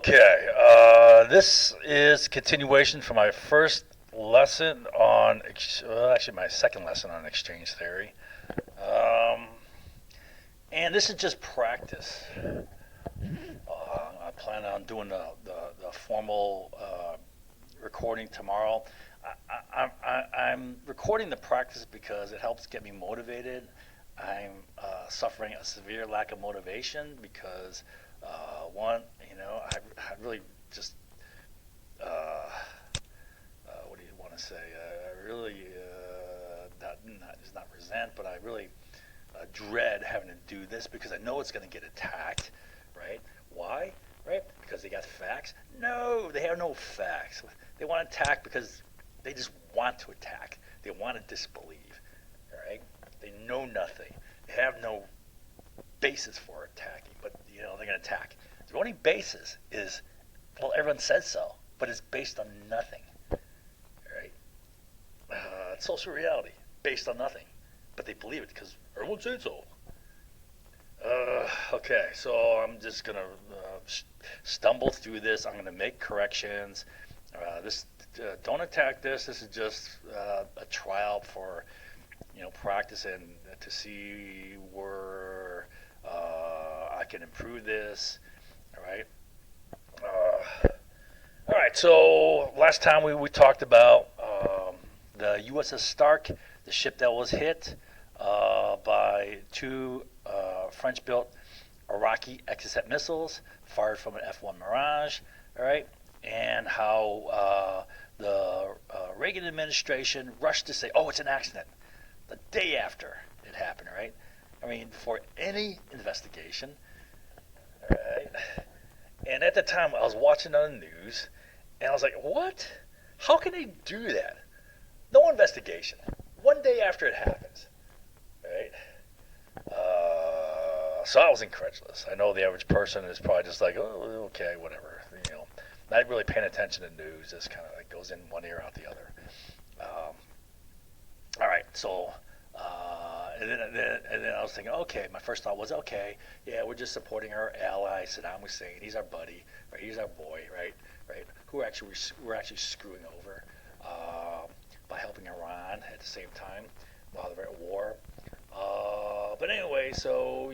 Okay, this is continuation from my first lesson on, actually my second lesson on exchange theory. Um, and this is just practice. I plan on doing the formal recording tomorrow. I'm recording the practice because it helps get me motivated. I'm suffering a severe lack of motivation because, one, I really just, what do you want to say? I really, not resent, but I really dread having to do this because I know it's going to get attacked, right? Why? Right? Because they got facts? No, they have no facts. They want to attack because they just want to attack. They want to disbelieve, right? They know nothing. They have no basis for attacking, but they're going to attack. Their only basis is, well, everyone says so, but it's based on nothing, right? It's social reality, based on nothing, but they believe it because everyone said so. Okay, so I'm just gonna stumble through this. I'm gonna make corrections. Don't attack this. This is just a trial for practice and to see where I can improve this. All right. All right. So last time we talked about the USS Stark, the ship that was hit by two French-built Iraqi Exocet missiles fired from an F-1 Mirage. All right, and how the Reagan administration rushed to say, "Oh, it's an accident," the day after it happened. Right? I mean, for any investigation. All right. And at the time, I was watching on the news, and I was like, "What? How can they do that? No investigation. One day after it happens." Right? So I was incredulous. I know the average person is probably just like, "Oh, okay, whatever." Not really paying attention to news. Just kind of like goes in one ear out the other. All right, so and then I was thinking, okay, my first thought was, okay, yeah, we're just supporting our ally Saddam Hussein. He's our buddy, right? He's our boy, right? Right? Who actually we're actually screwing over by helping Iran at the same time while they're at war. But anyway, so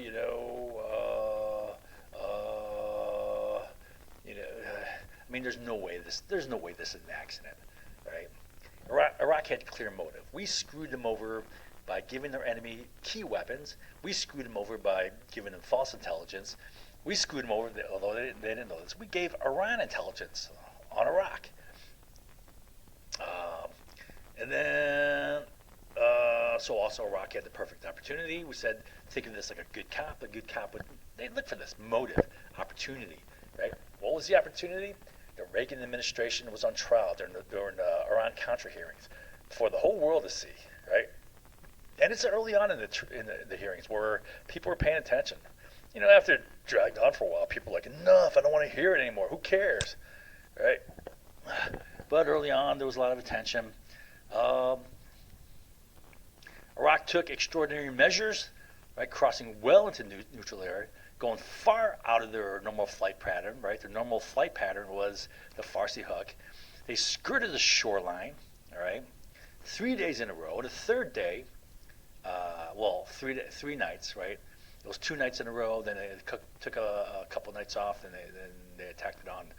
I mean, there's no way this is an accident, right? Iraq had clear motive. We screwed them over by giving their enemy key weapons. We screwed them over by giving them false intelligence. We screwed them over, although they didn't know this. We gave Iran intelligence on Iraq. And then, so also Iraq had the perfect opportunity. We said, think of this like a good cop. A good cop they'd look for this motive, opportunity, right? What was the opportunity? The Reagan administration was on trial during the Iran-Contra hearings for the whole world to see, right? And it's early on in the hearings where people were paying attention. After it dragged on for a while, people were like, enough, I don't want to hear it anymore. Who cares, right? But early on, there was a lot of attention. Iraq took extraordinary measures, right, crossing well into neutral area, going far out of their normal flight pattern, right? Their normal flight pattern was the Farsi hook. They skirted the shoreline, all right, 3 days in a row. The third day, three nights, right? It was 2 nights in a row. Then they took a couple nights off, and then they attacked it on,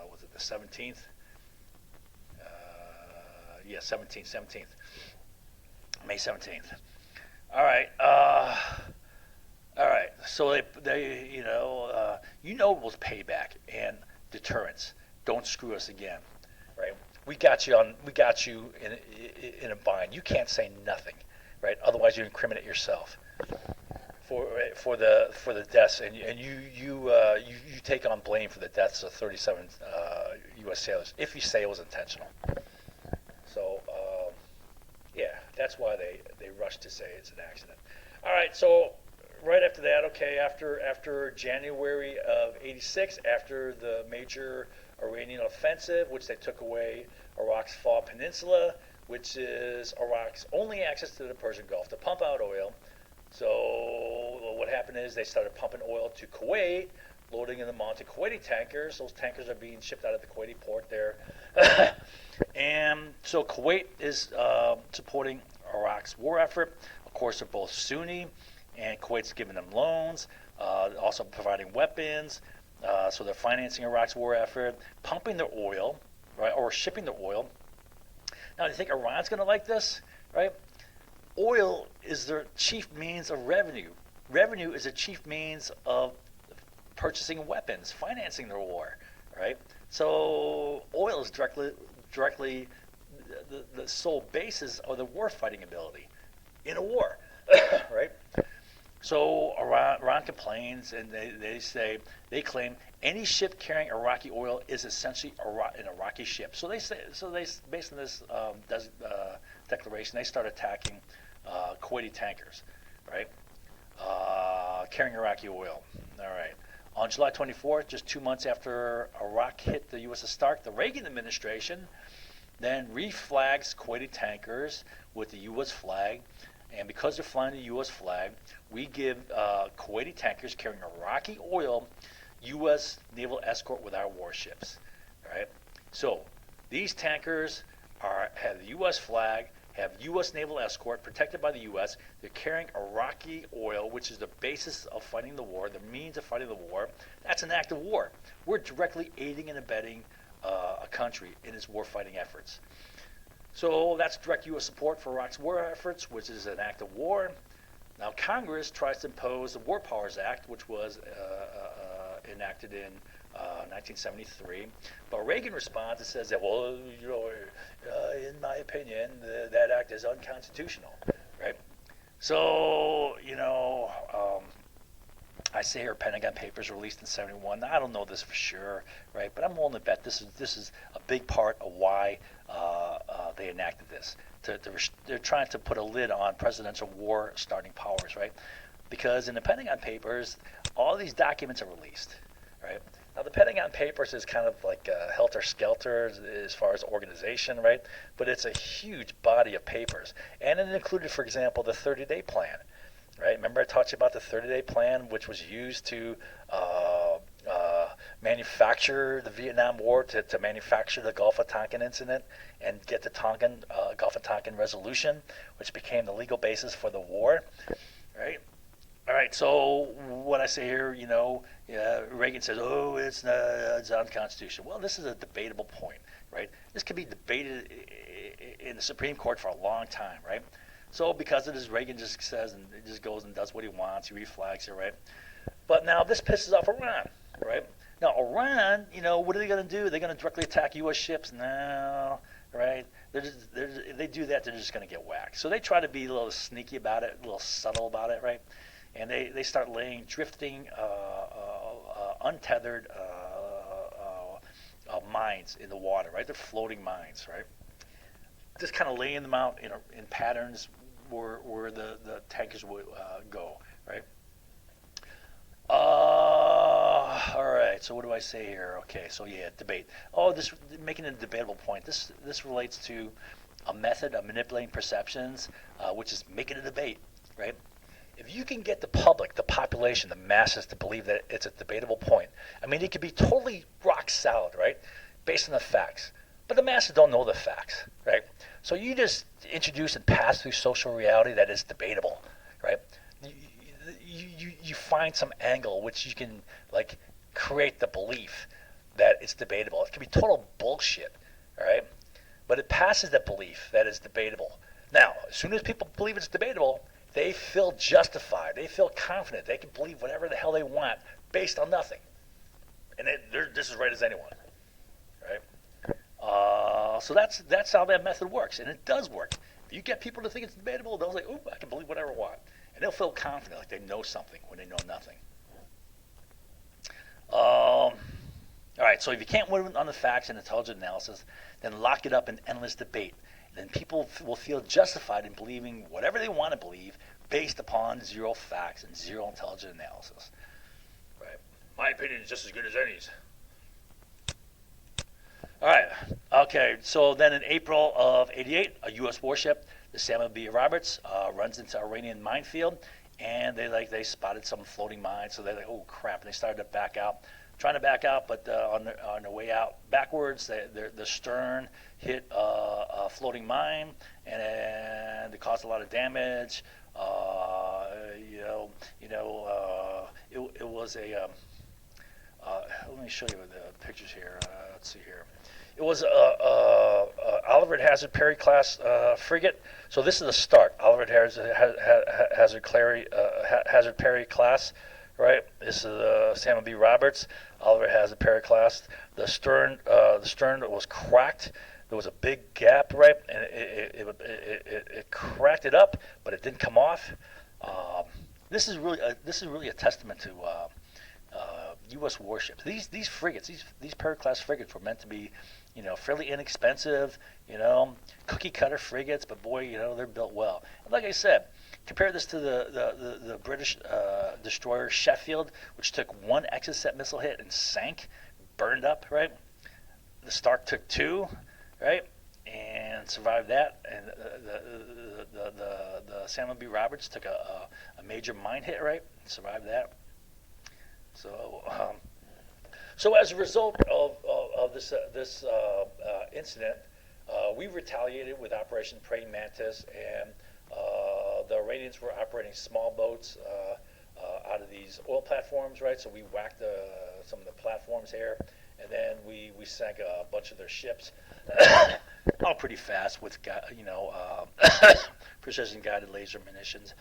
was it the 17th? 17th, May 17th. All right. All right, so they it was payback and deterrence. Don't screw us again, right? We got you in a bind. You can't say nothing, right? Otherwise, you incriminate yourself for the deaths, and you take on blame for the deaths of 37 U.S. sailors if you say it was intentional. So yeah, that's why they rushed to say it's an accident. All right, so. Right after that, okay, after January of '86, after the major Iranian offensive, which they took away Iraq's Fall Peninsula, which is Iraq's only access to the Persian Gulf to pump out oil. So what happened is they started pumping oil to Kuwait, loading them onto Kuwaiti tankers. Those tankers are being shipped out of the Kuwaiti port there. And so Kuwait is supporting Iraq's war effort. Of course, they're both Sunni, and Kuwait's giving them loans, also providing weapons. So they're financing Iraq's war effort, pumping their oil, right, or shipping their oil. Now, do you think Iran's going to like this, right? Oil is their chief means of revenue. Revenue is a chief means of purchasing weapons, financing their war, right? So oil is directly the sole basis of the war fighting ability in a war, right? So Iran complains, and they claim any ship carrying Iraqi oil is essentially an Iraqi ship. So they based on this declaration, they start attacking Kuwaiti tankers, right? Carrying Iraqi oil. All right. On July 24th, just 2 months after Iraq hit the USS Stark, the Reagan administration then reflags Kuwaiti tankers with the U.S. flag. And because they're flying the U.S. flag, we give Kuwaiti tankers carrying Iraqi oil U.S. naval escort with our warships. All right. So these tankers have the U.S. flag, have U.S. naval escort protected by the U.S. They're carrying Iraqi oil, which is the basis of fighting the war, the means of fighting the war. That's an act of war. We're directly aiding and abetting a country in its war fighting efforts. So that's direct U.S. support for Iraq's war efforts, which is an act of war. Now Congress tries to impose the War Powers Act, which was enacted in 1973. But Reagan responds and says that, well, in my opinion, that act is unconstitutional, right? So, I say here Pentagon Papers released in '71. I don't know this for sure, right? But I'm willing to bet this is a big part of why they enacted this. They're trying to put a lid on presidential war starting powers, right? Because in the Pentagon Papers, all these documents are released, right? Now, the Pentagon Papers is kind of like helter-skelter as far as organization, right? But it's a huge body of papers. And it included, for example, the 30-day plan, right? Remember I taught you about the 30-day plan, which was used to manufacture the Vietnam War, to manufacture the Gulf of Tonkin incident and get the Gulf of Tonkin resolution, which became the legal basis for the war, right? All right, so what I say here, Reagan says, oh, it's unconstitutional. Well, this is a debatable point, right? This can be debated in the Supreme Court for a long time, right? So because of this, Reagan just says and just goes and does what he wants. He reflags it, right? But now this pisses off Iran, right? Now Iran, what are they going to do? They're going to directly attack U.S. ships? No, right? If they do that, they're just going to get whacked. So they try to be a little sneaky about it, a little subtle about it, right? And they start laying drifting, untethered mines in the water, right? They're floating mines, right? Just kind of laying them out in patterns where the tankers would go, right? All right. So what do I say here? Okay. So yeah, debate. Oh, this making a debatable point. This relates to a method of manipulating perceptions, which is making a debate, right? If you can get the public, the population, the masses to believe that it's a debatable point, I mean, it could be totally rock solid, right, based on the facts. But the masses don't know the facts, right? So you just introduce and pass through social reality that is debatable, right? You find some angle which you can, create the belief that it's debatable. It can be total bullshit, all right? But it passes that belief that it's debatable. Now, as soon as people believe it's debatable, they feel justified. They feel confident. They can believe whatever the hell they want based on nothing. And they're just as right as anyone, right? So that's how that method works, and it does work. If you get people to think it's debatable, they'll say, "Ooh, I can believe whatever I want," and they'll feel confident, like they know something when they know nothing. All right. So if you can't win on the facts and intelligent analysis, then lock it up in endless debate. Then people will feel justified in believing whatever they want to believe based upon zero facts and zero intelligent analysis. Right. My opinion is just as good as any's. All right. Okay. So then in April of '88, a U.S. warship, the Samuel B. Roberts, runs into Iranian minefield and they spotted some floating mine, so they're like, oh crap, and they started to back out, trying to back out, but on their way out backwards, the stern hit a floating mine, and it caused a lot of damage. It was a let me show you the pictures here. Let's see here. It was Oliver Hazard Perry class frigate. So this is the start. Oliver Hazard Perry class, right? This is Samuel B. Roberts. Oliver Hazard Perry class. The stern was cracked. There was a big gap, right, and it cracked it up, but it didn't come off. This is really a testament to U.S. warships. These frigates, these Perry class frigates were meant to be, fairly inexpensive, cookie cutter frigates, but boy, they're built well. And like I said, compare this to the British destroyer Sheffield, which took one Exocet missile hit and sank, burned up, right? The Stark took two, right, and survived that. And the Samuel B. Roberts took a major mine hit, right, and survived that. So as a result of this incident, we retaliated with Operation Praying Mantis, and the Iranians were operating small boats out of these oil platforms, right? So we whacked some of the platforms here, and then we sank a bunch of their ships, all pretty fast with precision guided laser munitions.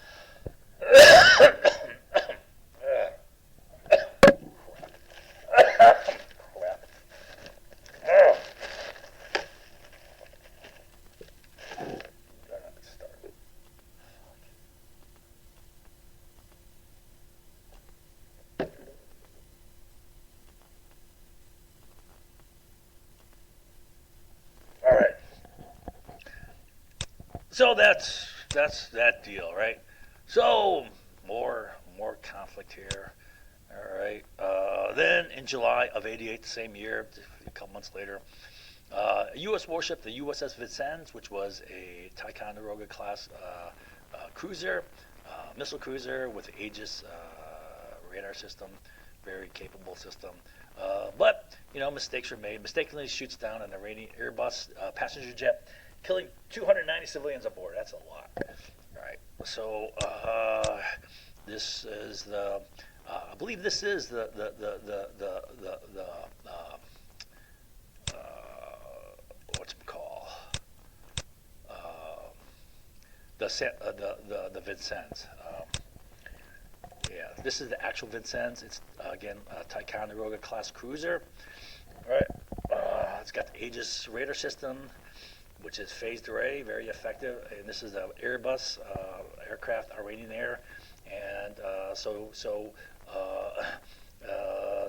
So that's that deal, right? So more conflict here. All right. Then in July of '88, the same year, a couple months later, a U.S. warship, the USS Vincennes, which was a Ticonderoga class cruiser, missile cruiser with Aegis radar system, very capable system. But mistakes were made. Mistakenly shoots down an Iranian Airbus passenger jet, killing 290 civilians aboard. That's a lot. All right. So this is the. I believe this is the what's it called? The Vincennes. Yeah, this is the actual Vincennes. It's again a Ticonderoga class cruiser. All right. It's got the Aegis radar system, which is phased array, very effective. And this is an Airbus aircraft, Iranian Air, and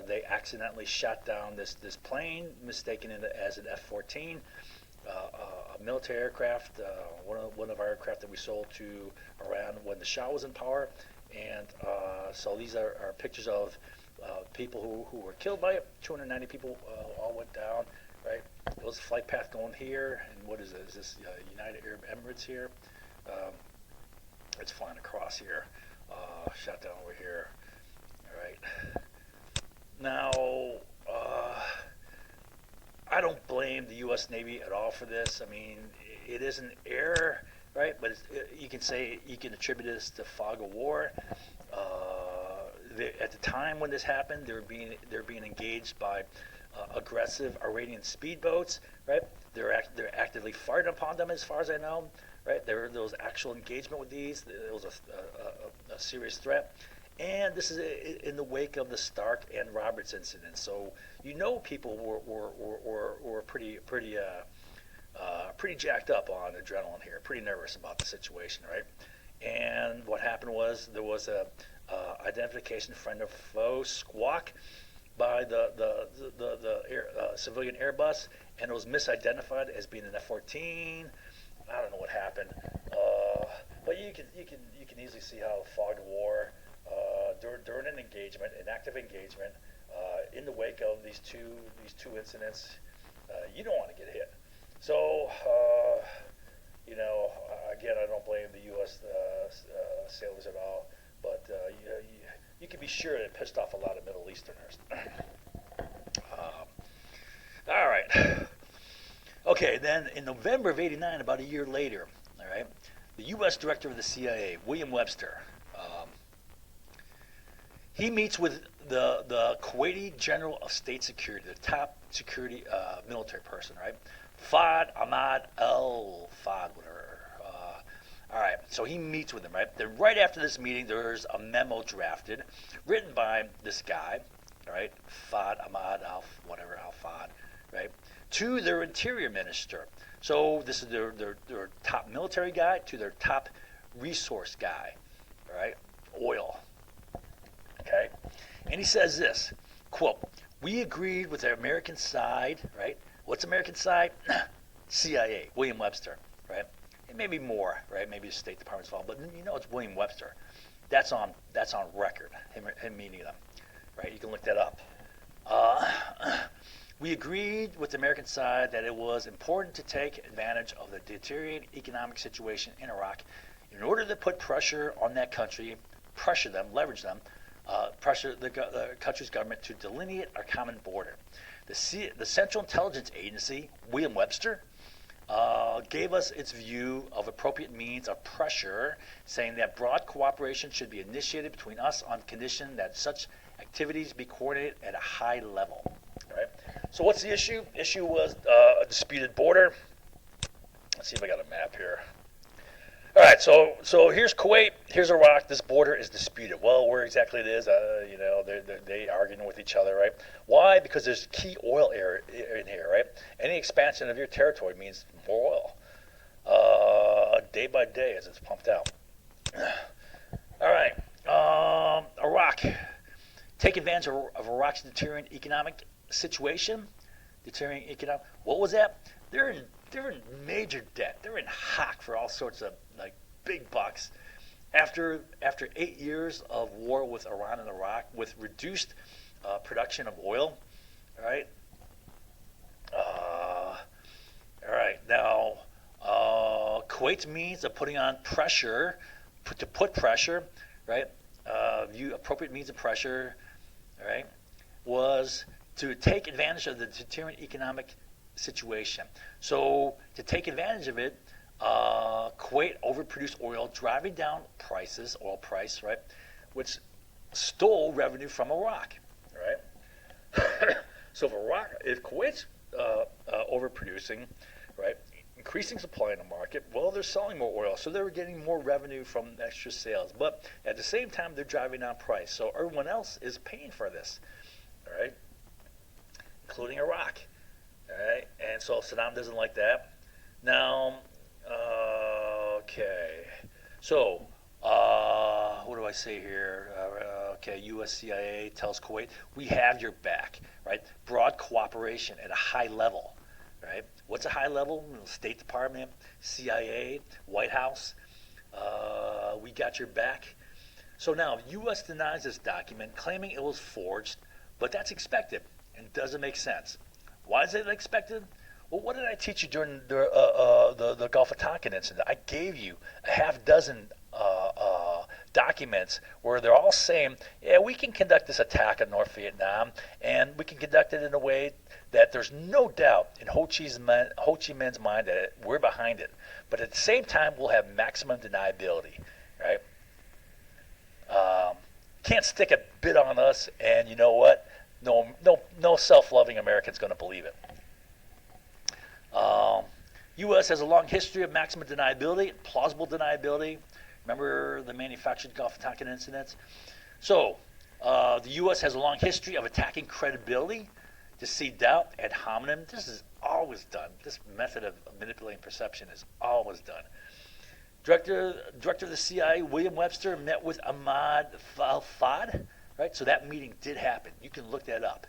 they accidentally shot down this plane, mistaken it as an F-14, a military aircraft, one of our aircraft that we sold to Iran when the Shah was in power. And so these are pictures of people who were killed by it. 290 people all went down. Right, it was a flight path going here, and what is it? Is this United Arab Emirates here? It's flying across here, shot down over here. All right. Now, I don't blame the U.S. Navy at all for this. I mean, it is an error, right? But you can attribute this to fog of war. At the time when this happened, they're being engaged by aggressive Iranian speedboats, right? They're actively firing upon them, as far as I know, right? There was actual engagement with these. There was a serious threat, and this is in the wake of the Stark and Roberts incident. So people were pretty jacked up on adrenaline here, pretty nervous about the situation, right? And what happened was there was a identification friend or foe squawk by the civilian Airbus, and it was misidentified as being an F-14. I don't know what happened, but you can easily see how fog of war during an active engagement, in the wake of these two incidents, you don't want to get hit. So again, I don't blame the U.S. Sailors at all, you can be sure that it pissed off a lot of Middle Easterners. All right. Okay, then in November of '89, about a year later, all right, the U.S. Director of the CIA, William Webster, he meets with the Kuwaiti General of State Security, the top security military person, right? Fahd Ahmad al-Fahd, whatever. All right, so he meets with him, right? Then right after this meeting, there's a memo drafted, written by this guy, right? Fahd Ahmad al-Fahd, right? To their interior minister. So this is their top military guy to their top resource guy, right? Oil. Okay? And he says this, quote, we agreed with the American side, right? What's American side? CIA, William Webster, right? It may be more, right? Maybe the State Department's fault, but you know it's William Webster. That's on record, him meeting them, right? You can look that up. We agreed with the American side that it was important to take advantage of the deteriorating economic situation in Iraq in order to put pressure on that country, pressure them, leverage them, pressure the country's government to delineate our common border. The Central Intelligence Agency, William Webster, gave us its view of appropriate means of pressure, saying that broad cooperation should be initiated between us on condition that such activities be coordinated at a high level. Right? So what's the issue? Issue was a disputed border. Let's see if I got a map here. All right, so here's Kuwait, here's Iraq. This border is disputed. Well, where exactly it is, they arguing with each other, right? Why? Because there's key oil area in here, right? Any expansion of your territory means more oil, day by day as it's pumped out. All right, Iraq. Take advantage of Iraq's deteriorating economic situation. Deteriorating economic. What was that? They're in major debt. They're in hock for all sorts of like big bucks. After 8 years of war with Iran and Iraq, with reduced production of oil, all right. All right. Now, Kuwait's means of putting on pressure, to put pressure, right? View appropriate means of pressure, all right, was to take advantage of the deteriorating economic situation. So to take advantage of it, Kuwait overproduced oil, driving down oil price, right, which stole revenue from Iraq, right? So if Kuwait's overproducing, right, increasing supply in the market, well, they're selling more oil, so they're getting more revenue from extra sales. But at the same time, they're driving down price. So everyone else is paying for this, all right, including Iraq. All right, and so Saddam doesn't like that. Now, okay, so what do I say here? Okay, U.S. CIA tells Kuwait, we have your back, right? Broad cooperation at a high level, right? What's a high level? State Department, CIA, White House. We got your back. So now, U.S. denies this document, claiming it was forged, but that's expected and doesn't make sense. Why is it expected? Well, what did I teach you during the Gulf of Tonkin incident? I gave you a half dozen documents where they're all saying, yeah, we can conduct this attack on North Vietnam, and we can conduct it in a way that there's no doubt in Ho Chi Minh's mind that we're behind it. But at the same time, we'll have maximum deniability, right? Can't stick a bit on us, and you know what? No self-loving American's going to believe it. U.S. has a long history of maximum deniability, plausible deniability. Remember the manufactured Gulf of Tonkin incidents? So the U.S. has a long history of attacking credibility to seed doubt ad hominem. This is always done. This method of manipulating perception is always done. Director of the CIA, William Webster, met with Ahmad al-Fahd, right? So that meeting did happen. You can look that up.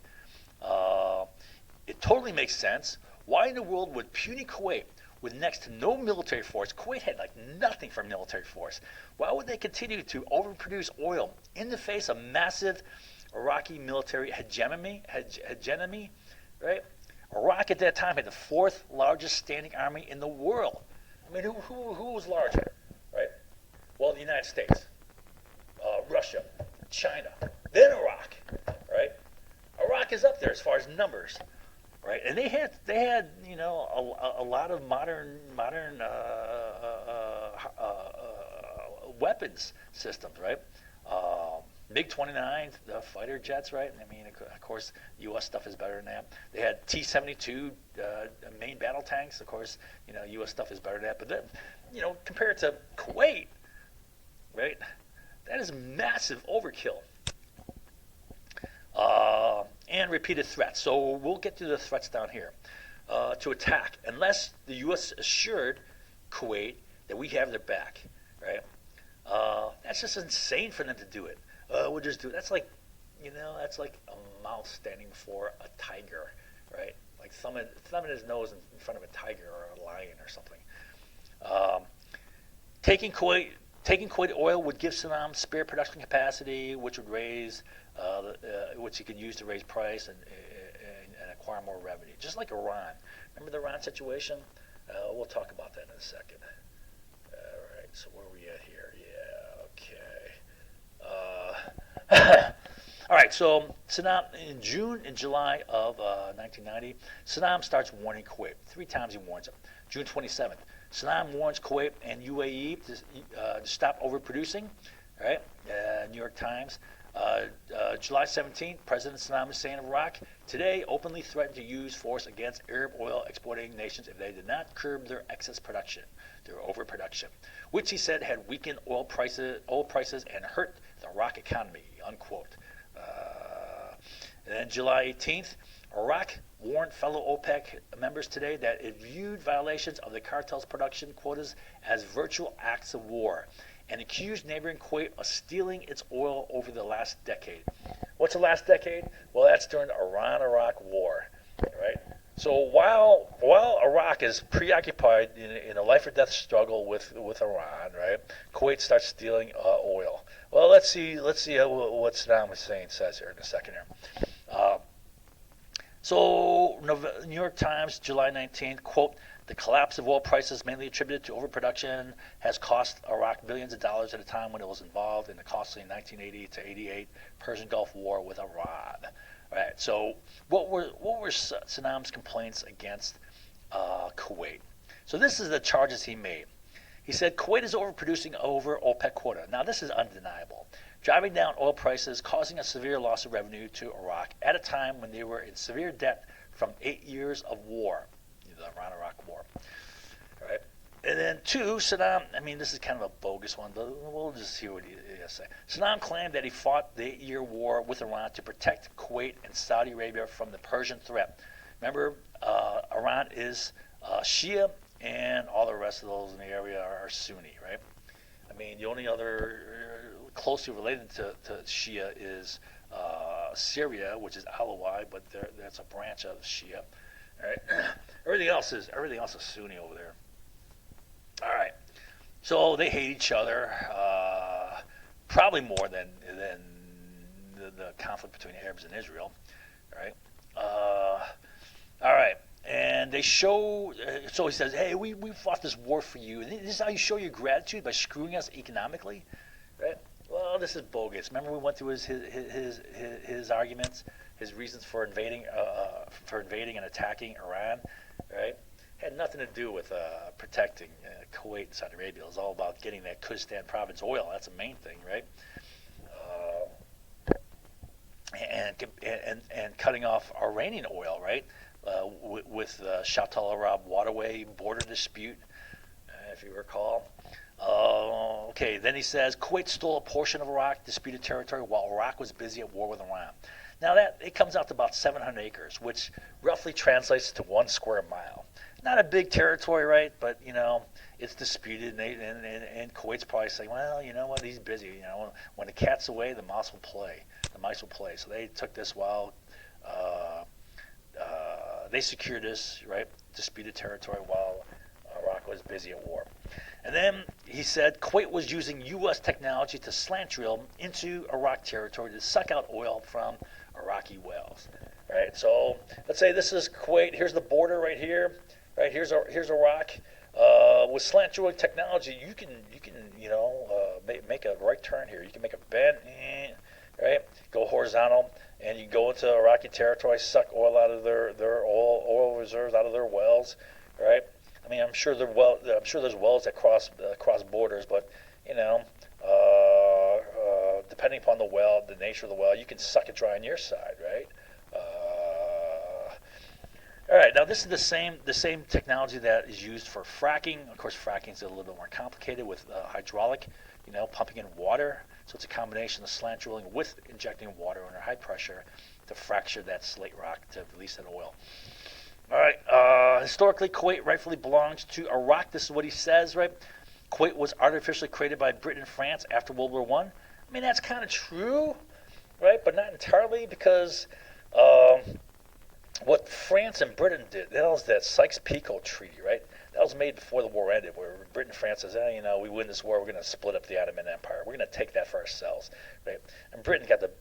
It totally makes sense. Why in the world would puny Kuwait, with next to no military force, Kuwait had like nothing for military force, why would they continue to overproduce oil in the face of massive Iraqi military hegemony, right? Iraq at that time had the fourth largest standing army in the world. I mean, who was larger, right? Well, the United States, Russia, China, then Iraq, right? Iraq is up there as far as numbers, right? And they had a lot of modern weapons systems, right? MiG-29, the fighter jets, right? I mean, of course, U.S. stuff is better than that. They had T-72 main battle tanks. Of course, U.S. stuff is better than that. But then, compared to Kuwait, right? That is massive overkill. And repeated threats. So we'll get to the threats down here. To attack, unless the U.S. assured Kuwait that we have their back, right? That's just insane for them to do it. We'll just do it. That's like a mouse standing before a tiger, right? Like thumbing his nose in front of a tiger or a lion or something. Taking Kuwait oil would give Saddam spare production capacity, which would which he could use to raise price and acquire more revenue, just like Iran. Remember the Iran situation? We'll talk about that in a second. All right, so where are we at here? Yeah, okay. All right, so Saddam, in June and July of 1990, Saddam starts warning Kuwait. 3 times he warns them. June 27th, Saddam warns Kuwait and UAE to stop overproducing. Right? New York Times. July 17th, President Saddam Hussein of Iraq today openly threatened to use force against Arab oil exporting nations if they did not curb their excess production, their overproduction, which he said had weakened oil prices and hurt the Iraq economy, unquote. And then July 18th, Iraq warned fellow OPEC members today that it viewed violations of the cartel's production quotas as virtual acts of war, and accused neighboring Kuwait of stealing its oil over the last decade. What's the last decade? Well, that's during the Iran-Iraq War, right? So while Iraq is preoccupied in a life-or-death struggle with Iran, right? Kuwait starts stealing oil. Well, let's see what Saddam Hussein says here in a second here. So New York Times, July 19th, quote, the collapse of oil prices, mainly attributed to overproduction, has cost Iraq billions of dollars at a time when it was involved in the costly 1980 to 88 Persian Gulf War with Iran. All right. So what were Saddam's complaints against Kuwait? So this is the charges he made. He said Kuwait is overproducing over OPEC quota. Now this is undeniable, driving down oil prices, causing a severe loss of revenue to Iraq at a time when they were in severe debt from 8 years of war. The Iran-Iraq War. All right. And then 2, Saddam, I mean, this is kind of a bogus one, but we'll just see what he has to say. Saddam claimed that he fought the 8-year war with Iran to protect Kuwait and Saudi Arabia from the Persian threat. Remember, Iran is Shia, and all the rest of those in the area are Sunni, right? I mean, the only other closely related to Shia is Syria, which is Alawite, but that's a branch of Shia. All right. Everything else is Sunni over there. All right. So they hate each other, probably more than the conflict between Arabs and Israel. All right. All right. And they show. So he says, "Hey, we fought this war for you, and this is how you show your gratitude, by screwing us economically." Right. Well, this is bogus. Remember, we went through his arguments, his reasons for invading and attacking Iran, right? Had nothing to do with protecting Kuwait and Saudi Arabia. It was all about getting that Kurdistan province oil. That's the main thing, right? And cutting off Iranian oil, right? With the Shatt al-Arab waterway border dispute, if you recall. Okay, then he says Kuwait stole a portion of Iraq disputed territory while Iraq was busy at war with Iran. Now it comes out to about 700 acres, which roughly translates to 1 square mile. Not a big territory, right? But it's disputed, and Kuwait's probably saying, well, you know what? He's busy. When the cat's away, the mouse will play. The mice will play. So they took this while they secured this, right? Disputed territory while Iraq was busy at war. And then he said Kuwait was using U.S. technology to slant drill into Iraq territory to suck out oil from Iraqi wells. Right. So let's say this is Kuwait. Here's the border right here. Right. Here's Iraq. With slant drilling technology, you can make a right turn here. You can make a bend, right? Go horizontal, and you go into Iraqi territory, suck oil out of their oil reserves out of their wells, right? I mean, I'm sure there's wells that cross borders, but you know, depending upon the well, the nature of the well, you can suck it dry on your side, right? All right, now this is the same technology that is used for fracking. Of course, fracking is a little bit more complicated with hydraulic, pumping in water. So it's a combination of slant drilling with injecting water under high pressure to fracture that slate rock to release that oil. All right, historically, Kuwait rightfully belongs to Iraq. This is what he says, right? Kuwait was artificially created by Britain and France after World War I. I mean, that's kind of true, right? But not entirely, because what France and Britain did, that was that Sykes-Picot Treaty, right? That was made before the war ended, where Britain and France says, we win this war, we're going to split up the Ottoman Empire. We're going to take that for ourselves, right? And Britain got the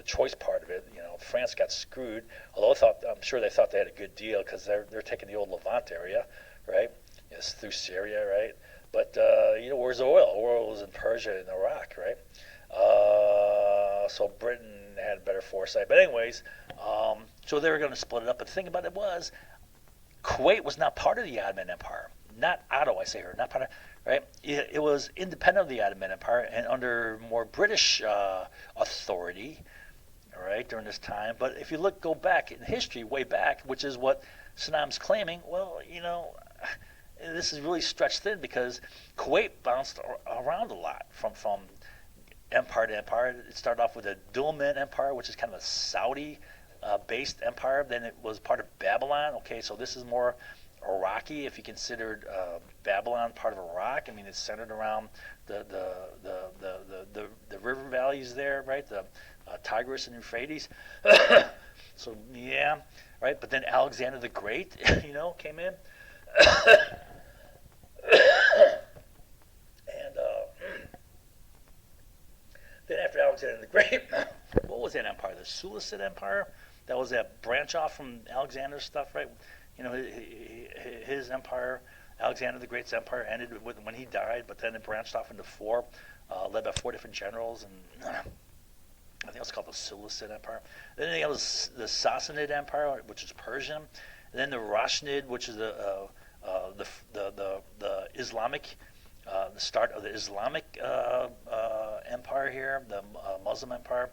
choice part of it. France got screwed, although I'm sure they thought they had a good deal because they're taking the old Levant area, right? It's through Syria, right? But where's the oil? Oil was in Persia and Iraq, right? So Britain had better foresight. But anyways, so they were going to split it up. But the thing about it was, Kuwait was not part of the Ottoman Empire. Not Otto, I say here, not part of, right? It was independent of the Ottoman Empire and under more British authority, all right, during this time. But if you go back in history, way back, which is what Saddam's claiming, well, this is really stretched thin because Kuwait bounced around a lot from empire to empire. It started off with the Dulman Empire, which is kind of a Saudi-based empire. Then it was part of Babylon. Okay, so this is more Iraqi if you considered Babylon part of Iraq. I mean, it's centered around the river valleys there, right? The Tigris and Euphrates. So yeah, right. But then Alexander the Great, came in. Then after Alexander the Great, what was that empire? The Seleucid Empire? That was that branch off from Alexander's stuff, right? His empire, Alexander the Great's empire, ended when he died, but then it branched off into four, led by four different generals, and I think it was called the Seleucid Empire. Then there was the Sassanid Empire, which is Persian, and then the Rashid, which is the Islamic. The start of the Islamic empire here, the Muslim empire,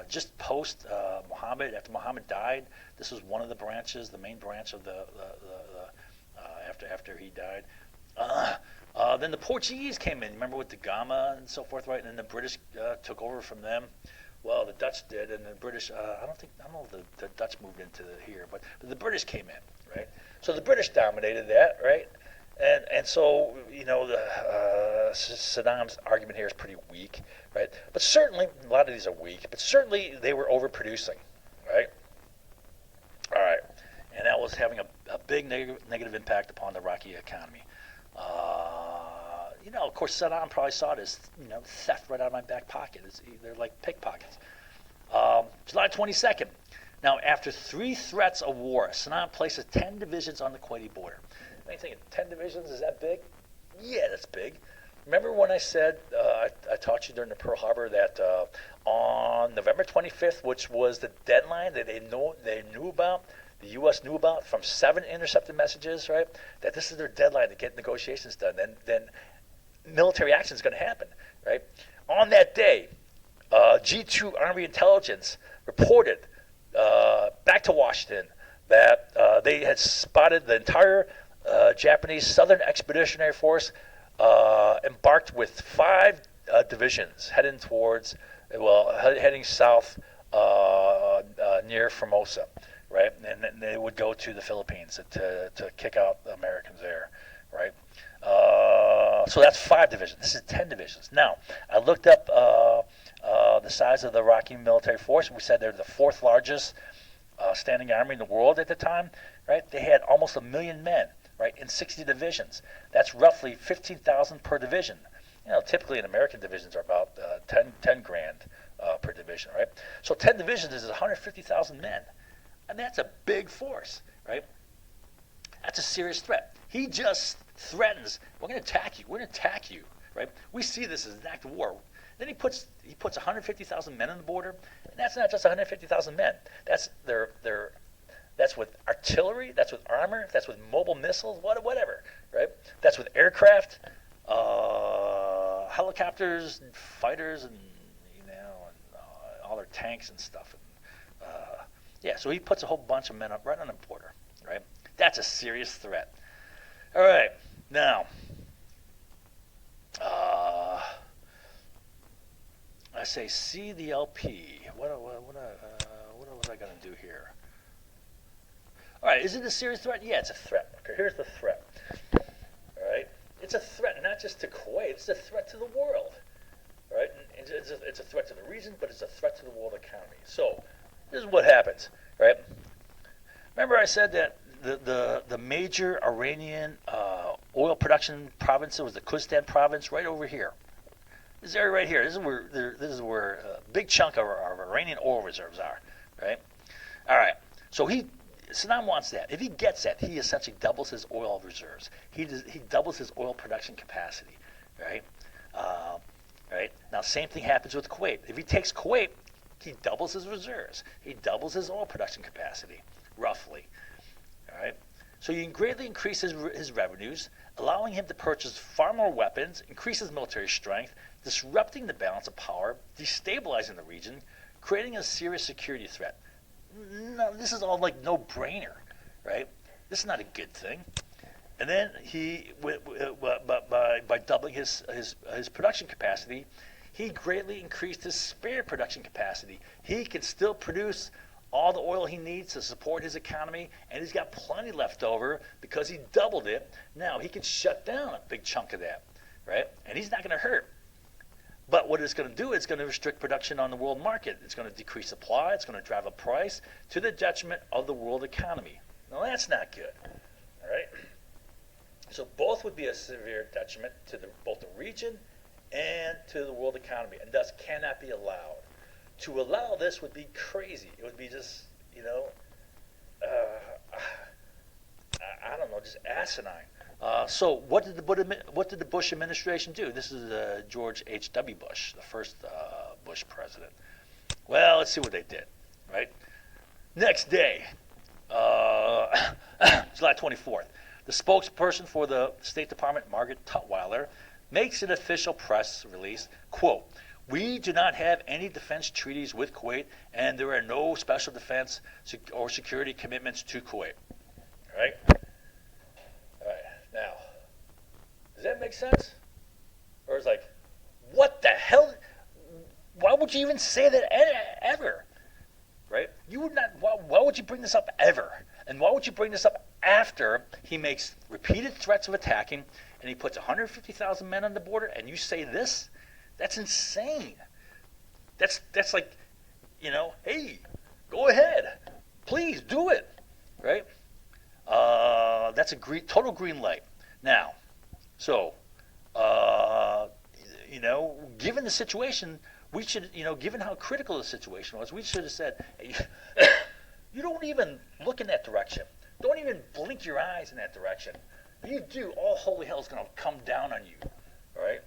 just post Muhammad. After Muhammad died, this was one of the branches, the main branch of the after he died. Then the Portuguese came in. Remember with the Gama and so forth, right? And then the British took over from them. Well, the Dutch did, and the British. I don't know if the Dutch moved into here, but the British came in, right? So the British dominated that, right? And so, Saddam's argument here is pretty weak, right? But certainly, a lot of these are weak, but certainly they were overproducing, right? All right. And that was having a big negative impact upon the Iraqi economy. Of course, Saddam probably saw it as, theft right out of my back pocket. They're like pickpockets. July 22nd. Now, after 3 threats of war, Saddam places 10 divisions on the Kuwaiti border. You think 10 divisions, is that big? Yeah, that's big. Remember when I said, I taught you during the Pearl Harbor that on November 25th, which was the deadline that they knew about, the U.S. knew about from 7 intercepted messages, right? That this is their deadline to get negotiations done. Then military action is going to happen, right? On that day, G2 Army Intelligence reported back to Washington that they had spotted the entire Japanese Southern Expeditionary Force embarked with 5 divisions heading south near Formosa, right? And then they would go to the Philippines to kick out the Americans there, right? So that's 5 divisions. This is 10 divisions. Now, I looked up the size of the Iraqi military force. We said they're the 4th largest standing army in the world at the time, right? They had almost 1 million men, right, in 60 divisions. That's roughly 15,000 per division. Typically in American divisions are about 10 grand per division, right? So 10 divisions is 150,000 men. And that's a big force, right? That's a serious threat. He just threatens, we're going to attack you, right? We see this as an act of war. Then he puts 150,000 men on the border, and that's not just 150,000 men. That's that's with artillery, that's with armor, that's with mobile missiles, whatever, right? That's with aircraft, helicopters, fighters, and all their tanks and stuff. And, yeah, so he puts a whole bunch of men up right on the border, right? That's a serious threat. All right, now, I say see the LP. What was I going to do here? All right, is it a serious threat? Yeah, it's a threat. Okay, here's the threat. All right, it's a threat not just to Kuwait, it's a threat to the world. All right, it's a threat to the region, but it's a threat to the world economy. So, this is what happens, right? Remember I said that the major Iranian oil production province was the Khuzestan province right over here. This area right here. This is where a big chunk of our Iranian oil reserves are, right? All right. So Saddam wants that. If he gets that, he essentially doubles his oil reserves. He doubles his oil production capacity, right? Right. Now, same thing happens with Kuwait. If he takes Kuwait, he doubles his reserves. He doubles his oil production capacity, roughly. All right. So you can greatly increase his revenues, allowing him to purchase far more weapons, increase his military strength, disrupting the balance of power, destabilizing the region, creating a serious security threat. No, this is all like no-brainer, right? This is not a good thing. And then by doubling his production capacity, he greatly increased his spare production capacity. He can still produce all the oil he needs to support his economy, and he's got plenty left over because he doubled it. Now he can shut down a big chunk of that, right? And he's not going to hurt. But what it's going to do is going to restrict production on the world market. It's going to decrease supply. It's going to drive up price to the detriment of the world economy. Now that's not good, all right? So both would be a severe detriment to both the region and to the world economy, and thus cannot be allowed. To allow this would be crazy. It would be just, I don't know, just asinine. So what did the Bush administration do? This is George H.W. Bush, the first Bush president. Well, let's see what they did, right? Next day, July 24th, the spokesperson for the State Department, Margaret Tutwiler, makes an official press release, quote, "We do not have any defense treaties with Kuwait, and there are no special defense or security commitments to Kuwait." All right? All right. Now, does that make sense? Or it's like, what the hell? Why would you even say that ever? Right? You would not. Why would you bring this up ever? And why would you bring this up after he makes repeated threats of attacking, and he puts 150,000 men on the border, and you say this? That's insane. That's like, hey, go ahead, please do it, right? That's a total green light. Now, so given the situation, we should, given how critical the situation was, we should have said, hey, you don't even look in that direction. Don't even blink your eyes in that direction. If you do, all holy hell is going to come down on you, all right?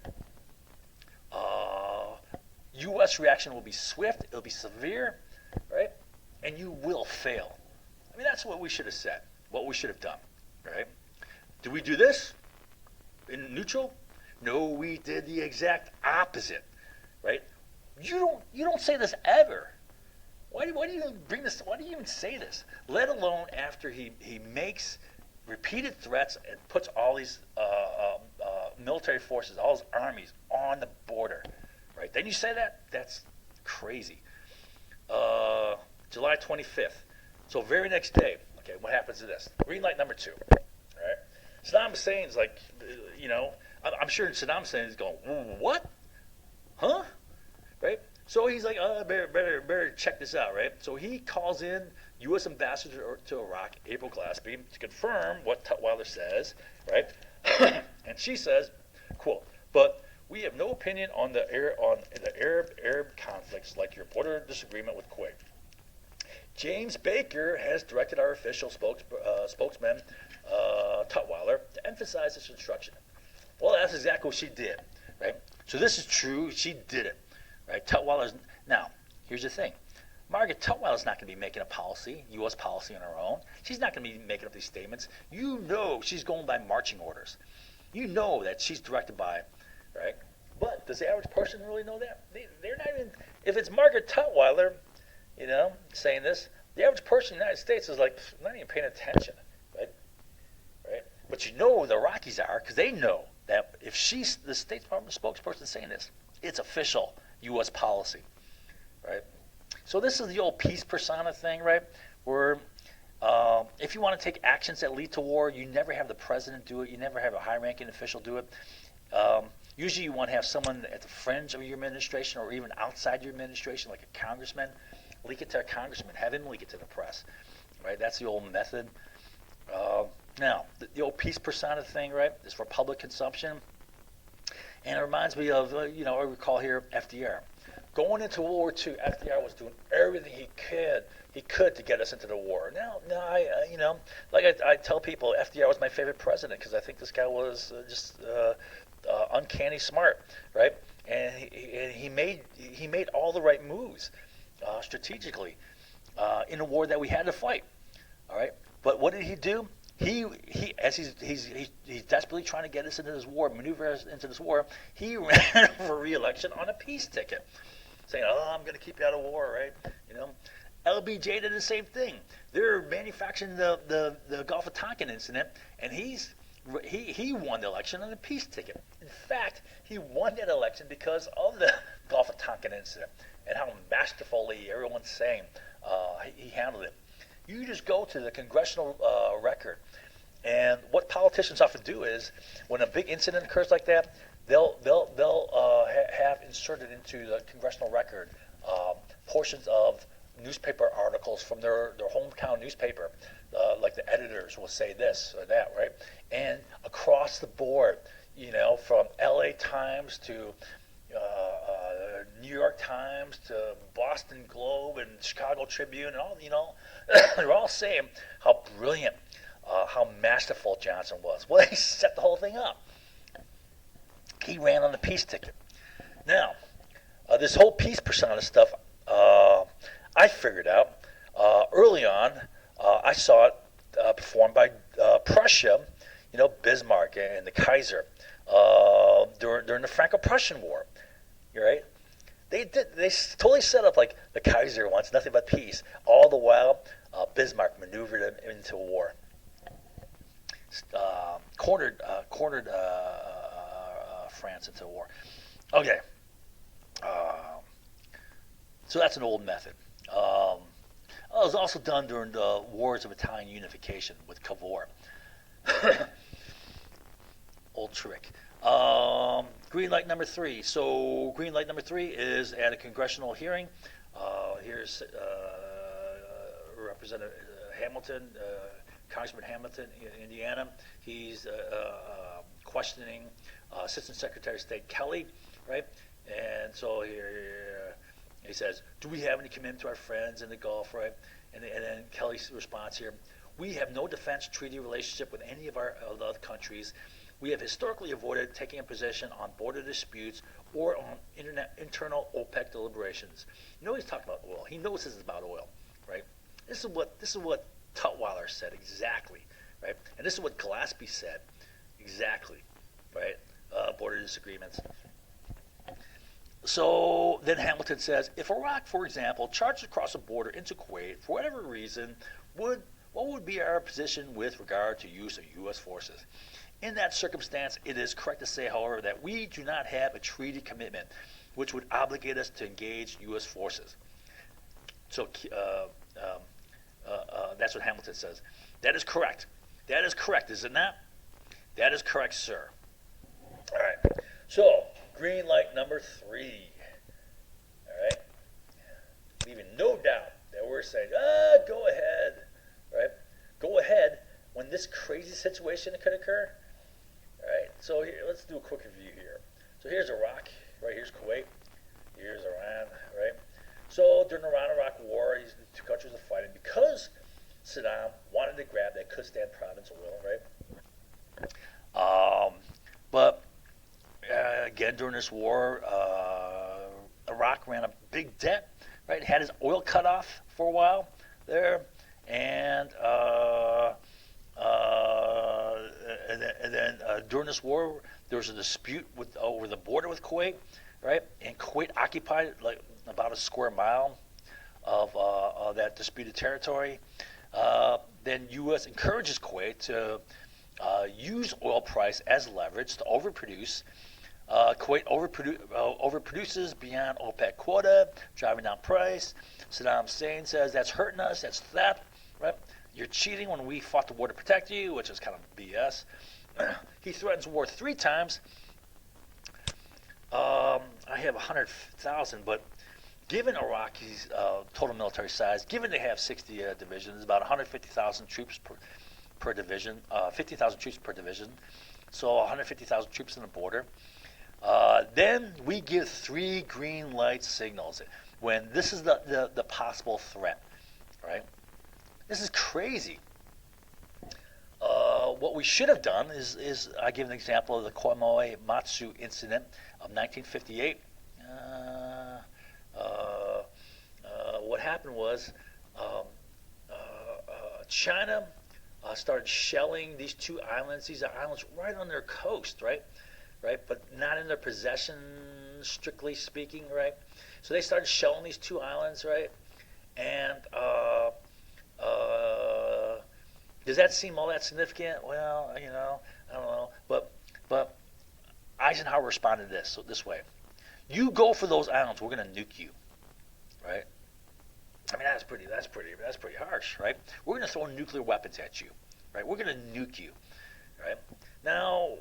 U.S. reaction will be swift, it'll be severe, right? And you will fail. I mean, that's what we should have said, what we should have done, right? Did we do this in neutral? No, we did the exact opposite, right? You don't say this ever. Why do you bring this? Why do you even say this? Let alone after he makes repeated threats and puts all these military forces, all his armies on the border, right? Then you say that? That's crazy. July 25th. So very next day, okay, what happens to this? Green light number 2, all right? Saddam Hussein's like, I'm sure Saddam Hussein is going, what? Huh? Right? So he's like, better check this out, right? So he calls in U.S. Ambassador to Iraq, April Glaspie, to confirm what Tutwiler says, right? And she says, quote, "But we have no opinion on the Arab conflicts like your border disagreement with Kuwait. James Baker has directed our official spokesman, Tutwiler, to emphasize this instruction." Well, that's exactly what she did, right? So this is true. She did it. right? Tutwiler's now. Here's the thing: Margaret Tutwiler's not going to be making a policy, U.S. policy on her own. She's not going to be making up these statements. You know, she's going by marching orders. You know that she's directed by, right? But does the average person really know that? They're not even. If it's Margaret Tutwiler, saying this, the average person in the United States is like not even paying attention, right? Right? But the Rockies are, because they know that if she's the State Department spokesperson saying this, it's official U.S. policy, right? So this is the old peace persona thing, right? Where if you want to take actions that lead to war, you never have the president do it. You never have a high-ranking official do it. Usually you want to have someone at the fringe of your administration or even outside your administration, like a congressman. Leak it to a congressman. Have him leak it to the press, right? That's the old method. Now, the old peace persona thing, right, is for public consumption. And it reminds me of, I recall here FDR. Going into World War II, FDR was doing everything he could to get us into the war. Now, I tell people, FDR was my favorite president because I think this guy was just uncanny smart, right? And he made all the right moves strategically in a war that we had to fight. All right, but what did he do? He's desperately trying to get us into this war, maneuver us into this war. He ran for re-election on a peace ticket, saying, I'm going to keep you out of war, right? LBJ did the same thing. They're manufacturing the Gulf of Tonkin incident, and he won the election on a peace ticket. In fact, he won that election because of the Gulf of Tonkin incident and how masterfully everyone's saying he handled it. You just go to the congressional record, and what politicians often do is, when a big incident occurs like that, they'll have inserted into the congressional record portions of newspaper articles from their hometown newspaper. Like the editors will say this or that, right? And across the board, from LA Times to New York Times to Boston Globe and Chicago Tribune and all, they're all saying how brilliant, how masterful Johnson was. Well, he set the whole thing up. He ran on the peace ticket. Now, this whole peace persona stuff, I figured out early on. I saw it performed by Prussia, Bismarck and the Kaiser during the Franco-Prussian War. Right? They totally set up like the Kaiser wants nothing but peace. All the while, Bismarck maneuvered him into war. Cornered France into war. Okay. So that's an old method. It was also done during the Wars of Italian Unification with Cavour. Old trick. Green light number 3. So green light number 3 is at a congressional hearing. Here's Representative Hamilton, Congressman Hamilton in Indiana. He's questioning Assistant Secretary of State Kelly, right? And so here he says, do we have any commitment to our friends in the Gulf, right? And then Kelly's response here, we have no defense treaty relationship with any of the other countries. We have historically avoided taking a position on border disputes or on internal OPEC deliberations. He's talking about oil. He knows this is about oil, right? This is what Tutwiler said exactly, right? And this is what Gillespie said exactly, right? Border disagreements. So then Hamilton says, if Iraq, for example, charged across the border into Kuwait for whatever reason, what would be our position with regard to use of U.S. forces? In that circumstance, it is correct to say, however, that we do not have a treaty commitment which would obligate us to engage U.S. forces. So that's what Hamilton says. That is correct. That is correct, is it not? That is correct, sir. All right. So green light number 3. All right. Leaving no doubt that we're saying, go ahead, right? Go ahead when this crazy situation could occur. All right. So here, let's do a quick review here. So here's Iraq, right? Here's Kuwait. Here's Iran, right? So during the Iran-Iraq War, these two countries are fighting because Saddam wanted to grab that Kurdistan province oil, right? But again, during this war, Iraq ran a big debt, right? Had his oil cut off for a while there, and then during this war, there was a dispute over the border with Kuwait, right? And Kuwait occupied like about a square mile of that disputed territory. Then U.S. encourages Kuwait to use oil price as leverage to overproduce. Kuwait overproduces beyond OPEC quota, driving down price. Saddam Hussein says that's hurting us, that's theft, right? You're cheating when we fought the war to protect you, which is kind of BS. He threatens war 3 times. I have 100,000, but given Iraqi's total military size, given they have 60 divisions, about 150,000 troops per division, 50,000 troops per division, so 150,000 troops on the border. Then we give 3 green light signals when this is the possible threat, right? This is crazy. What we should have done is I give an example of the Koimoi Matsu incident of 1958. What happened was China started shelling these 2 islands. These are islands right on their coast, right? But not in their possession, strictly speaking, right? So they started shelling these 2 islands, right? And does that seem all that significant? Well, I don't know. But Eisenhower responded this way: "You go for those islands, we're going to nuke you," right? I mean, that's pretty harsh, right? We're going to throw nuclear weapons at you, right? We're going to nuke you, right? Now,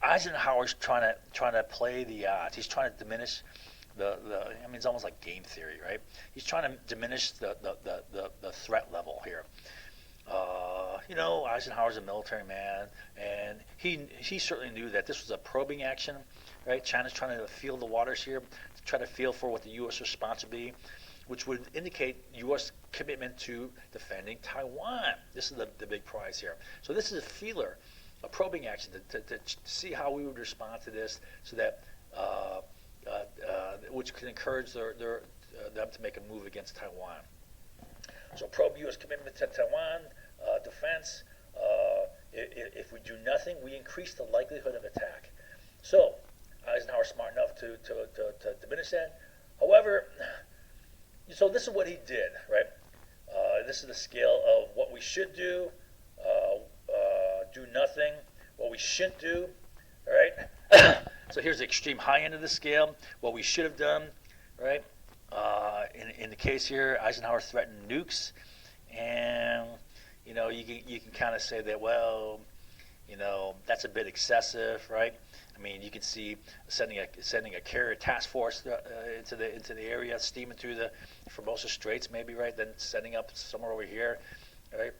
Eisenhower's trying to play the odds. He's trying to diminish I mean, it's almost like game theory, right? He's trying to diminish the threat level here. Eisenhower's a military man, and he certainly knew that this was a probing action, right? China's trying to feel the waters here, to try to feel for what the U.S. response would be, which would indicate U.S. commitment to defending Taiwan. This is the big prize here. So this is a feeler, a probing action to see how we would respond to this, so that which could encourage them to make a move against Taiwan. So probe U.S. commitment to Taiwan defense. If we do nothing, we increase the likelihood of attack. So Eisenhower's smart enough to diminish that. However, so this is what he did, right? This is the scale of what we should do, do nothing, what we shouldn't do, all right? So here's the extreme high end of the scale, what we should have done, right? In the case here, Eisenhower threatened nukes, and you can kind of say that, well, that's a bit excessive, right? I mean, you can see sending a carrier task force into the area, steaming through the Formosa Straits, maybe, right? Then setting up somewhere over here, right?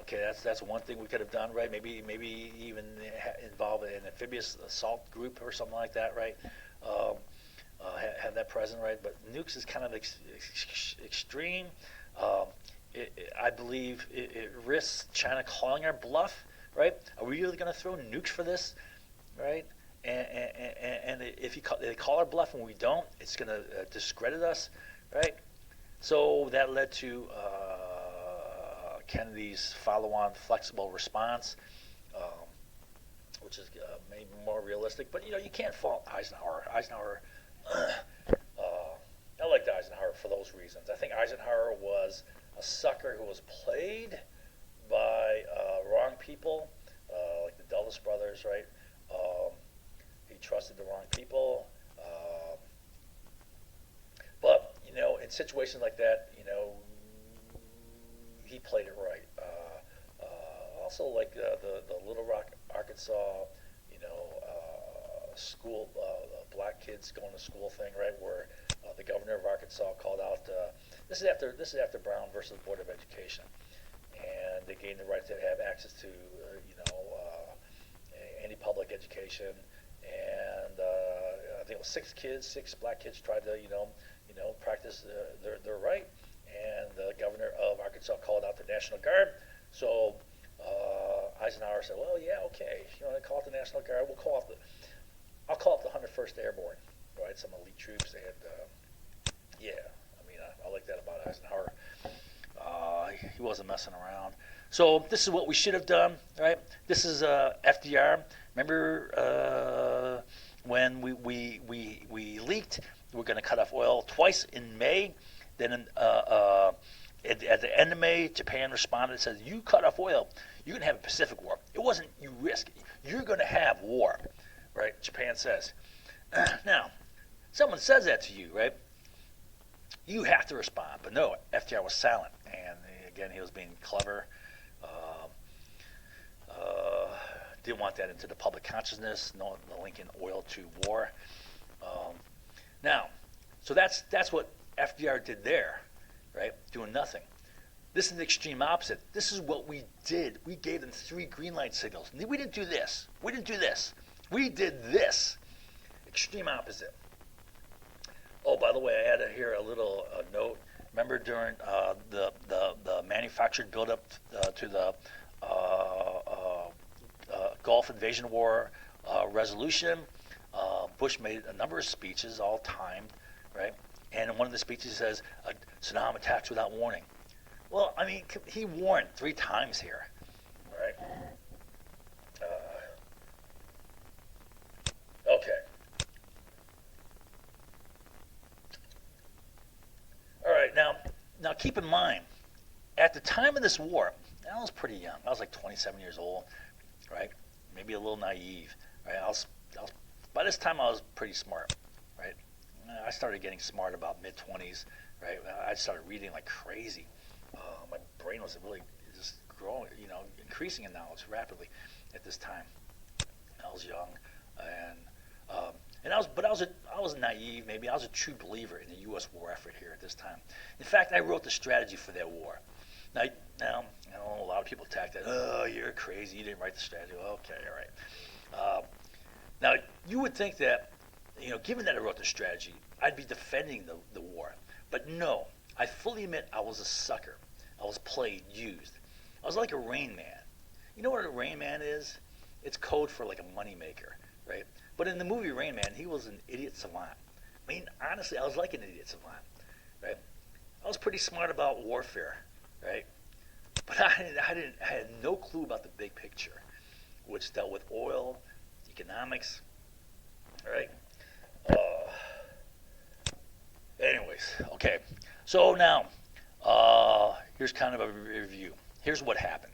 Okay, that's one thing we could have done, right? Maybe even involve an amphibious assault group or something like that, right? Have that present, right? But nukes is kind of extreme. I believe it risks China calling our bluff, right? Are we really going to throw nukes for this, right? And if they call our bluff and we don't, it's going to discredit us, right? So that led to Kennedy's follow-on flexible response, which is maybe more realistic. But you can't fault Eisenhower. I liked Eisenhower for those reasons. I think Eisenhower was a sucker who was played by wrong people, like the Dulles brothers, right? He trusted the wrong people. But in situations like that, he played it right. Also, like the Little Rock, Arkansas, school black kids going to school thing, right? Where the governor of Arkansas called out. This is after Brown versus Board of Education, and they gained the right to have access to any public education. And I think it was 6 black kids tried to practice their right. And the governor of Arkansas called out the National Guard. So Eisenhower said, well, yeah, okay. They call it the National Guard. We'll call it I'll call up the 101st Airborne, right? Some elite troops, and yeah, I mean, I like that about Eisenhower. He wasn't messing around. So this is what we should have done, right? This is FDR. Remember when we leaked? We're going to cut off oil twice in May. Then at the end of May, Japan responded and said, "You cut off oil, you're going to have a Pacific War. It wasn't you risk it. You're going to have war," right? Japan says. Now, someone says that to you, right? You have to respond. But no, FDR was silent. And again, he was being clever. Didn't want that into the public consciousness, no linking oil to war. Now, so that's what FDR did there, right? Doing nothing. This is the extreme opposite. This is what we did. We gave them 3 green light signals. We didn't do this. We didn't do this. We did this. Extreme opposite. Oh, by the way, I had here a little note. Remember during the manufactured buildup to the Gulf Invasion War resolution, Bush made a number of speeches, all timed, right? And in one of the speeches he says, Saddam attacks without warning. Well, I mean, he warned 3 times here, right? Okay. All right, now keep in mind, at the time of this war, I was pretty young. I was like 27 years old, right? Maybe a little naive, right? By this time, I was pretty smart, right? I started getting smart about mid-20s, right? I started reading like crazy. My brain was really just growing, increasing in knowledge rapidly at this time. I was young, and I was naive. Maybe I was a true believer in the U.S. war effort here at this time. In fact, I wrote the strategy for that war. Now, a lot of people attack that. Oh, you're crazy. You didn't write the strategy. Okay, all right. Now, you would think that, given that I wrote the strategy, I'd be defending the war. But no, I fully admit I was a sucker. I was played, used. I was like a Rain Man. You know what a Rain Man is? It's code for like a money maker, right? But in the movie Rain Man, he was an idiot savant. I mean, honestly, I was like an idiot savant, right? I was pretty smart about warfare, right? But I had no clue about the big picture, which dealt with oil, economics, right? Anyways, okay. So now, here's kind of a review. Here's what happened.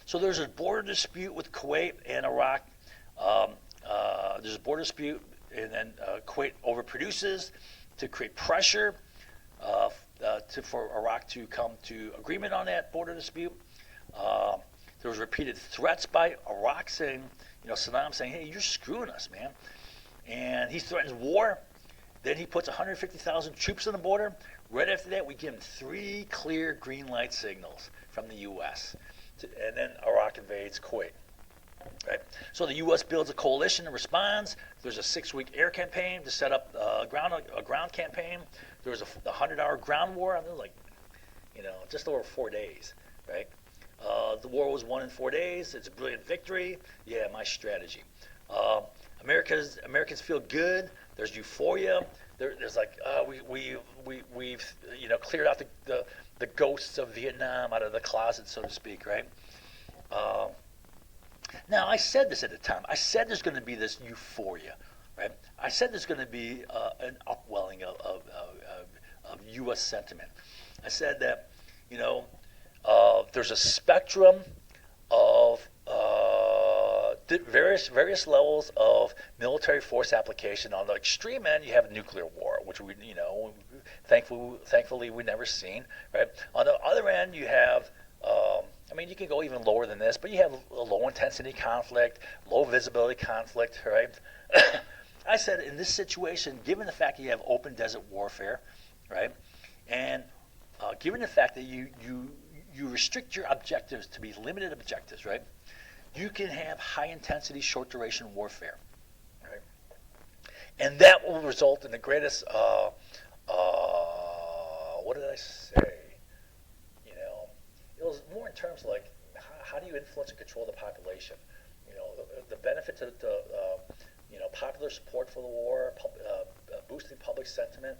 So there's a border dispute with Kuwait and Iraq. There's a border dispute, and then Kuwait overproduces to create pressure for Iraq to come to agreement on that border dispute. There was repeated threats by Iraq saying, Saddam saying, "Hey, you're screwing us, man," and he threatens war. Then he puts 150,000 troops on the border. Right after that, we give him 3 clear green light signals from the U.S. And then Iraq invades Kuwait. Right? So the U.S. builds a coalition and responds. There's a 6-week air campaign to set up a ground campaign. There was a 100-hour ground war. I mean, it was like, just over 4 days. Right? The war was won in 4 days. It's a brilliant victory. Yeah, my strategy. Americans feel good. There's euphoria. There's like we've cleared out the ghosts of Vietnam out of the closet, so to speak, right? Now I said this at the time. I said there's going to be this euphoria, right? I said there's going to be an upwelling of U.S. sentiment. I said that there's a spectrum of various levels of military force application. On the extreme end, you have nuclear war, which we, thankfully we never seen, right? On the other end, you have, you can go even lower than this, but you have a low intensity conflict, low visibility conflict, right? I said in this situation, given the fact that you have open desert warfare, right, and given the fact that you restrict your objectives to be limited objectives, right? You can have high-intensity, short-duration warfare, right? And that will result in the greatest, what did I say? It was more in terms of like, how do you influence and control the population? The benefit to popular support for the war, boosting public sentiment,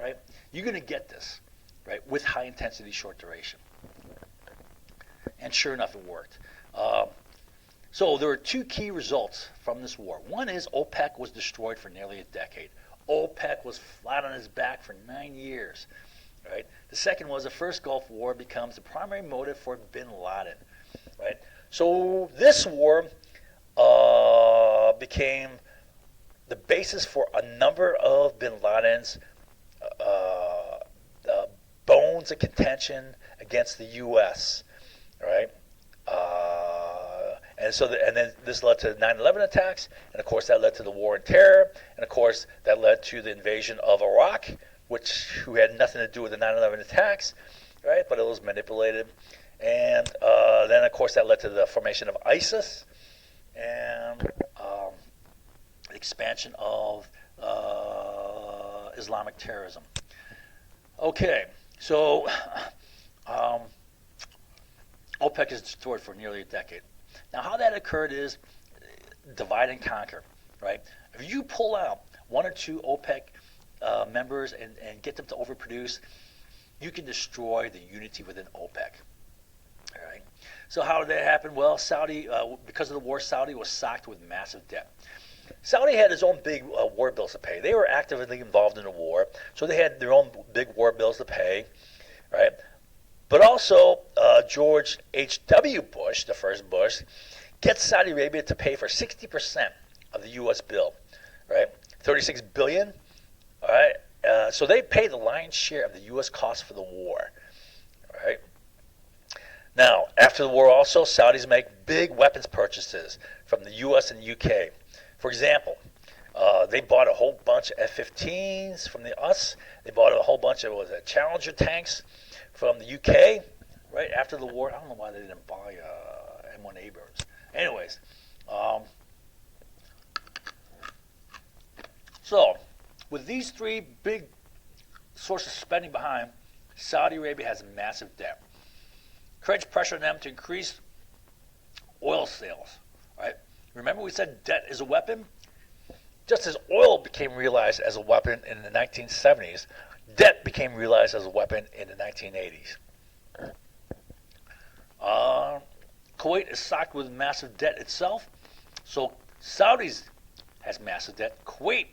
right? You're going to get this, right, with high intensity, short duration. And sure enough, it worked. So there were two key results from this war. One is OPEC was destroyed for nearly a decade. OPEC was flat on its back for 9 years. Right? The second was the first Gulf War becomes the primary motive for bin Laden. Right? So this war became the basis for a number of bin Laden's bones of contention against the U.S. Right? And then this led to the 9/11 attacks, and of course that led to the war on terror, and of course that led to the invasion of Iraq, who had nothing to do with the 9/11 attacks, right? But it was manipulated, and then of course that led to the formation of ISIS, and the expansion of Islamic terrorism. Okay, so OPEC is destroyed for nearly a decade. Now, how that occurred is divide and conquer, right? If you pull out one or two OPEC members and get them to overproduce, you can destroy the unity within OPEC. All right. So how did that happen? Well, Saudi, because of the war, Saudi was socked with massive debt. Saudi had its own big war bills to pay. They were actively involved in the war, so they had their own big war bills to pay, right? But also, George H.W. Bush, the first Bush, gets Saudi Arabia to pay for 60% of the U.S. bill, right? $36 billion, all right? So they pay the lion's share of the U.S. cost for the war, right? Now, after the war also, Saudis make big weapons purchases from the U.S. and the U.K. For example, they bought a whole bunch of F-15s from us. They bought a whole bunch of Challenger tanks from the UK, right after the war. I don't know why they didn't buy M1 Abrams. Anyways, so with these three big sources of spending behind, Saudi Arabia has massive debt. Creates pressure on them to increase oil sales, right? Remember we said debt is a weapon? Just as oil became realized as a weapon in the 1970s, debt became realized as a weapon in the 1980s. Kuwait is socked with massive debt itself. So Saudis has massive debt. Kuwait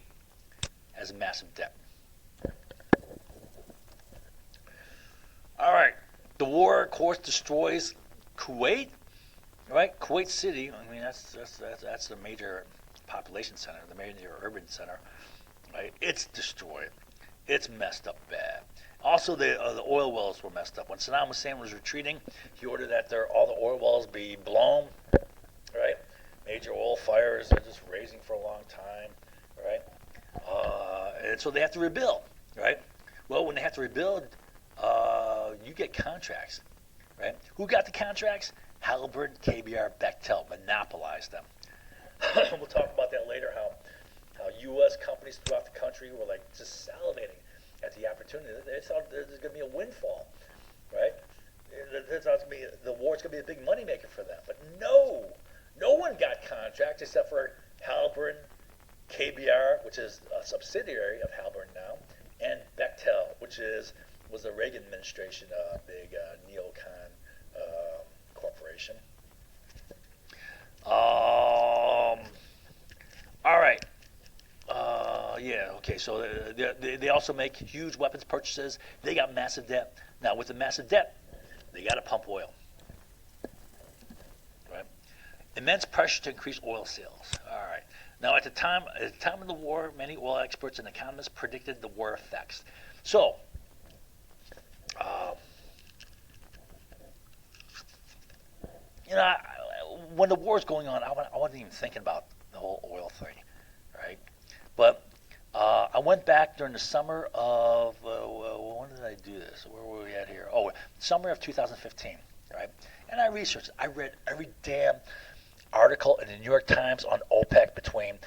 has massive debt. All right. The war, of course, destroys Kuwait. Right? Kuwait City, I mean, that's the major population center, the major urban center. Right? It's destroyed. It's messed up bad. Also, the oil wells were messed up. When Saddam Hussein was retreating, he ordered that all the oil wells be blown. Right? Major oil fires are just raging for a long time. Right? And so they have to rebuild. Right? Well, when they have to rebuild, you get contracts. Right? Who got the contracts? Halliburton, KBR, Bechtel monopolized them. We'll talk about that later. How U.S. companies throughout the country were like just salivating at the opportunity. They thought there's going to be a windfall, right? They thought the war's going to be a big moneymaker for them. But no one got contracts except for Halliburton, KBR, which is a subsidiary of Halliburton now, and Bechtel, which was the Reagan administration big neocon corporation. All right. Yeah, okay, so they also make huge weapons purchases. They got massive debt. Now, with the massive debt, they got to pump oil. Right? Immense pressure to increase oil sales. All right. Now, at the time of the war, many oil experts and economists predicted the war effects. So, when the war was going on, I wasn't even thinking about the whole oil thing, right? But I went back during the summer of, when did I do this? Where were we at here? Oh, summer of 2015, right? And I researched. I read every damn article in the New York Times on OPEC between,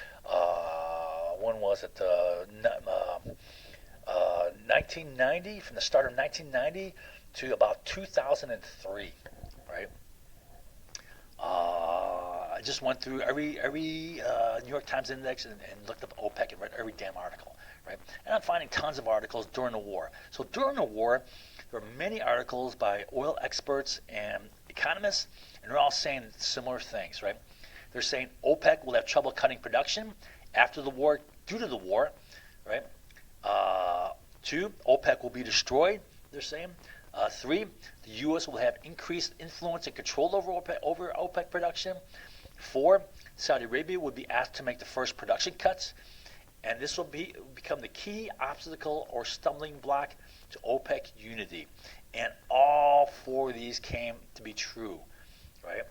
when was it? 1990, from the start of 1990 to about 2003, right? I just went through every New York Times index and looked up OPEC and read every damn article, right? And I'm finding tons of articles during the war. So during the war, there are many articles by oil experts and economists, and they're all saying similar things, right? They're saying OPEC will have trouble cutting production after the war due to the war, right? 2, OPEC will be destroyed, they're saying. 3, the U.S. will have increased influence and control over OPEC production. 4, Saudi Arabia would be asked to make the first production cuts, and this will become the key obstacle or stumbling block to OPEC unity. And all 4 of these came to be true, right?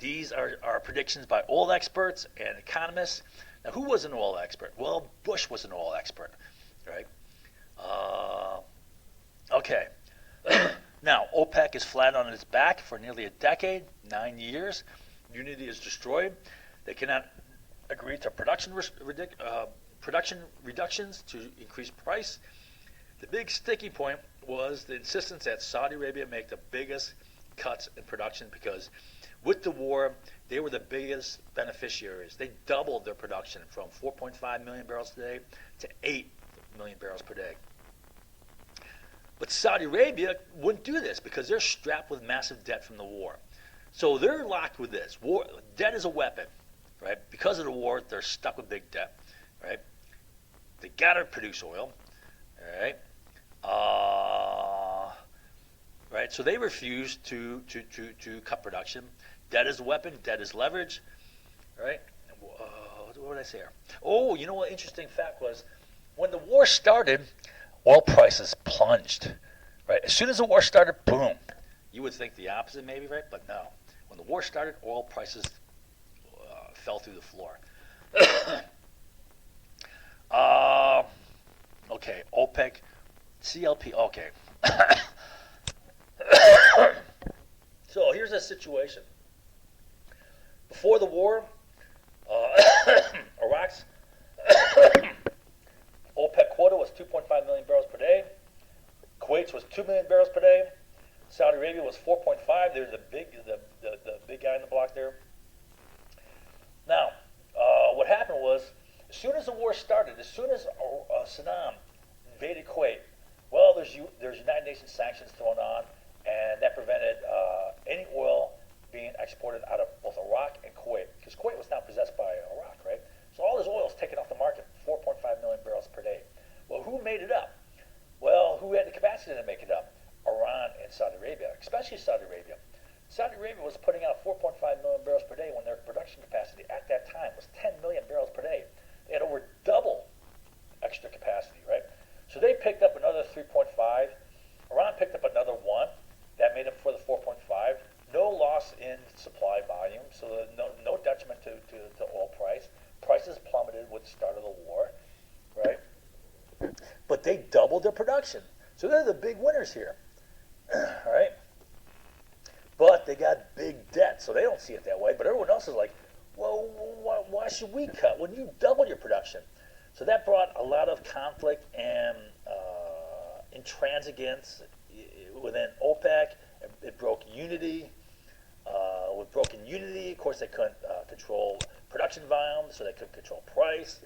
These are predictions by oil experts and economists. Now, who was an oil expert? Well, Bush was an oil expert, right? Okay. Now, OPEC is flat on its back for nearly a decade, 9 years. Unity is destroyed. They cannot agree to production reductions to increase price. The big sticky point was the insistence that Saudi Arabia make the biggest cuts in production because with the war, they were the biggest beneficiaries. They doubled their production from 4.5 million barrels a day to 8 million barrels per day. But Saudi Arabia wouldn't do this because they're strapped with massive debt from the war. So they're locked with this. Debt is a weapon, right? Because of the war, they're stuck with big debt, right? They got to produce oil, all right? Right? So they refuse to cut production. Debt is a weapon. Debt is leverage, right? What did I say here? Oh, you know what? Interesting fact was when the war started, oil prices plunged, right? As soon as the war started, boom. You would think the opposite maybe, right? But no. When the war started, oil prices fell through the floor. Okay, OPEC, CLP, okay. So here's the situation. Before the war, Iraq's OPEC quota was 2.5 million barrels per day. Kuwait's was 2 million barrels per day. Saudi Arabia was 4.5. They're the big guy in the block there. Now, what happened was, as soon as the war started, as soon as Saddam invaded Kuwait, well, there's United Nations sanctions thrown on, and that prevented any oil being exported out of both Iraq and Kuwait, because Kuwait was now possessed by Iraq, right? So all this oil is taken off the market, 4.5 million barrels per day. Well, who made it up? Well, who had the capacity to make it up? Iran and Saudi Arabia, especially Saudi Arabia. Saudi Arabia was putting out 4.5 million barrels per day when their production capacity at that time was 10 million barrels per day. They had over double extra capacity, right? So they picked up another 3.5. Iran picked up another 1. That made up for the 4.5. No loss in supply volume, so no detriment to oil price. Prices plummeted with the start of the war, right? But they doubled their production. So they're the big winners here, all right? But they got big debt, so they don't see it that way. But everyone else is like, well, why should we cut when you double your production? So that brought a lot of conflict and intransigence within OPEC. It broke unity. With broken unity, of course, they couldn't control production volume, so they couldn't control price.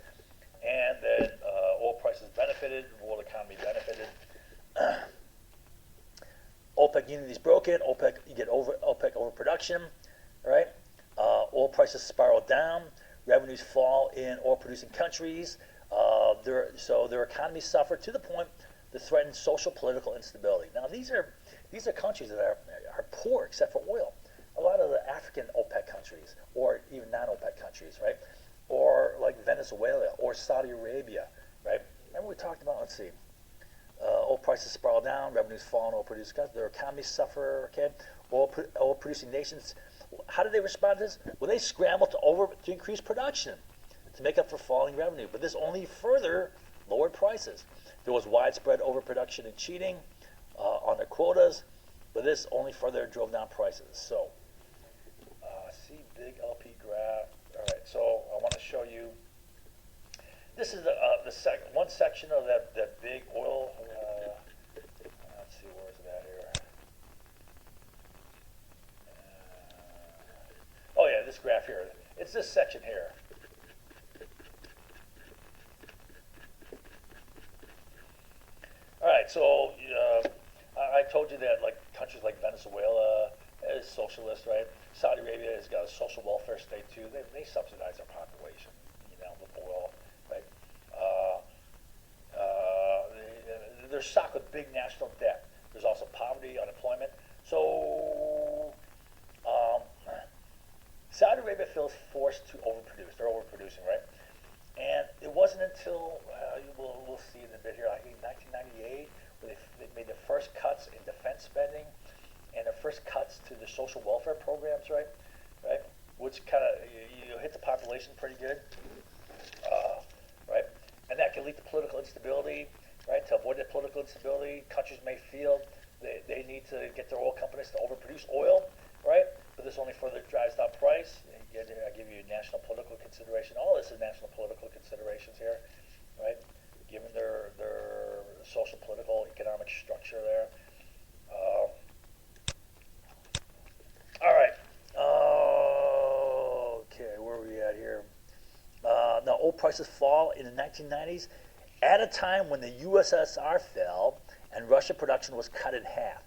And then oil prices benefited, the world economy benefited. OPEC unity is broken. You get OPEC overproduction, right? Oil prices spiral down. Revenues fall in oil-producing countries. So their economies suffer to the point that threaten social political instability. Now these are countries that are poor except for oil. A lot of the African OPEC countries, or even non-OPEC countries, right? Or like Venezuela or Saudi Arabia, right? Remember we talked about, let's see, oil prices spiral down, revenues fall in oil-producing countries, their economies suffer, okay? Oil-producing nations, how did they respond to this? Well, they scrambled to increase production to make up for falling revenue, but this only further lowered prices. There was widespread overproduction and cheating on their quotas, but this only further drove down prices. So, see big LP graph. All right, so I want to show you. This is one section of that big oil. Let's see, where is it at here? Oh yeah, this So I told you that like countries like Venezuela is socialist, right? Saudi Arabia has got a social welfare state too. They subsidize their population, with oil, right? They're stocked with big national debt. There's also poverty, unemployment. So Saudi Arabia feels forced to overproduce. They're overproducing, right? And it wasn't until, we'll see in a bit here, I think 1998, where they made the first cuts in defense spending and the first cuts to the social welfare programs, right? Which kind of, hit the population pretty good, right? And that can lead to political instability, right? To avoid that political instability, countries may feel they need to get their oil companies to overproduce oil, right? But this only further drives down price. I give you national political consideration. All this is national political considerations here, right? Given their social, political, economic structure there. All right. Okay, where are we at here? Now, oil prices fall in the 1990s at a time when the USSR fell and Russia production was cut in half.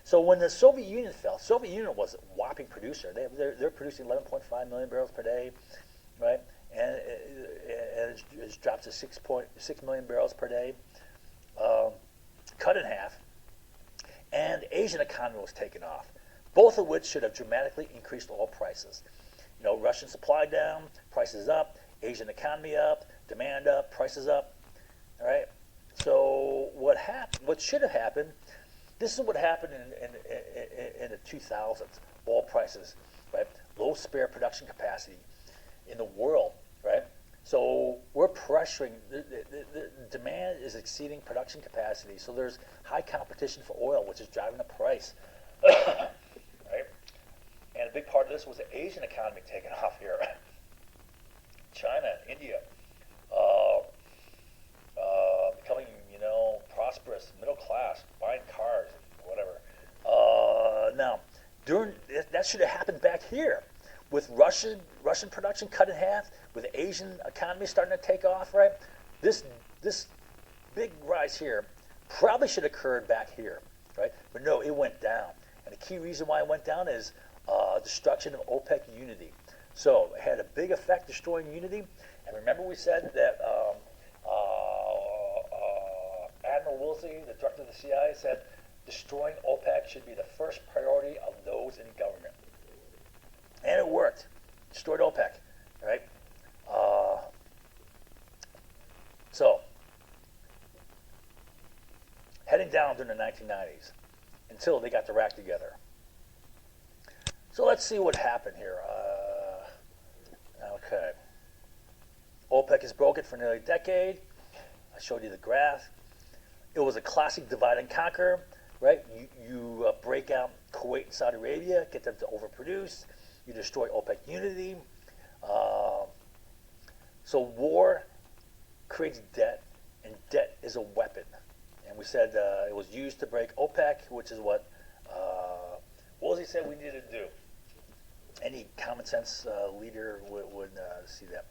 So when the Soviet Union fell, Soviet Union was a whopping producer. They're producing 11.5 million barrels per day, right? And it's dropped to 6.6 million barrels per day, cut in half. And the Asian economy was taken off, both of which should have dramatically increased oil prices. Russian supply down, prices up, Asian economy up, demand up, prices up, all right? So what should have happened, this is what happened in the 2000s, oil prices, right? Low spare production capacity in the world, right? So we're pressuring, the demand is exceeding production capacity, so there's high competition for oil, which is driving the price, right? And a big part of this was the Asian economy taking off here. China, India, becoming, prosperous, middle class, buying cars, whatever. Now, that should have happened back here, with Russian production cut in half, with the Asian economy starting to take off, right? This big rise here probably should have occurred back here, right? But no, it went down. And the key reason why it went down is destruction of OPEC unity. So it had a big effect destroying unity. And remember we said that Admiral Woolsey, the director of the CIA, said destroying OPEC should be the first priority of those in government. And it worked. Destroyed OPEC, right? So, heading down during the 1990s until they got their act together. So let's see what happened here. Okay. OPEC is broken for nearly a decade. I showed you the graph. It was a classic divide and conquer, right? You break out Kuwait and Saudi Arabia, get them to overproduce. You destroy OPEC unity. So war creates debt, and debt is a weapon. And we said it was used to break OPEC, which is what Woolsey said we needed to do. Any common sense leader would see that.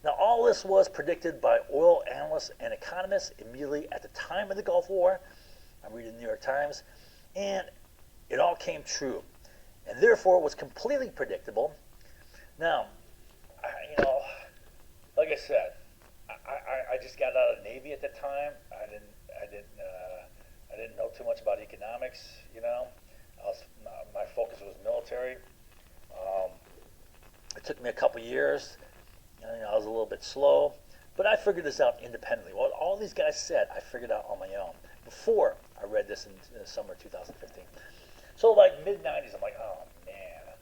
Now, all this was predicted by oil analysts and economists immediately at the time of the Gulf War. I'm reading the New York Times. And it all came true. And therefore, it was completely predictable. Now, like I said, I just got out of the Navy at the time. I didn't know too much about economics. My focus was military. It took me a couple years. I was a little bit slow, but I figured this out independently. What all these guys said, I figured out on my own before I read this in the summer of 2015. So like mid-90s, I'm like, oh man,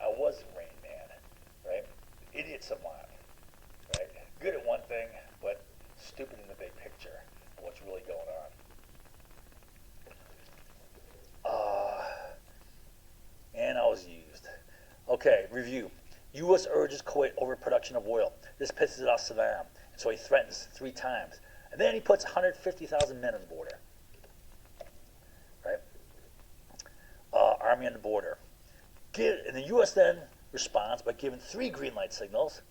I was Rain Man, right? Idiots of mine, right? Good at one thing, but stupid in the big picture of what's really going on. And I was used. Okay, review. U.S. urges Kuwait overproduction of oil. This pisses off Saddam, and so he threatens 3 times. And then he puts 150,000 men on the border. Right? Army on the border. And the U.S. then responds by giving 3 green light signals.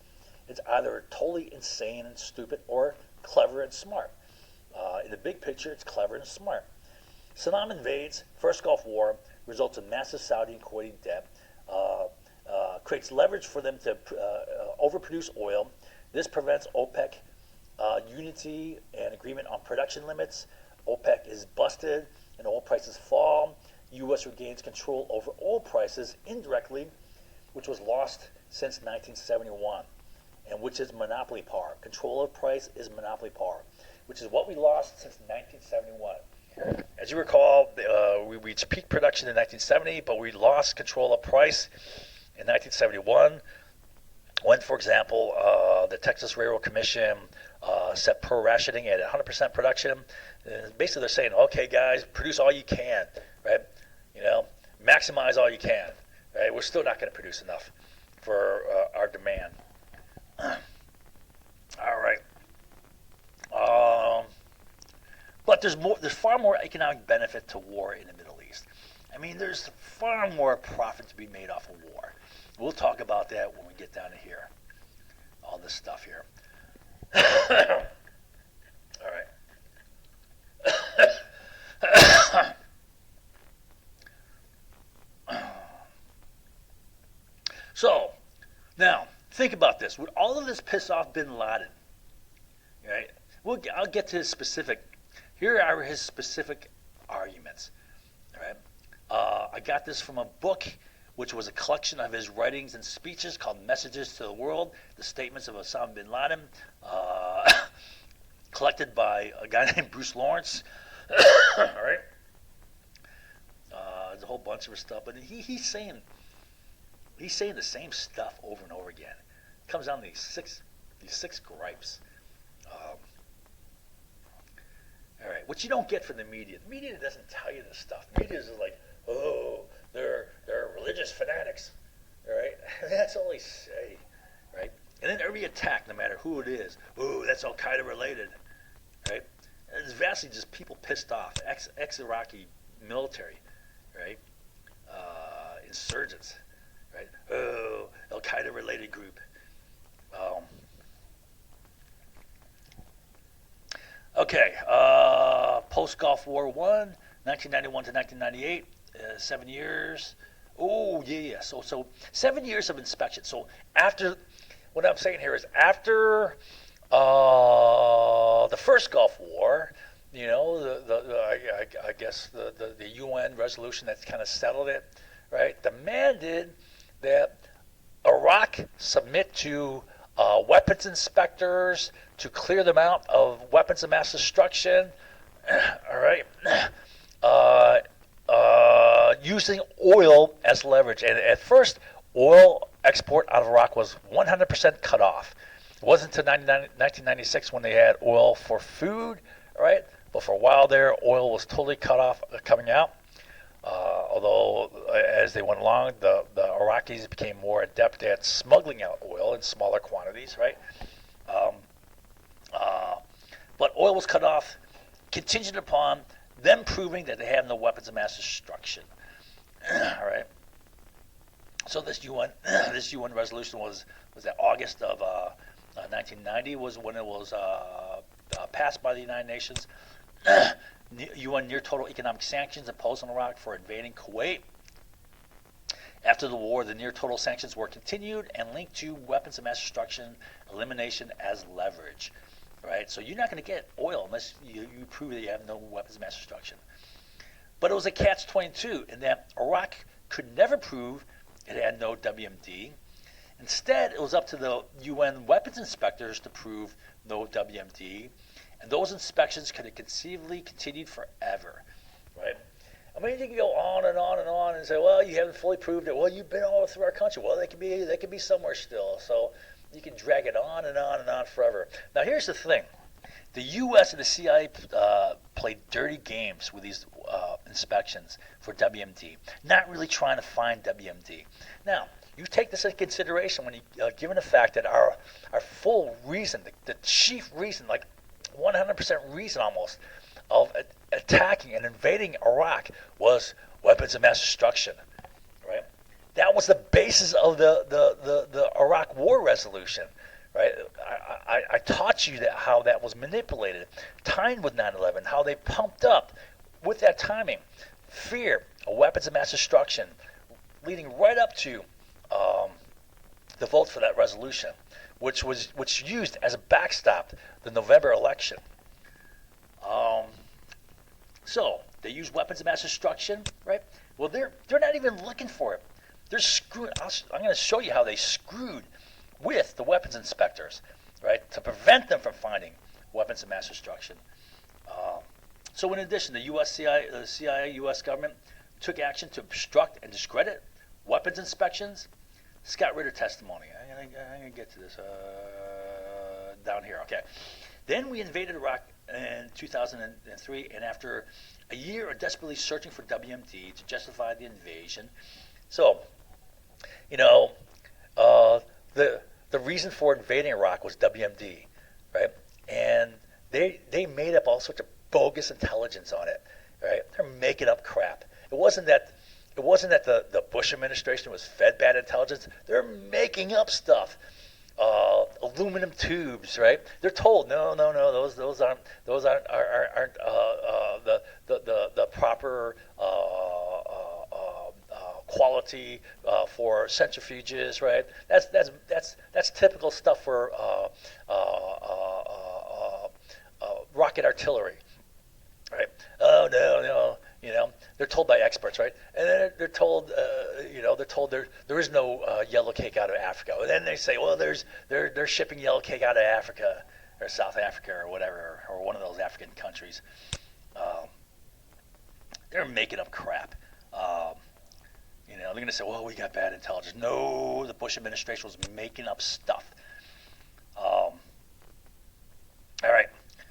It's either totally insane and stupid or clever and smart. in the big picture, it's clever and smart. Saddam invades, first Gulf War, results in massive Saudi and Kuwaiti debt, creates leverage for them to overproduce oil. This prevents OPEC unity and agreement on production limits. OPEC is busted and oil prices fall. U.S. regains control over oil prices indirectly, which was lost since 1971, and which is monopoly power. Control of price is monopoly power, which is what we lost since 1971. As you recall, we reached peak production in 1970, but we lost control of price in 1971 when, for example, the Texas Railroad Commission set pro-rationing at 100% production. Basically, they're saying, okay, guys, produce all you can, right? Maximize all you can, right? We're still not going to produce enough for our demand. All right. But there's far more economic benefit to war in the Middle East. I mean, there's far more profit to be made off of war. We'll talk about that when we get down to here. All this stuff here. All right. So, now, think about this. Would all of this piss off bin Laden? Right? I'll get to his specific. Here are his specific arguments. All right? I got this from a book, which was a collection of his writings and speeches called Messages to the World, the Statements of Osama bin Laden, collected by a guy named Bruce Lawrence. All right? There's a whole bunch of stuff, but he's saying the same stuff over and over again. It comes down to these six gripes. All right, what you don't get from the media. The media doesn't tell you this stuff. The media is like, oh, they're religious fanatics. All right, that's all they say, right? And then every attack, no matter who it is, oh, that's Al Qaeda related, right? And it's vastly just people pissed off, ex-Iraqi military, right? Insurgents, right? Oh, Al Qaeda related group. Okay, post-Gulf War I, 1991 to 1998, 7 years. Oh, yeah. So 7 years of inspection. So after, what I'm saying here is after the first Gulf War, I guess the UN resolution that kind of settled it, right, demanded that Iraq submit to weapons inspectors to clear them out of weapons of mass destruction, all right, using oil as leverage. And at first, oil export out of Iraq was 100% cut off. It wasn't until 1996 when they had oil for food, right? But for a while there, oil was totally cut off coming out. Although, as they went along, the Iraqis became more adept at smuggling out oil in smaller quantities, right? But oil was cut off, contingent upon them proving that they have no weapons of mass destruction. All right. So this UN resolution was that August of 1990 was when it was passed by the United Nations. UN near total economic sanctions imposed on Iraq for invading Kuwait. After the war, the near total sanctions were continued and linked to weapons of mass destruction elimination as leverage. Right? So you're not going to get oil unless you prove that you have no weapons of mass destruction. But it was a catch-22 in that Iraq could never prove it had no WMD. Instead, it was up to the UN weapons inspectors to prove no WMD, and those inspections could have conceivably continued forever, right? I mean, you can go on and on and on and say, well, you haven't fully proved it. Well, you've been all through our country. Well, they could be somewhere still. So you can drag it on and on and on forever. Now, here's the thing. The U.S. and the CIA played dirty games with these inspections for WMD, not really trying to find WMD. Now, you take this into consideration when you, given the fact that our full reason, the chief reason, like 100% reason almost, of attacking and invading Iraq was weapons of mass destruction, right? That was the basis of the Iraq War resolution, right? I taught you that how that was manipulated, timed with 9/11, how they pumped up with that timing, fear, weapons of mass destruction, leading right up to the vote for that resolution, which used as a backstop the November election. So they use weapons of mass destruction, right? Well, they're not even looking for it. They're screwed. I'm going to show you how they screwed with the weapons inspectors, right, to prevent them from finding weapons of mass destruction. So in addition, the CIA, U.S. government took action to obstruct and discredit weapons inspections. Scott Ritter testimony. I'm going to get to this down here. Okay. Then we invaded Iraq in 2003, and after a year of desperately searching for WMD to justify the invasion, so, the reason for invading Iraq was WMD, right? And they made up all sorts of bogus intelligence on it, right? They're making up crap. It wasn't that the Bush administration was fed bad intelligence. They're making up stuff. Aluminum tubes, right? They're told no, those aren't the proper quality for centrifuges, right? That's typical stuff for rocket artillery, right? Oh no, they're told by experts, right? And then they're told, there is no yellow cake out of Africa. And then they say, well, they're shipping yellow cake out of Africa or South Africa or whatever, or one of those African countries. They're making up crap. They're going to say, well, we got bad intelligence. No, the Bush administration was making up stuff. All right.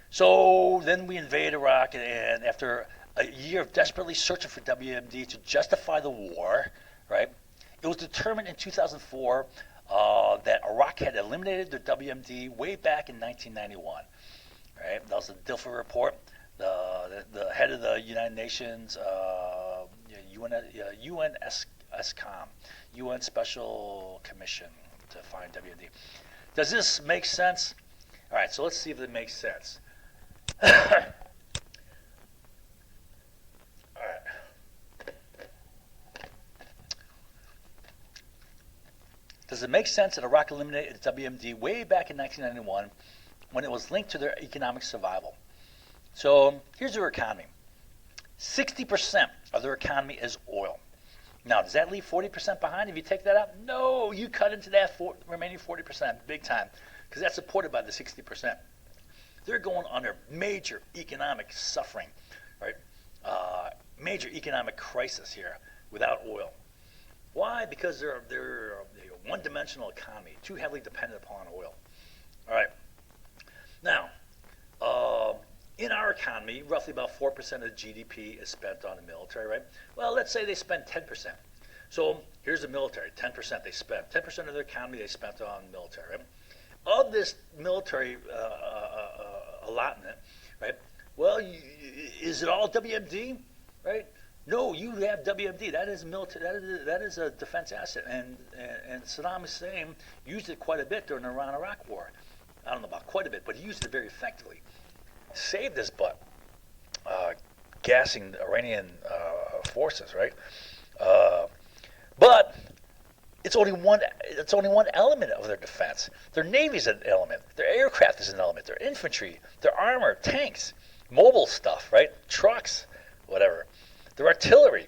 So then we invade Iraq, and after a year of desperately searching for WMD to justify the war, right, it was determined in 2004 that Iraq had eliminated the WMD way back in 1991. Right? That was the Dilfer report. The head of the United Nations, UNSCOM, UN Special Commission to find WMD. Does this make sense? All right, so let's see if it makes sense. All right. Does it make sense that Iraq eliminated WMD way back in 1991 when it was linked to their economic survival? So here's their economy. 60% of their economy is oil. Now, does that leave 40% behind if you take that out? No, you cut into that remaining 40% big time, because that's supported by the 60%. They're going under major economic suffering, right? Major economic crisis here without oil. Why? Because they're a one-dimensional economy, too heavily dependent upon oil. All right. Now, in our economy, roughly about 4% of GDP is spent on the military, right? Well, let's say they spend 10%. So here's the military, 10% they spent. 10% of their economy they spent on military, right? Of this military allotment, right? Well, is it all WMD, right? No, you have WMD. That is military. That is a defense asset, and Saddam Hussein used it quite a bit during the Iran-Iraq war. I don't know about quite a bit, but he used it very effectively. Saved his butt, gassing Iranian forces, right? But it's only one element of their defense. Their navy is an element. Their aircraft is an element. Their infantry, their armor, tanks, mobile stuff, right? Trucks, whatever. Their artillery,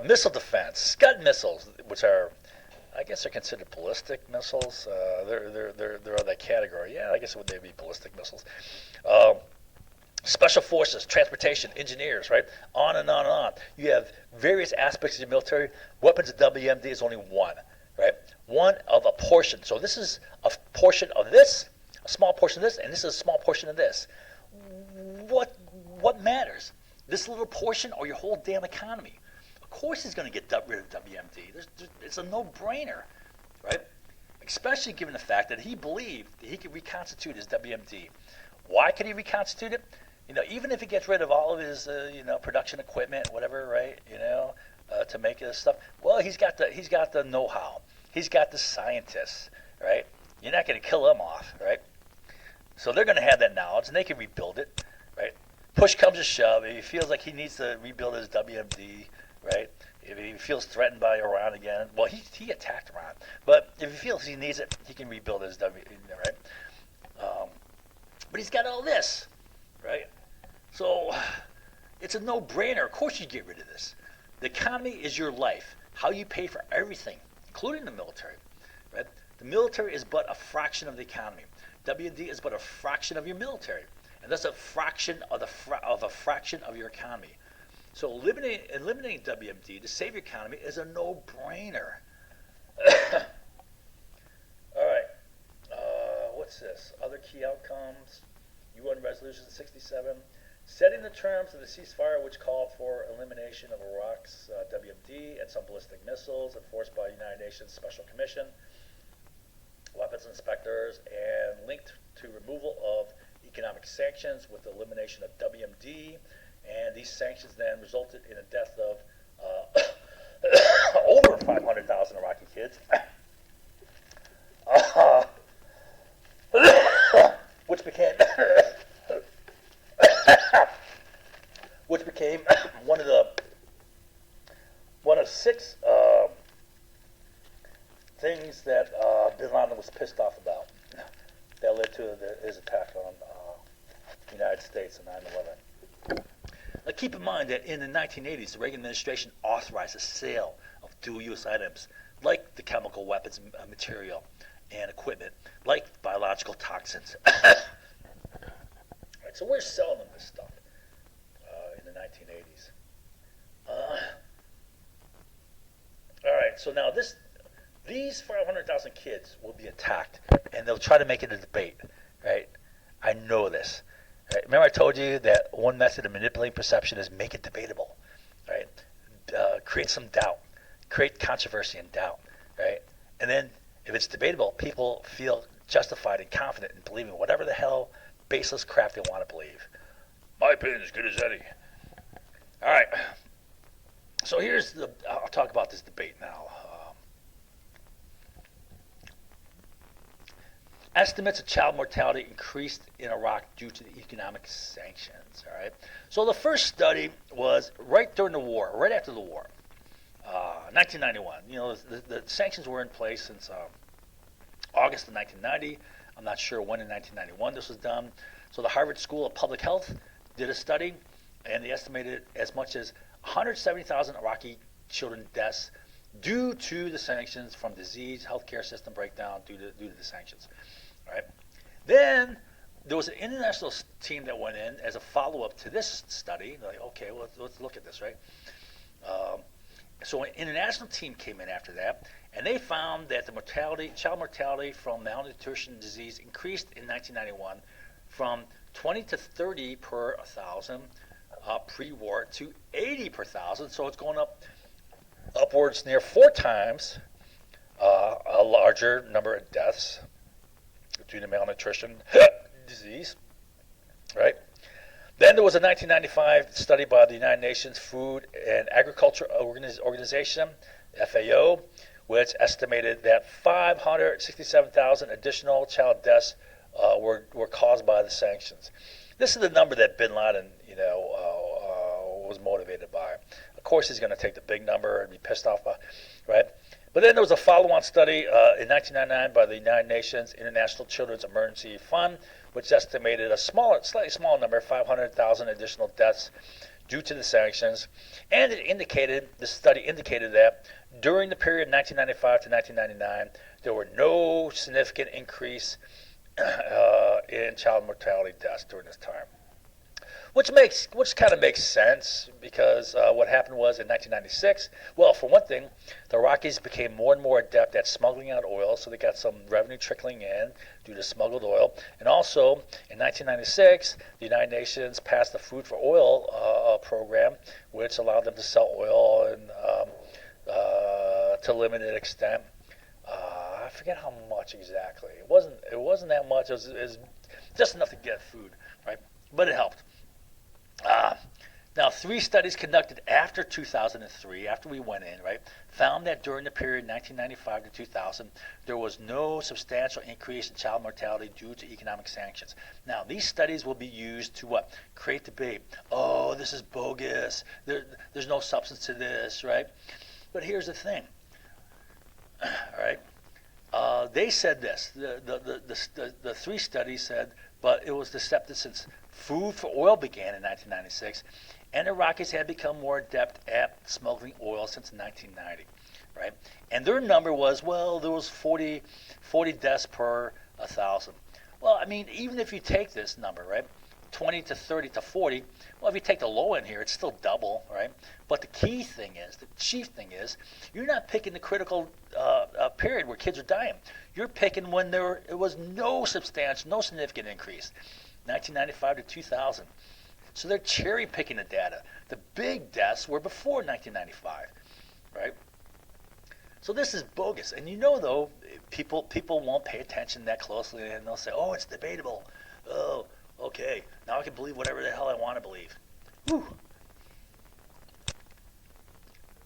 missile defense, Scud missiles, which are, I guess, they're considered ballistic missiles. They're of that category. Yeah, I guess would they be ballistic missiles? Special forces, transportation, engineers, right? On and on and on. You have various aspects of the military. Weapons of WMD is only one, right? One of a portion. So this is a portion of this, a small portion of this, and this is a small portion of this. What matters? This little portion or your whole damn economy? Of course he's going to get rid of WMD. It's a no-brainer, right? Especially given the fact that he believed that he could reconstitute his WMD. Why could he reconstitute it? Even if he gets rid of all of his, production equipment, whatever, right? To make this stuff. Well, he's got the know-how. He's got the scientists, right? You're not going to kill them off, right? So they're going to have that knowledge, and they can rebuild it, right? Push comes to shove. If he feels like he needs to rebuild his WMD, right? If he feels threatened by Iran again, well, he attacked Iran. But if he feels he needs it, he can rebuild his WMD, right? But he's got all this, right? So it's a no-brainer. Of course you get rid of this. The economy is your life, how you pay for everything, including the military, right? The military is but a fraction of the economy. WMD is but a fraction of your military, and that's a fraction of a fraction of your economy. So eliminating WMD to save your economy is a no-brainer. All right. What's this? Other key outcomes. UN Resolution 67. Setting the terms of the ceasefire, which called for elimination of Iraq's WMD and some ballistic missiles, enforced by United Nations Special Commission, weapons inspectors, and linked to removal of economic sanctions with the elimination of WMD. And these sanctions then resulted in a death of over 500,000 Iraqi kids, which became one of six things that Bin Laden was pissed off about that led to his attack on the United States in 9/11. Now keep in mind that in the 1980s, the Reagan administration authorized the sale of dual-use items like the chemical weapons material and equipment, like biological toxins. Right, so we're selling them this stuff in the 1980s. All right, so now these 500,000 kids will be attacked, and they'll try to make it a debate, right? I know this. Right? Remember I told you that one method of manipulating perception is make it debatable, right? Create some doubt, create controversy and doubt, right? And then if it's debatable, people feel justified and confident in believing whatever the hell baseless crap they want to believe. My opinion is as good as any. All right. So I'll talk about this debate now. Estimates of child mortality increased in Iraq due to the economic sanctions. All right. So the first study was right during the war, right after the war, 1991. You know, the sanctions were in place since August of 1990. I'm not sure when in 1991 this was done. So the Harvard School of Public Health did a study, and they estimated as much as 170,000 Iraqi children deaths due to the sanctions from disease, healthcare system breakdown due to the sanctions. All right. Then there was an international team that went in as a follow-up to this study. They're like, okay, well, let's look at this, right? So an international team came in after that, and they found that the child mortality from malnutrition disease increased in 1991 from 20 to 30 per 1,000 pre-war to 80 per 1,000. So it's going upwards near 4 times a larger number of deaths due to malnutrition disease, right? Then there was a 1995 study by the United Nations Food and Agriculture Organization, FAO, which estimated that 567,000 additional child deaths were caused by the sanctions. This is the number that Bin Laden, was motivated by. Of course, he's going to take the big number and be pissed off by, right? But then there was a follow-on study in 1999 by the United Nations International Children's Emergency Fund, which estimated a slightly smaller number, 500,000 additional deaths due to the sanctions. And the study indicated that during the period 1995 to 1999, there were no significant increase in child mortality deaths during this time. Which kind of makes sense, because what happened was in 1996, well, for one thing, the Iraqis became more and more adept at smuggling out oil, so they got some revenue trickling in due to smuggled oil. And also, in 1996, the United Nations passed the Food for Oil program, which allowed them to sell oil and to a limited extent. I forget how much exactly. It wasn't that much. It was just enough to get food, right? But it helped. Now, 3 studies conducted after 2003, after we went in, right, found that during the period 1995 to 2000, there was no substantial increase in child mortality due to economic sanctions. Now, these studies will be used to what? Create debate. Oh, this is bogus. There's no substance to this, right? But here's the thing, all right? They said this. The 3 studies said, but it was deceptive since food for oil began in 1996, and Iraqis had become more adept at smuggling oil since 1990, right? And their number was, well, there was 40 deaths per 1,000. Well, I mean, even if you take this number, right, 20 to 30 to 40, well, if you take the low end here, it's still double, right? But the key thing is, the chief thing is, you're not picking the critical period where kids are dying. You're picking when it was no significant increase, 1995 to 2000. So they're cherry picking the data. The big deaths were before 1995, right? So this is bogus. And you know, though, people won't pay attention that closely, and they'll say, oh, it's debatable. Oh, okay, now I can believe whatever the hell I want to believe. Whew.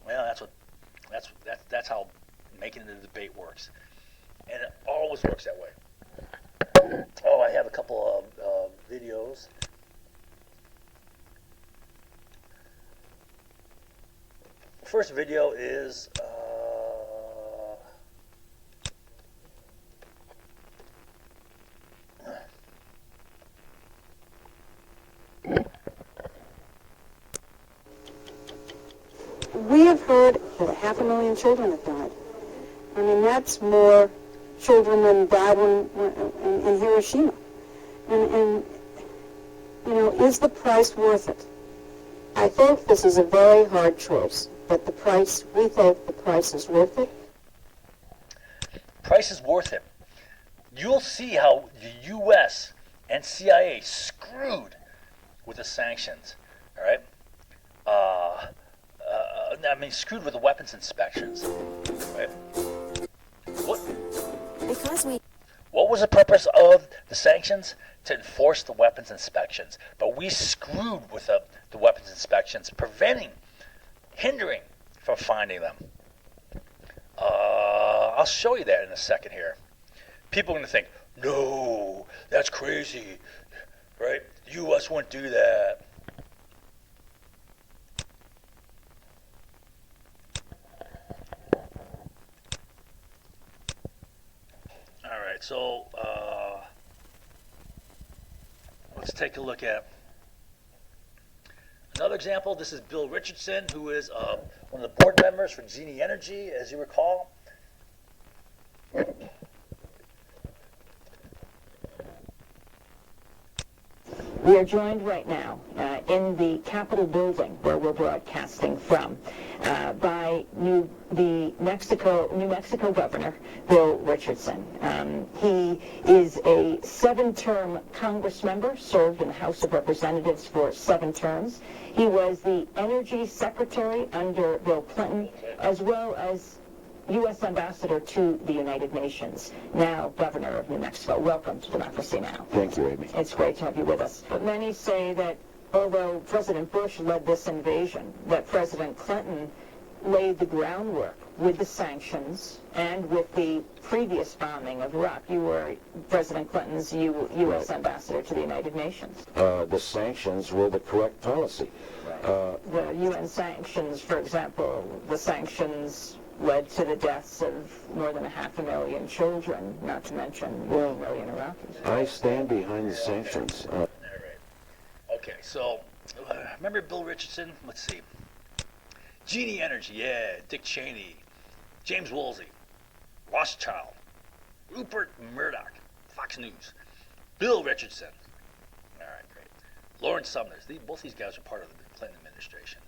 Well, that's how making the debate works, and it always works that way. Oh, I have a couple of videos. First video is we have heard that 500,000 children have died. I mean, that's more children than died in Hiroshima. And, you know, is the price worth it? I think this is a very hard choice, but we think the price is worth it. Price is worth it. You'll see how the U.S. and CIA screwed with the sanctions, all right? I mean, screwed with the weapons inspections, right? What was the purpose of the sanctions? To enforce the weapons inspections. But we screwed with the weapons inspections, hindering from finding them. I'll show you that in a second here. People are going to think, no, that's crazy, right? The U.S. wouldn't do that. All right, so let's take a look at another example. This is Bill Richardson, who is one of the board members for Genie Energy, as you recall. We are joined right now in the Capitol building where we're broadcasting from by the New Mexico Governor, Bill Richardson. He is a 7-term Congress member, served in the House of Representatives for 7 terms. He was the Energy Secretary under Bill Clinton, as well as U.S. Ambassador to the United Nations, now Governor of New Mexico. Welcome to Democracy Now! Thank you, Amy. It's great to have you with us. But many say that although President Bush led this invasion, that President Clinton laid the groundwork with the sanctions and with the previous bombing of Iraq. You were President Clinton's U.S. Ambassador to the United Nations. The sanctions were the correct policy. The UN sanctions, for example, the sanctions led to the deaths of more than 500,000 children, not to mention 1 million Iraqis. I stand behind the sanctions. All right. Okay, so remember Bill Richardson? Let's see. Genie Energy, yeah, Dick Cheney, James Woolsey, Rothschild, Rupert Murdoch, Fox News, Bill Richardson. All right, great. Lawrence Sumner. Both these guys are part of the Clinton administration.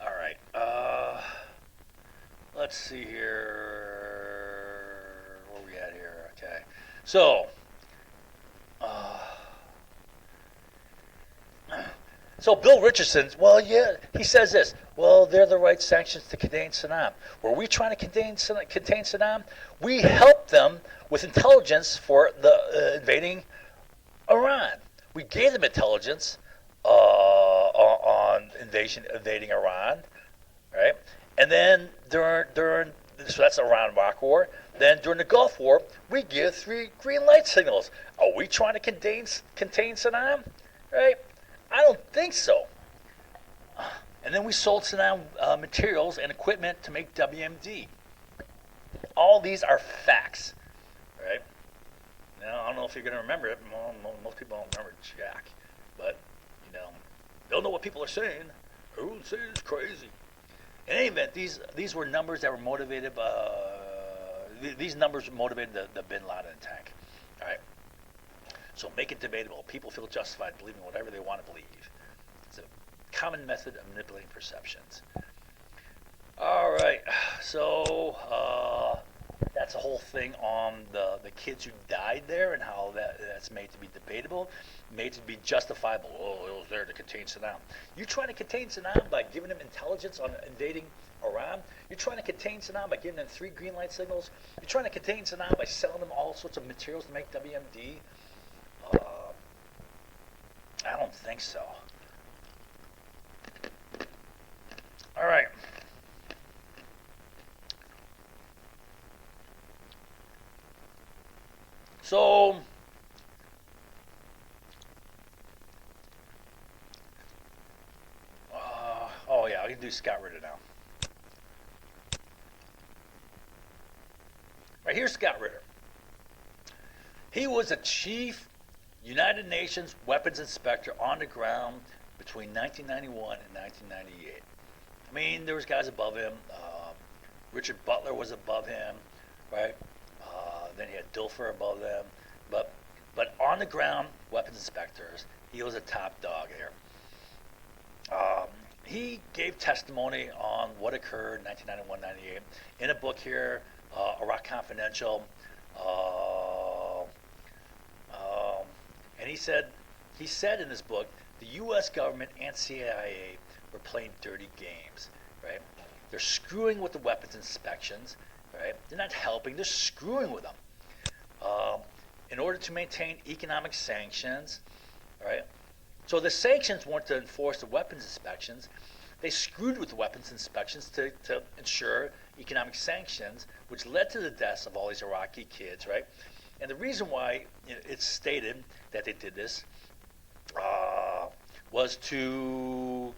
All right. Let's see here. Where are we at here? Okay. So, Bill Richardson, well, yeah, he says this. Well, they're the right sanctions to contain Saddam. Were we trying to contain Saddam? We helped them with intelligence for the invading Iran. We gave them intelligence on invading Iran, right? And then during so that's Iran Iraq War. Then during the Gulf War, we give 3 green light signals. Are we trying to contain Saddam? Right? I don't think so. And then we sold Saddam materials and equipment to make WMD. All these are facts, right? Now, I don't know if you're going to remember it. Most people don't remember Jack. But, they'll know what people are saying. Who would say it's crazy? In any event, these were numbers that were motivated these numbers motivated the Bin Laden attack. All right. So make it debatable. People feel justified believing whatever they want to believe. It's a common method of manipulating perceptions. All right. So that's a whole thing on the kids who died there and how that's made to be debatable, made to be justifiable. Oh, it was there to contain Saddam. You're trying to contain Saddam by giving him intelligence on invading Iran. You're trying to contain Saddam by giving them 3 green light signals. You're trying to contain Saddam by selling them all sorts of materials to make WMD. I don't think so. All right. So, oh yeah, I can do Scott Ritter now. Right, here's Scott Ritter. He was a chief United Nations weapons inspector on the ground between 1991 and 1998. I mean, there was guys above him. Richard Butler was above him, right? Then he had Dilfer above them. But on the ground, weapons inspectors, he was a top dog here. He gave testimony on what occurred in 1991-98 in a book here, Iraq Confidential. And he said in this book, the U.S. government and CIA were playing dirty games, right? They're screwing with the weapons inspections, right? They're not helping, they're screwing with them. In order to maintain economic sanctions, right? So the sanctions weren't to enforce the weapons inspections. They screwed with the weapons inspections to ensure economic sanctions, which led to the deaths of all these Iraqi kids, right? And the reason why it's stated that they did this was to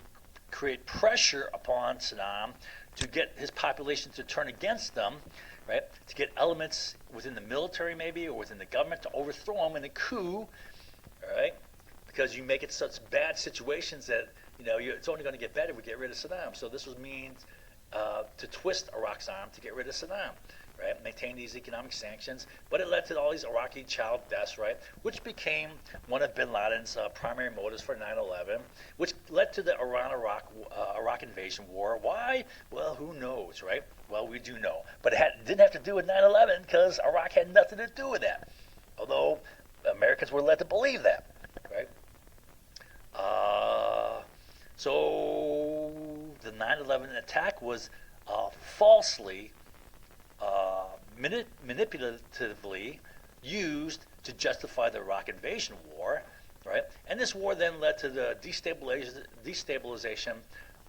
create pressure upon Saddam to get his population to turn against them, right? To get elements within the military maybe or within the government to overthrow him in a coup, right? Because you make it such bad situations that it's only going to get better if we get rid of Saddam. So this was means to twist Iraq's arm to get rid of Saddam, right? Maintain these economic sanctions, but it led to all these Iraqi child deaths, right? Which became one of Bin Laden's primary motives for 9/11, which led to the Iraq invasion war. Why? Well, who knows, right? Well, we do know, but it didn't have to do with 9/11 because Iraq had nothing to do with that. Although Americans were led to believe that, right? So the 9/11 attack was falsely, manipulatively used to justify the Iraq invasion war, right? And this war then led to the destabilization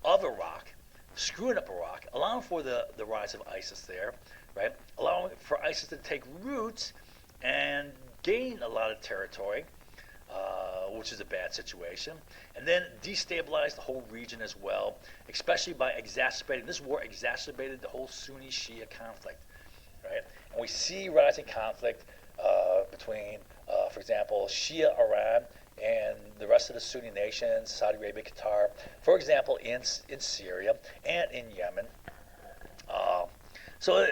of Iraq, screwing up Iraq, allowing for the rise of ISIS there, right? Allowing for ISIS to take roots and gain a lot of territory, which is a bad situation, and then destabilize the whole region as well, especially by this war exacerbated the whole Sunni-Shia conflict, right? And we see rising conflict between, for example, Shia Iran and the rest of the Sunni nations, Saudi Arabia, Qatar, for example, in Syria and in Yemen. So,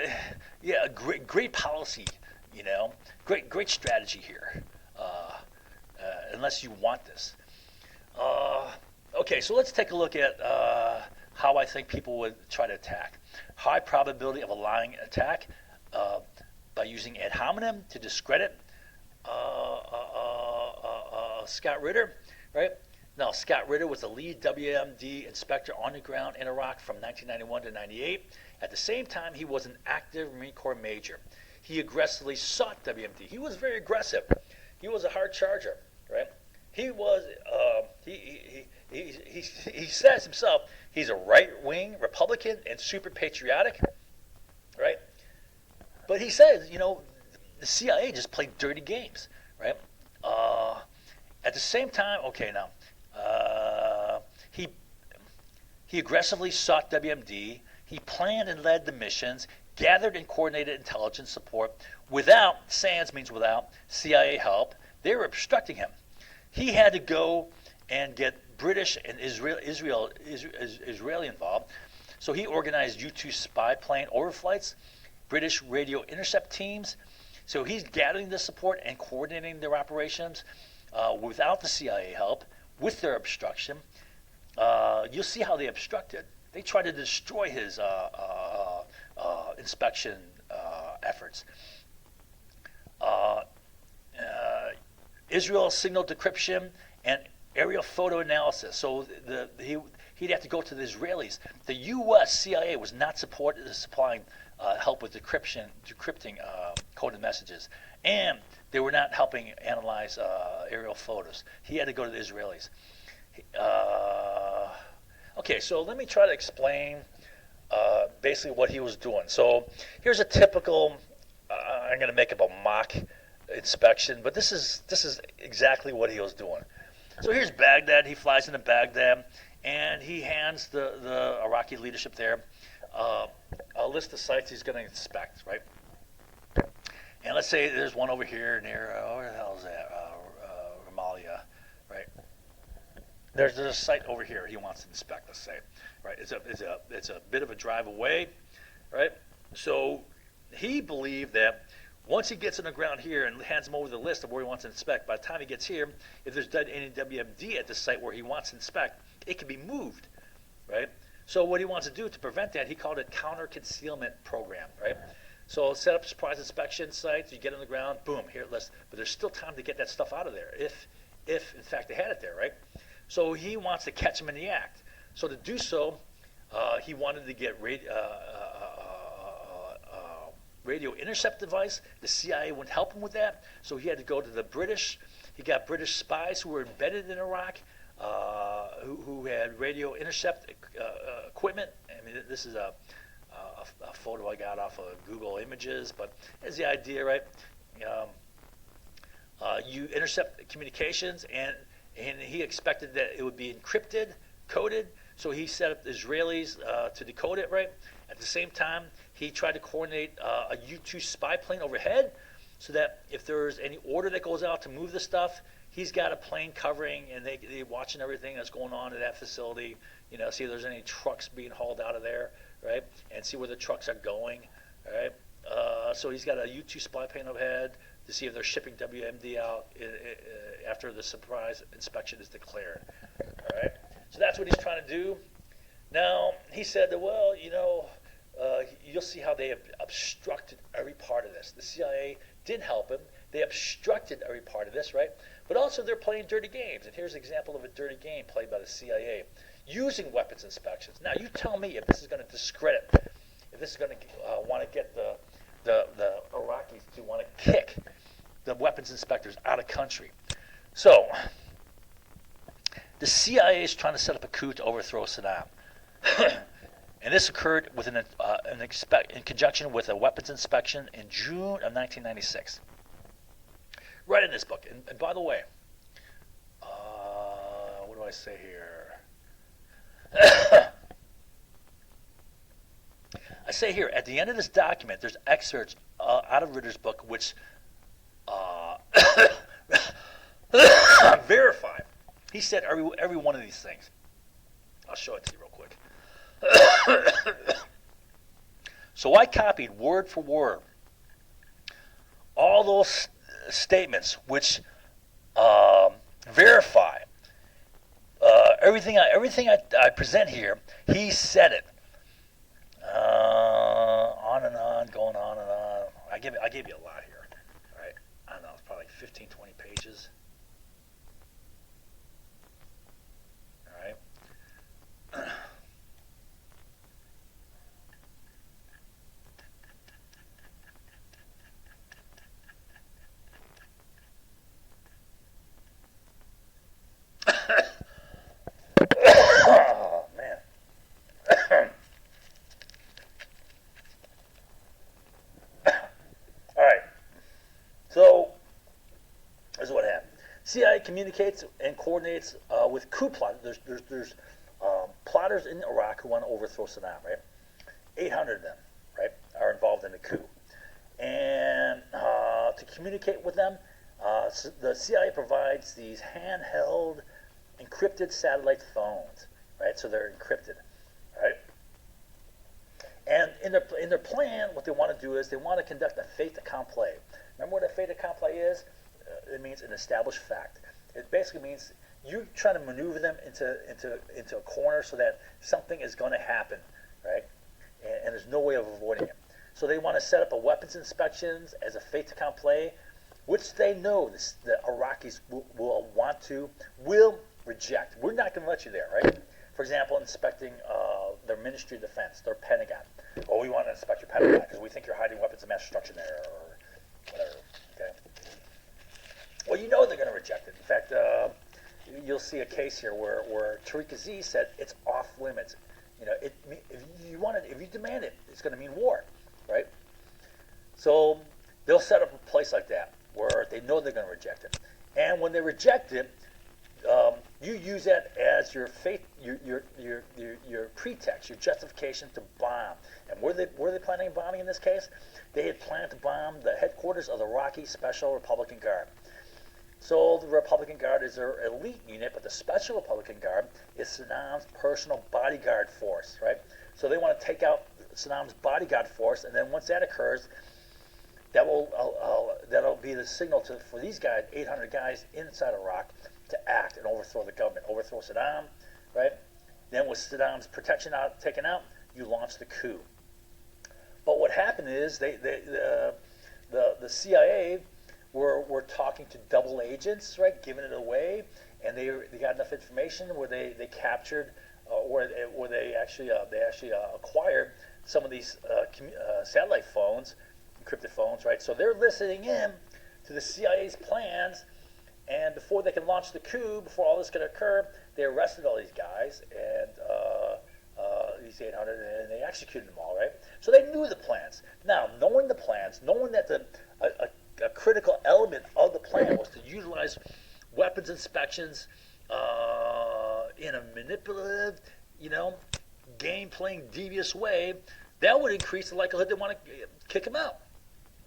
yeah, great policy, great strategy here. Unless you want this. Okay, so let's take a look at how I think people would try to attack. High probability of a lying attack by using ad hominem to discredit Scott Ritter, right? Now, Scott Ritter was the lead WMD inspector on the ground in Iraq from 1991 to 98. At the same time, he was an active Marine Corps major. He aggressively sought WMD. He was very aggressive. He was a hard charger, right? he was he says himself he's a right-wing Republican and super patriotic, right? But he says, the CIA just played dirty games, right? At the same time, okay, now he aggressively sought WMD. He planned and led the missions, gathered and coordinated intelligence support without, SANS means without, CIA help. They were obstructing him. He had to go and get British and Israeli involved. So he organized U-2 spy plane overflights, British radio intercept teams. So he's gathering the support and coordinating their operations without the CIA help, with their obstruction. You'll see how they obstructed. They tried to destroy his inspection efforts. Israel signal decryption and aerial photo analysis. So he'd have to go to the Israelis. The U.S. CIA was not supplying help with decrypting coded messages, and they were not helping analyze aerial photos. He had to go to the Israelis. Okay, so let me try to explain basically what he was doing. So here's a typical. I'm going to make up a mock inspection, but this is exactly what he was doing. So here's Baghdad. He flies into Baghdad, and he hands the Iraqi leadership there a list of sites he's going to inspect, right? And let's say there's one over here near, where the hell is that? Ramallah, right? There's a site over here he wants to inspect, let's say, right? It's a bit of a drive away, right? So he believed that once he gets on the ground here and hands him over the list of where he wants to inspect, by the time he gets here, if there's any WMD at the site where he wants to inspect, it can be moved, right? So what he wants to do to prevent that, he called it counter-concealment program, right? So set up surprise inspection sites, you get on the ground, boom, here list. But there's still time to get that stuff out of there, if in fact they had it there, right? So he wants to catch him in the act. So to do so, he wanted to get radio intercept device. The CIA wouldn't help him with that, so he had to go to the British. He got British spies who were embedded in Iraq, who had radio intercept equipment. I mean, this is a photo I got off of Google Images, but here's the idea, right? You intercept communications, and he expected that it would be encrypted, coded, so he set up the Israelis to decode it, right? At the same time, he tried to coordinate a U-2 spy plane overhead, so that if there's any order that goes out to move the stuff, he's got a plane covering, and they're watching everything that's going on at that facility, see if there's any trucks being hauled out of there, right? And see where the trucks are going, right? So he's got a U-2 spy plane overhead to see if they're shipping WMD out after the surprise inspection is declared, all right? So that's what he's trying to do. Now, he said that, well, you'll see how they have obstructed every part of this. The CIA did help him. They obstructed every part of this, right? But also they're playing dirty games. And here's an example of a dirty game played by the CIA using weapons inspections. Now, you tell me if this is going to discredit, if this is going to want to get the Iraqis to want to kick the weapons inspectors out of country. So, the CIA is trying to set up a coup to overthrow Saddam. And this occurred in conjunction with a weapons inspection in June of 1996. Right in this book. And by the way, what do I say here? I say here, at the end of this document, there's excerpts out of Ritter's book which verify. He said every one of these things. I'll show it to you real quick. So I copied word for word all those statements which verify everything I present here. He said it. On and on, going on and on. I gave you a lot here. All right, I don't know, it's probably like 15, 20 pages. All right. Oh, man. All right. So, this is what happened. CIA communicates and coordinates with coup plotters. There's plotters in Iraq who want to overthrow Saddam, right? 800 of them, right, are involved in the coup. And to communicate with them, the CIA provides these handheld, encrypted satellite phones, right? So they're encrypted, right? And in their plan, what they want to do is they want to conduct a fait accompli. Remember what a fait accompli is? It means an established fact. It basically means you're trying to maneuver them into a corner so that something is going to happen, right? And there's no way of avoiding it. So they want to set up a weapons inspections as a fait accompli, which they know the Iraqis will reject. We're not going to let you there, right? For example, inspecting their Ministry of Defense, their Pentagon. Oh, we want to inspect your Pentagon because we think you're hiding weapons of mass destruction there, or whatever. Okay. Well, you know they're going to reject it. In fact, you'll see a case here where Tariq Aziz said it's off limits. You know, if you demand it, it's going to mean war, right? So they'll set up a place like that where they know they're going to reject it, and when they reject it, you use that as your pretext, your justification to bomb. And were they planning on bombing in this case? They had planned to bomb the headquarters of the Iraqi Special Republican Guard. So the Republican Guard is their elite unit, but the Special Republican Guard is Saddam's personal bodyguard force, right? So they want to take out Saddam's bodyguard force, and then once that occurs, that'll be the signal for these guys, 800 guys inside Iraq, to act and overthrow the government, overthrow Saddam, right? Then with Saddam's protection taken out, you launch the coup. But what happened is the CIA were talking to double agents, right, giving it away, and they got enough information where they captured, where they actually acquired some of these satellite phones, encrypted phones, right? So they're listening in to the CIA's plans. And before they can launch the coup, before all this can occur, they arrested all these guys and these 800, and they executed them all, right? So they knew the plans. Now, knowing the plans, knowing that a critical element of the plan was to utilize weapons inspections in a manipulative, game-playing, devious way, that would increase the likelihood they want to kick them out,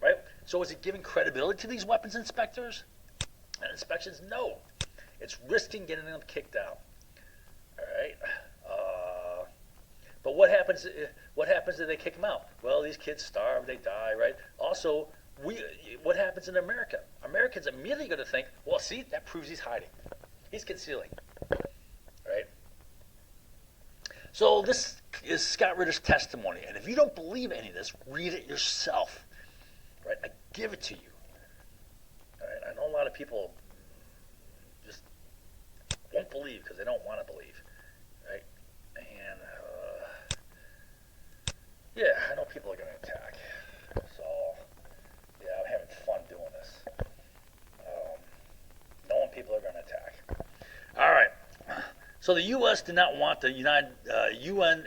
right? So is it giving credibility to these weapons inspectors? And inspections, no. It's risking getting them kicked out. All right. But what happens if they kick them out? Well, these kids starve, they die, right? Also, what happens in America? Americans immediately going to think, well, see, that proves he's hiding. He's concealing. Right? So this is Scott Ritter's testimony. And if you don't believe any of this, read it yourself. Right? I give it to you. I know a lot of people just won't believe because they don't want to believe, right? And yeah, I know people are going to attack. So yeah, I'm having fun doing this. Knowing people are going to attack. All right. So the U.S. did not want the UN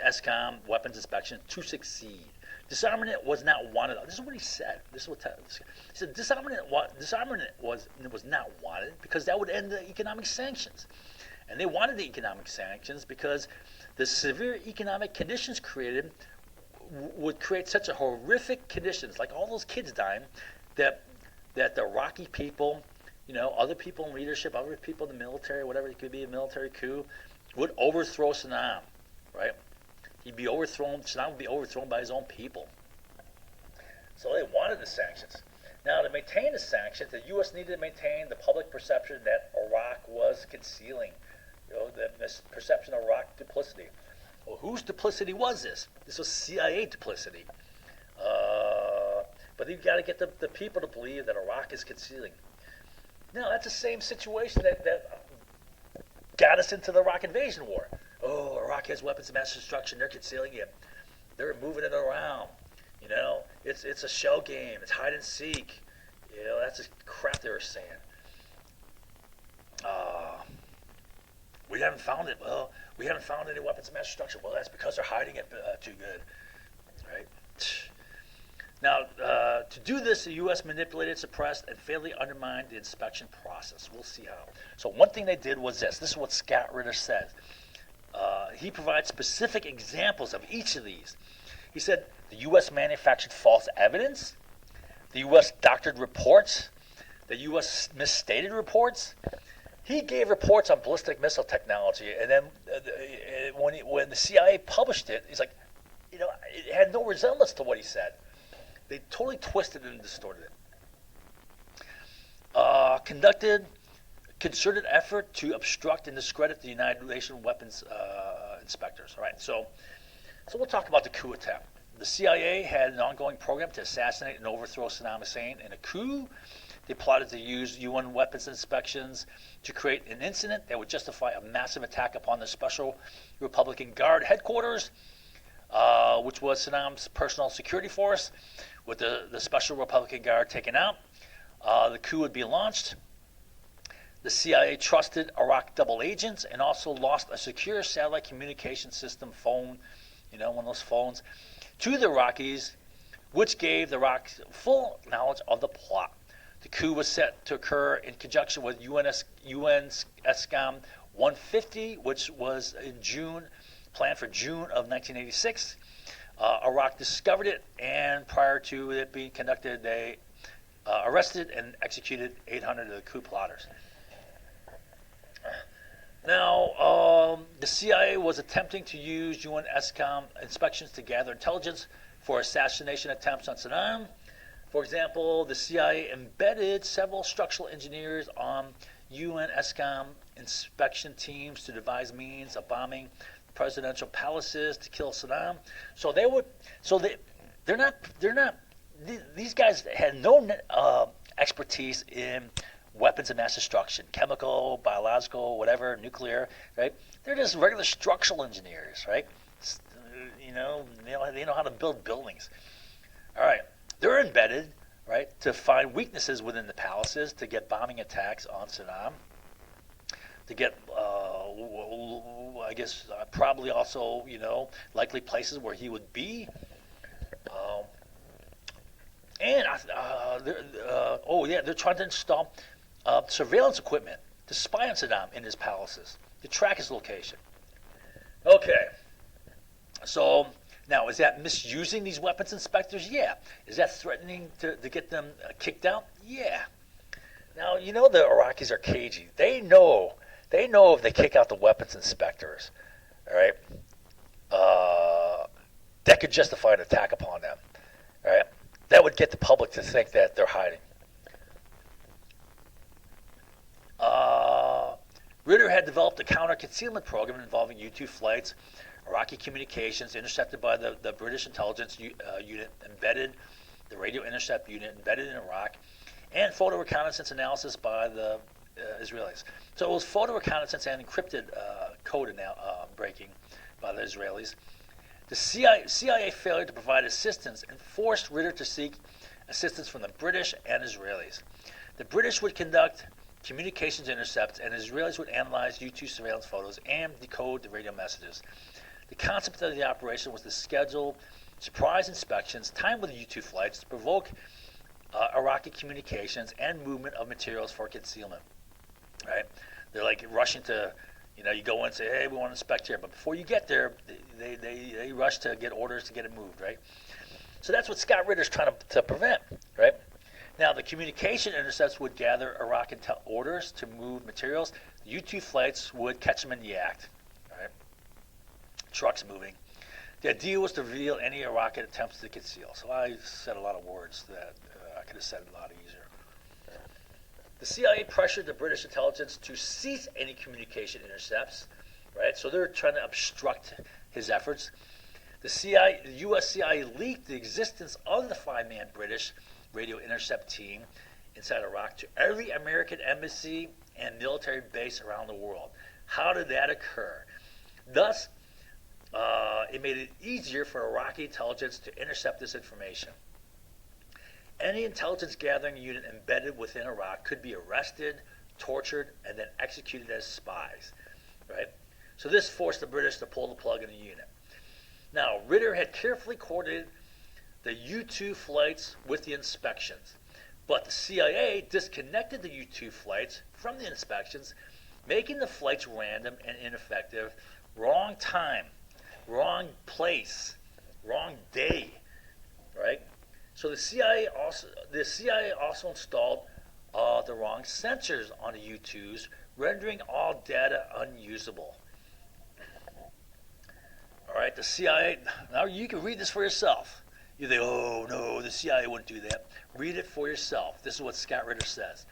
ESCOM weapons inspection to succeed. Disarmament was not wanted. This is what he said. This is what he said. Disarmament was not wanted because that would end the economic sanctions, and they wanted the economic sanctions because the severe economic conditions created would create such a horrific conditions, like all those kids dying, that the Iraqi people, other people in leadership, other people in the military, whatever it could be, a military coup, would overthrow Saddam, right? Saddam would be overthrown by his own people. So they wanted the sanctions. Now, to maintain the sanctions, the U.S. needed to maintain the public perception that Iraq was concealing, the perception of Iraq duplicity. Well, whose duplicity was this? This was CIA duplicity. But you've got to get the people to believe that Iraq is concealing. Now, that's the same situation that got us into the Iraq invasion war. Oh, Iraq has weapons of mass destruction. They're concealing it. They're moving it around. It's a shell game. It's hide and seek. That's the crap they were saying. haven't found it. Well, we haven't found any weapons of mass destruction. Well, that's because they're hiding it too good, right? Now, to do this, the U.S. manipulated, suppressed, and fatally undermined the inspection process. We'll see how. So one thing they did was this. This is what Scott Ritter said. He provides specific examples of each of these. He said the U.S. manufactured false evidence, the U.S. doctored reports, the U.S. misstated reports. He gave reports on ballistic missile technology, and then when the CIA published it, he's like, it had no resemblance to what he said. They totally twisted it and distorted it. Conducted concerted effort to obstruct and discredit the United Nations weapons inspectors. All right, so we'll talk about the coup attempt. The CIA had an ongoing program to assassinate and overthrow Saddam Hussein. In a coup, they plotted to use UN weapons inspections to create an incident that would justify a massive attack upon the Special Republican Guard headquarters, which was Saddam's personal security force. With the Special Republican Guard taken out, the coup would be launched. The CIA trusted Iraq double agents and also lost a secure satellite communication system phone, one of those phones, to the Iraqis, which gave the Iraqis full knowledge of the plot. The coup was set to occur in conjunction with UN's ESCOM 150, which was planned for June of 1986. Iraq discovered it, and prior to it being conducted, they arrested and executed 800 of the coup plotters. Now, the CIA was attempting to use UN ESCOM inspections to gather intelligence for assassination attempts on Saddam. For example, the CIA embedded several structural engineers on UN ESCOM inspection teams to devise means of bombing presidential palaces to kill Saddam. These guys had no expertise in weapons of mass destruction, chemical, biological, whatever, nuclear, right? They're just regular structural engineers, right? They know how to build buildings. All right, they're embedded, right, to find weaknesses within the palaces, to get bombing attacks on Saddam, to get, probably also, likely places where he would be. They're trying to install surveillance equipment to spy on Saddam in his palaces, to track his location. Okay, so now, is that misusing these weapons inspectors? Yeah. Is that threatening to get them kicked out? Yeah. Now, the Iraqis are cagey. They know if they kick out the weapons inspectors, all right, that could justify an attack upon them, all right? That would get the public to think that they're hiding. Ritter had developed a counter-concealment program involving U-2 flights, Iraqi communications intercepted by the British intelligence unit embedded, the radio intercept unit embedded in Iraq, and photo reconnaissance analysis by the Israelis. So it was photo reconnaissance and encrypted code breaking by the Israelis. The CIA failure to provide assistance and forced Ritter to seek assistance from the British and Israelis. The British would conduct communications intercepts, and Israelis would analyze U-2 surveillance photos and decode the radio messages. The concept of the operation was to schedule surprise inspections timed with the U-2 flights to provoke Iraqi communications and movement of materials for concealment. Right? They're like rushing to, you go in and say, hey, we want to inspect here. But before you get there, they rush to get orders to get it moved, right? So that's what Scott Ritter's trying to prevent, right? Now, the communication intercepts would gather Iraqi orders to move materials. The U-2 flights would catch them in the act, right? Trucks moving. The idea was to reveal any Iraqi attempts to conceal. So I said a lot of words that I could have said a lot easier. The CIA pressured the British intelligence to cease any communication intercepts, right? So they're trying to obstruct his efforts. The U.S. CIA leaked the existence of the 5-man British radio intercept team inside Iraq to every American embassy and military base around the world. How did that occur? Thus, it made it easier for Iraqi intelligence to intercept this information. Any intelligence gathering unit embedded within Iraq could be arrested, tortured, and then executed as spies. right? So this forced the British to pull the plug in the unit. Now, Ritter had carefully coordinated the U-2 flights with the inspections, but the CIA disconnected the U-2 flights from the inspections, making the flights random and ineffective. Wrong time, wrong place, wrong day, right? So the CIA also installed the wrong sensors on the U-2s, rendering all data unusable. All right, the CIA, now you can read this for yourself. You think, oh no, the CIA wouldn't do that. Read it for yourself. This is what Scott Ritter says.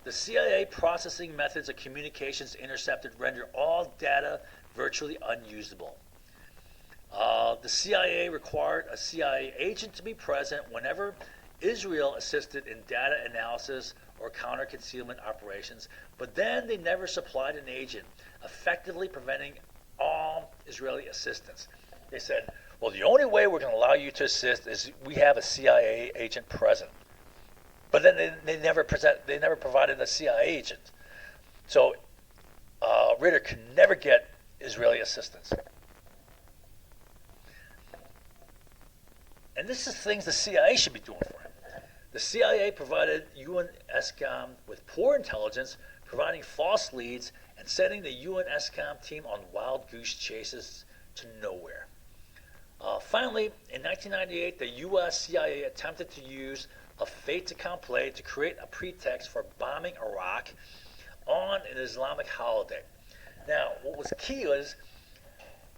The CIA processing methods of communications intercepted render all data virtually unusable. The CIA required a CIA agent to be present whenever Israel assisted in data analysis or counter-concealment operations, but then they never supplied an agent, effectively preventing all Israeli assistance. They said, well, the only way we're going to allow you to assist is we have a CIA agent present. But then they never provided a CIA agent. So Ritter could never get Israeli assistance. And this is things the CIA should be doing for him. The CIA provided UN ESCOM with poor intelligence, providing false leads, and sending the UN ESCOM team on wild goose chases to nowhere. Finally, in 1998, the U.S. CIA attempted to use a fait accompli to create a pretext for bombing Iraq on an Islamic holiday. Now, what was key was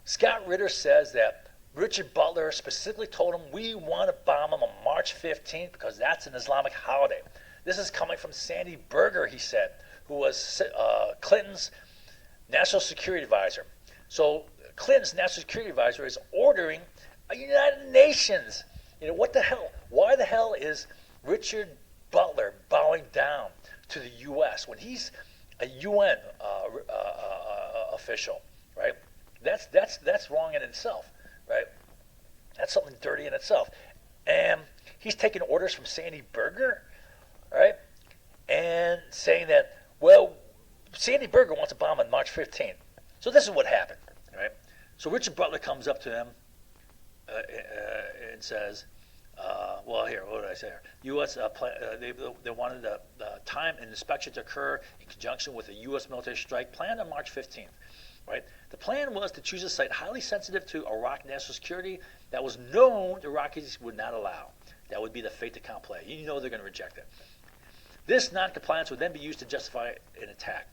Scott Ritter says that Richard Butler specifically told him, we want to bomb him on March 15th because that's an Islamic holiday. This is coming from Sandy Berger, he said, who was Clinton's national security advisor. So Clinton's national security advisor is ordering a United Nations. You know, what the hell? Why the hell is Richard Butler bowing down to the U.S. when he's a UN official, right? That's wrong in itself, right? That's something dirty in itself. And he's taking orders from Sandy Berger, right? And saying that, well, Sandy Berger wants to bomb on March 15th. So this is what happened, right? So Richard Butler comes up to him and says, well, here, what did I say here? U.S. They wanted the time and inspection to occur in conjunction with a U.S. military strike planned on March 15th. Right? The plan was to choose a site highly sensitive to Iraq national security that was known the Iraqis would not allow. That would be the fait accompli. You know they're going to reject it. This noncompliance would then be used to justify an attack.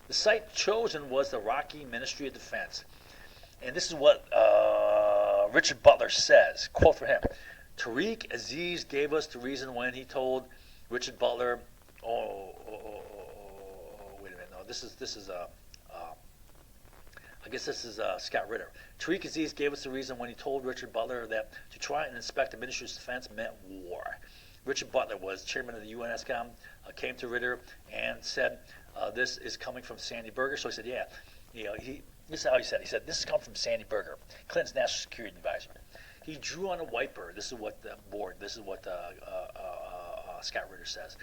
The site chosen was the Iraqi Ministry of Defense. And this is what Richard Butler says. Quote from him. Tariq Aziz gave us the reason when he told Richard Butler, wait a minute, no, this is I guess this is Scott Ritter. Tariq Aziz gave us the reason when he told Richard Butler that to try and inspect the Ministry of Defense meant war. Richard Butler was chairman of the UN ESCOM, came to Ritter and said, this is coming from Sandy Berger. So he said, yeah, this is how he said. He said, this is coming from Sandy Berger, Clinton's national security advisor. He drew on a whiteboard. This is what Scott Ritter says,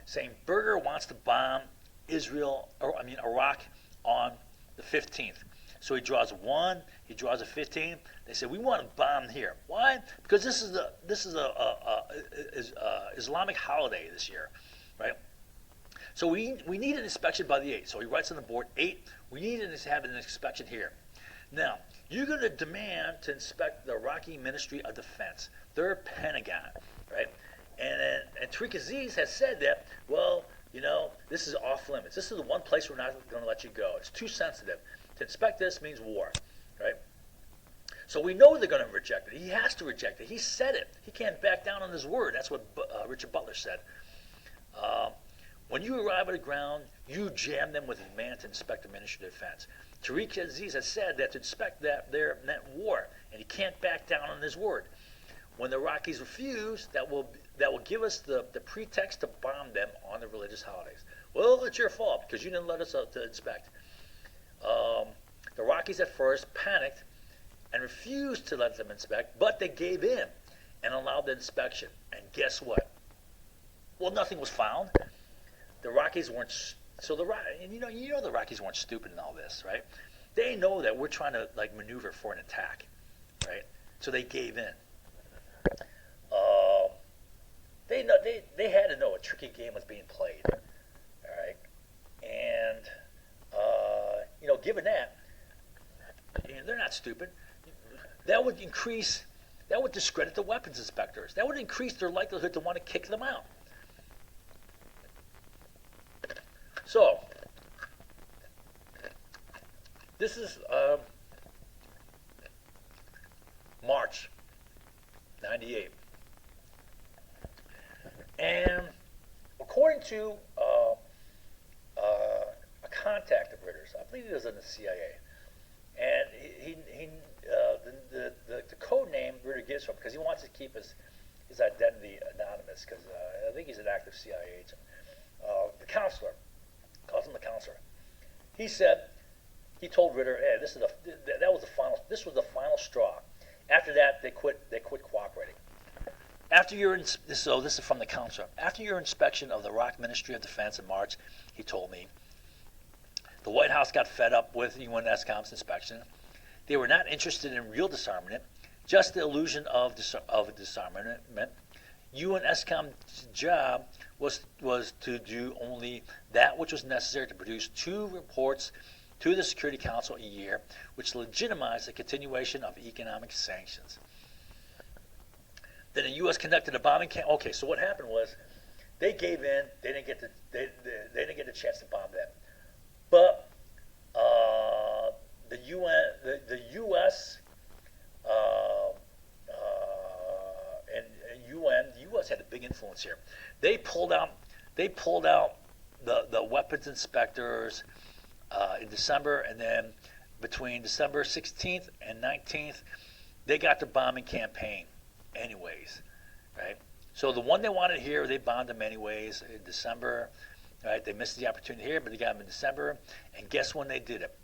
saying Berger wants to bomb Iraq on the 15th. So he draws 1, he draws a 15. They say we want to bomb here. Why? Because this is a Islamic holiday this year, right? So we need an inspection by the 8th. So he writes on the board 8. We need to have an inspection here. Now you're going to demand to inspect the Iraqi Ministry of Defense, their Pentagon, right? And Tariq Aziz has said that, well, this is off limits. This is the one place we're not going to let you go. It's too sensitive. To inspect this means war, right? So we know they're going to reject it. He has to reject it. He said it. He can't back down on his word. That's what Richard Butler said. When you arrive at the ground, you jam them with a demand to inspect the Ministry of Defense. Tariq Aziz has said that to inspect that there meant war, and he can't back down on his word. When the Iraqis refuse, that will give us the pretext to bomb them on the religious holidays. Well, it's your fault because you didn't let us to inspect. The Iraqis at first panicked and refused to let them inspect, but they gave in and allowed the inspection. And guess what? Well, nothing was found. The Iraqis weren't So and you know the Iraqis weren't stupid in all this, right? They know that we're trying to like maneuver for an attack, right? So they gave in. They had to know a tricky game was being played, all right? And given that, they're not stupid. That would discredit the weapons inspectors. That would increase their likelihood to want to kick them out. So, this is March '98. And according to a contact of Ritter's, I believe he was in the CIA, and the code name Ritter gives him because he wants to keep his identity anonymous because I think he's an active CIA agent. The counselor calls him the counselor. He told Ritter, "Hey, this was the final straw. After that, they quit cooperating." So this is from the counselor. After your inspection of the Iraq Ministry of Defense in March, he told me, the White House got fed up with UNSCOM's inspection. They were not interested in real disarmament, just the illusion of disarmament. UNSCOM's job was to do only that which was necessary to produce 2 reports to the Security Council a year, which legitimized the continuation of economic sanctions. Then the U.S. conducted a bombing campaign. Okay, so what happened was they gave in. They didn't get the chance to bomb them, but the U.S. The U.S. had a big influence here. They pulled out the weapons inspectors in December, and then between December 16th and 19th, they got the bombing campaign anyways, right? So the one they wanted here, they bombed them anyways in December, right? They missed the opportunity here, but they got them in December. And guess when they did it?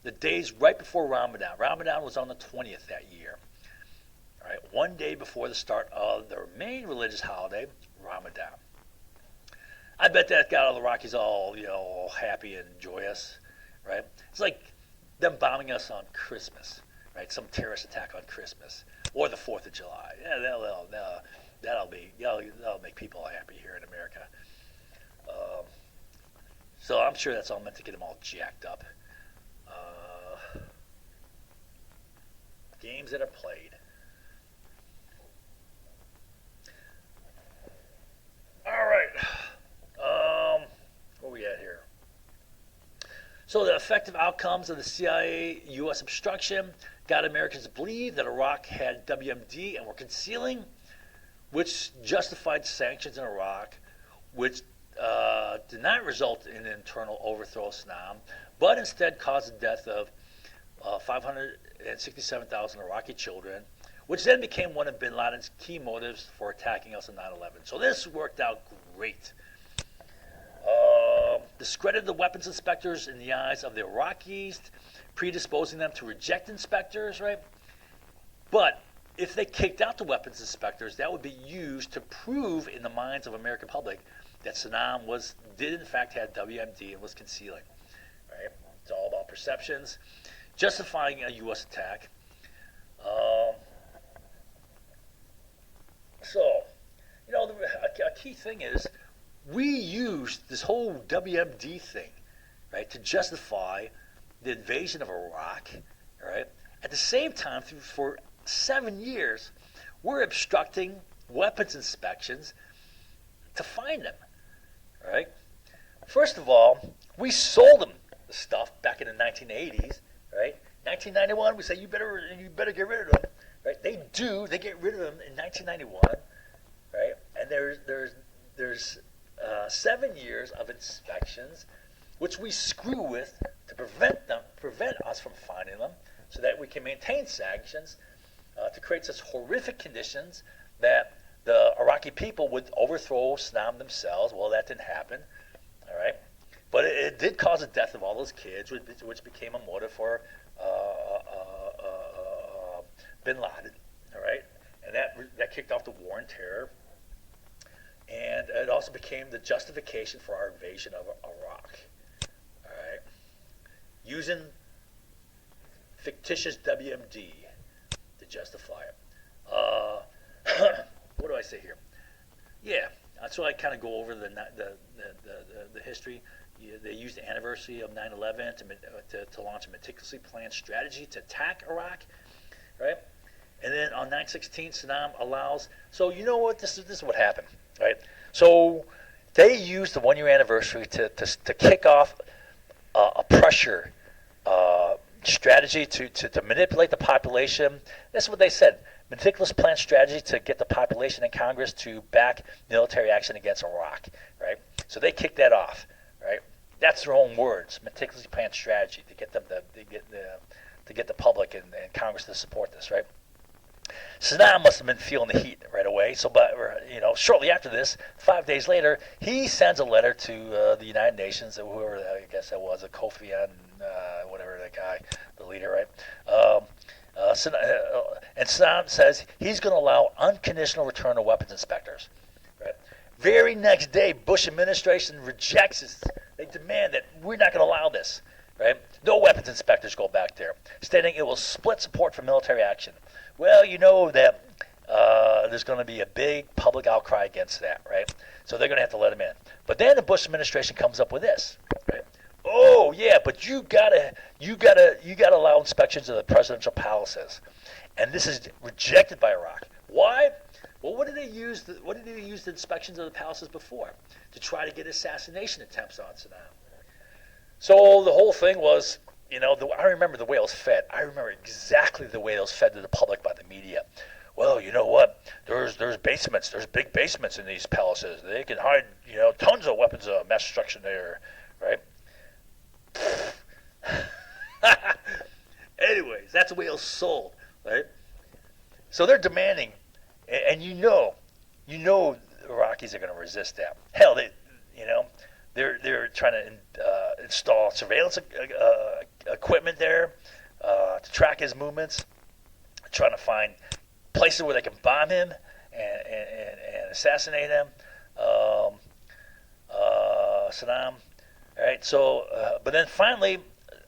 The days right before Ramadan. Ramadan was on the 20th that year, right? One day before the start of their main religious holiday, Ramadan. I bet that got all the Rockies all happy and joyous, right? It's like them bombing us on Christmas, right? Some terrorist attack on Christmas or the 4th of July. Yeah, that'll make people happy here in America. So I'm sure that's all meant to get them all jacked up. Games that are played. All right. Where we at here? So the effective outcomes of the CIA-U.S. obstruction got Americans to believe that Iraq had WMD and were concealing, which justified sanctions in Iraq, which did not result in an internal overthrow of Saddam, but instead caused the death of 567,000 Iraqi children, which then became one of bin Laden's key motives for attacking us on 9/11. So this worked out great. Discredited the weapons inspectors in the eyes of the Iraqis, predisposing them to reject inspectors, right? But if they kicked out the weapons inspectors, that would be used to prove in the minds of the American public that Saddam did in fact have WMD and was concealing, right? It's all about perceptions, justifying a U.S. attack. A key thing is we used this whole WMD thing, right, to justify the invasion of Iraq, right? At the same time, for 7 years, we're obstructing weapons inspections to find them, right? First of all, we sold them the stuff back in the 1980s, right? 1991, we say you better get rid of them, right? They get rid of them in 1991, right? And there's 7 years of inspections, which we screw with to prevent us from finding them, so that we can maintain sanctions, to create such horrific conditions that the Iraqi people would overthrow Saddam themselves. Well, that didn't happen, all right? But it did cause the death of all those kids, which became a motive for bin Laden, all right? And that kicked off the war on terror. And it also became the justification for our invasion of Iraq. using fictitious WMD to justify it. What do I say here? Yeah, that's why I kind of go over the history. They used the anniversary of 9/11 to launch a meticulously planned strategy to attack Iraq, right? And then on 9/16, Saddam allows. So you know what? This is what happened, right? So they used the 1 year anniversary to kick off a pressure strategy to manipulate the population. That's what they said. Meticulous planned strategy to get the population in Congress to back military action against Iraq, right? So they kicked that off, right? That's their own words. Meticulously planned strategy to get them to get the public and Congress to support this, right? Saddam must have been feeling the heat right away. So, but shortly after this, 5 days later, he sends a letter to the United Nations, whoever I guess that was, a Kofi Annan, whatever that guy, the leader, right? And Saddam says he's going to allow unconditional return of weapons inspectors. Right? Very next day, Bush administration rejects this. They demand that we're not going to allow this. Right? No weapons inspectors go back there, stating it will split support for military action. Well, you know that there's going to be a big public outcry against that, right? So they're going to have to let him in. But then the Bush administration comes up with this, right? Oh yeah, but you gotta allow inspections of the presidential palaces, and this is rejected by Iraq. Why? Well, what did they use the inspections of the palaces before? To try to get assassination attempts on Saddam. So the whole thing was, I remember the way it was fed. I remember exactly the way it was fed to the public by the media. Well, you know what? There's basements. There's big basements in these palaces. They can hide, tons of weapons of mass destruction there, right? Anyways, that's the way it was sold, right? So they're demanding, and the Iraqis are going to resist that. Hell, they're trying to install surveillance equipment there to track his movements, trying to find places where they can bomb him and assassinate him. Saddam. All right. So, but then finally,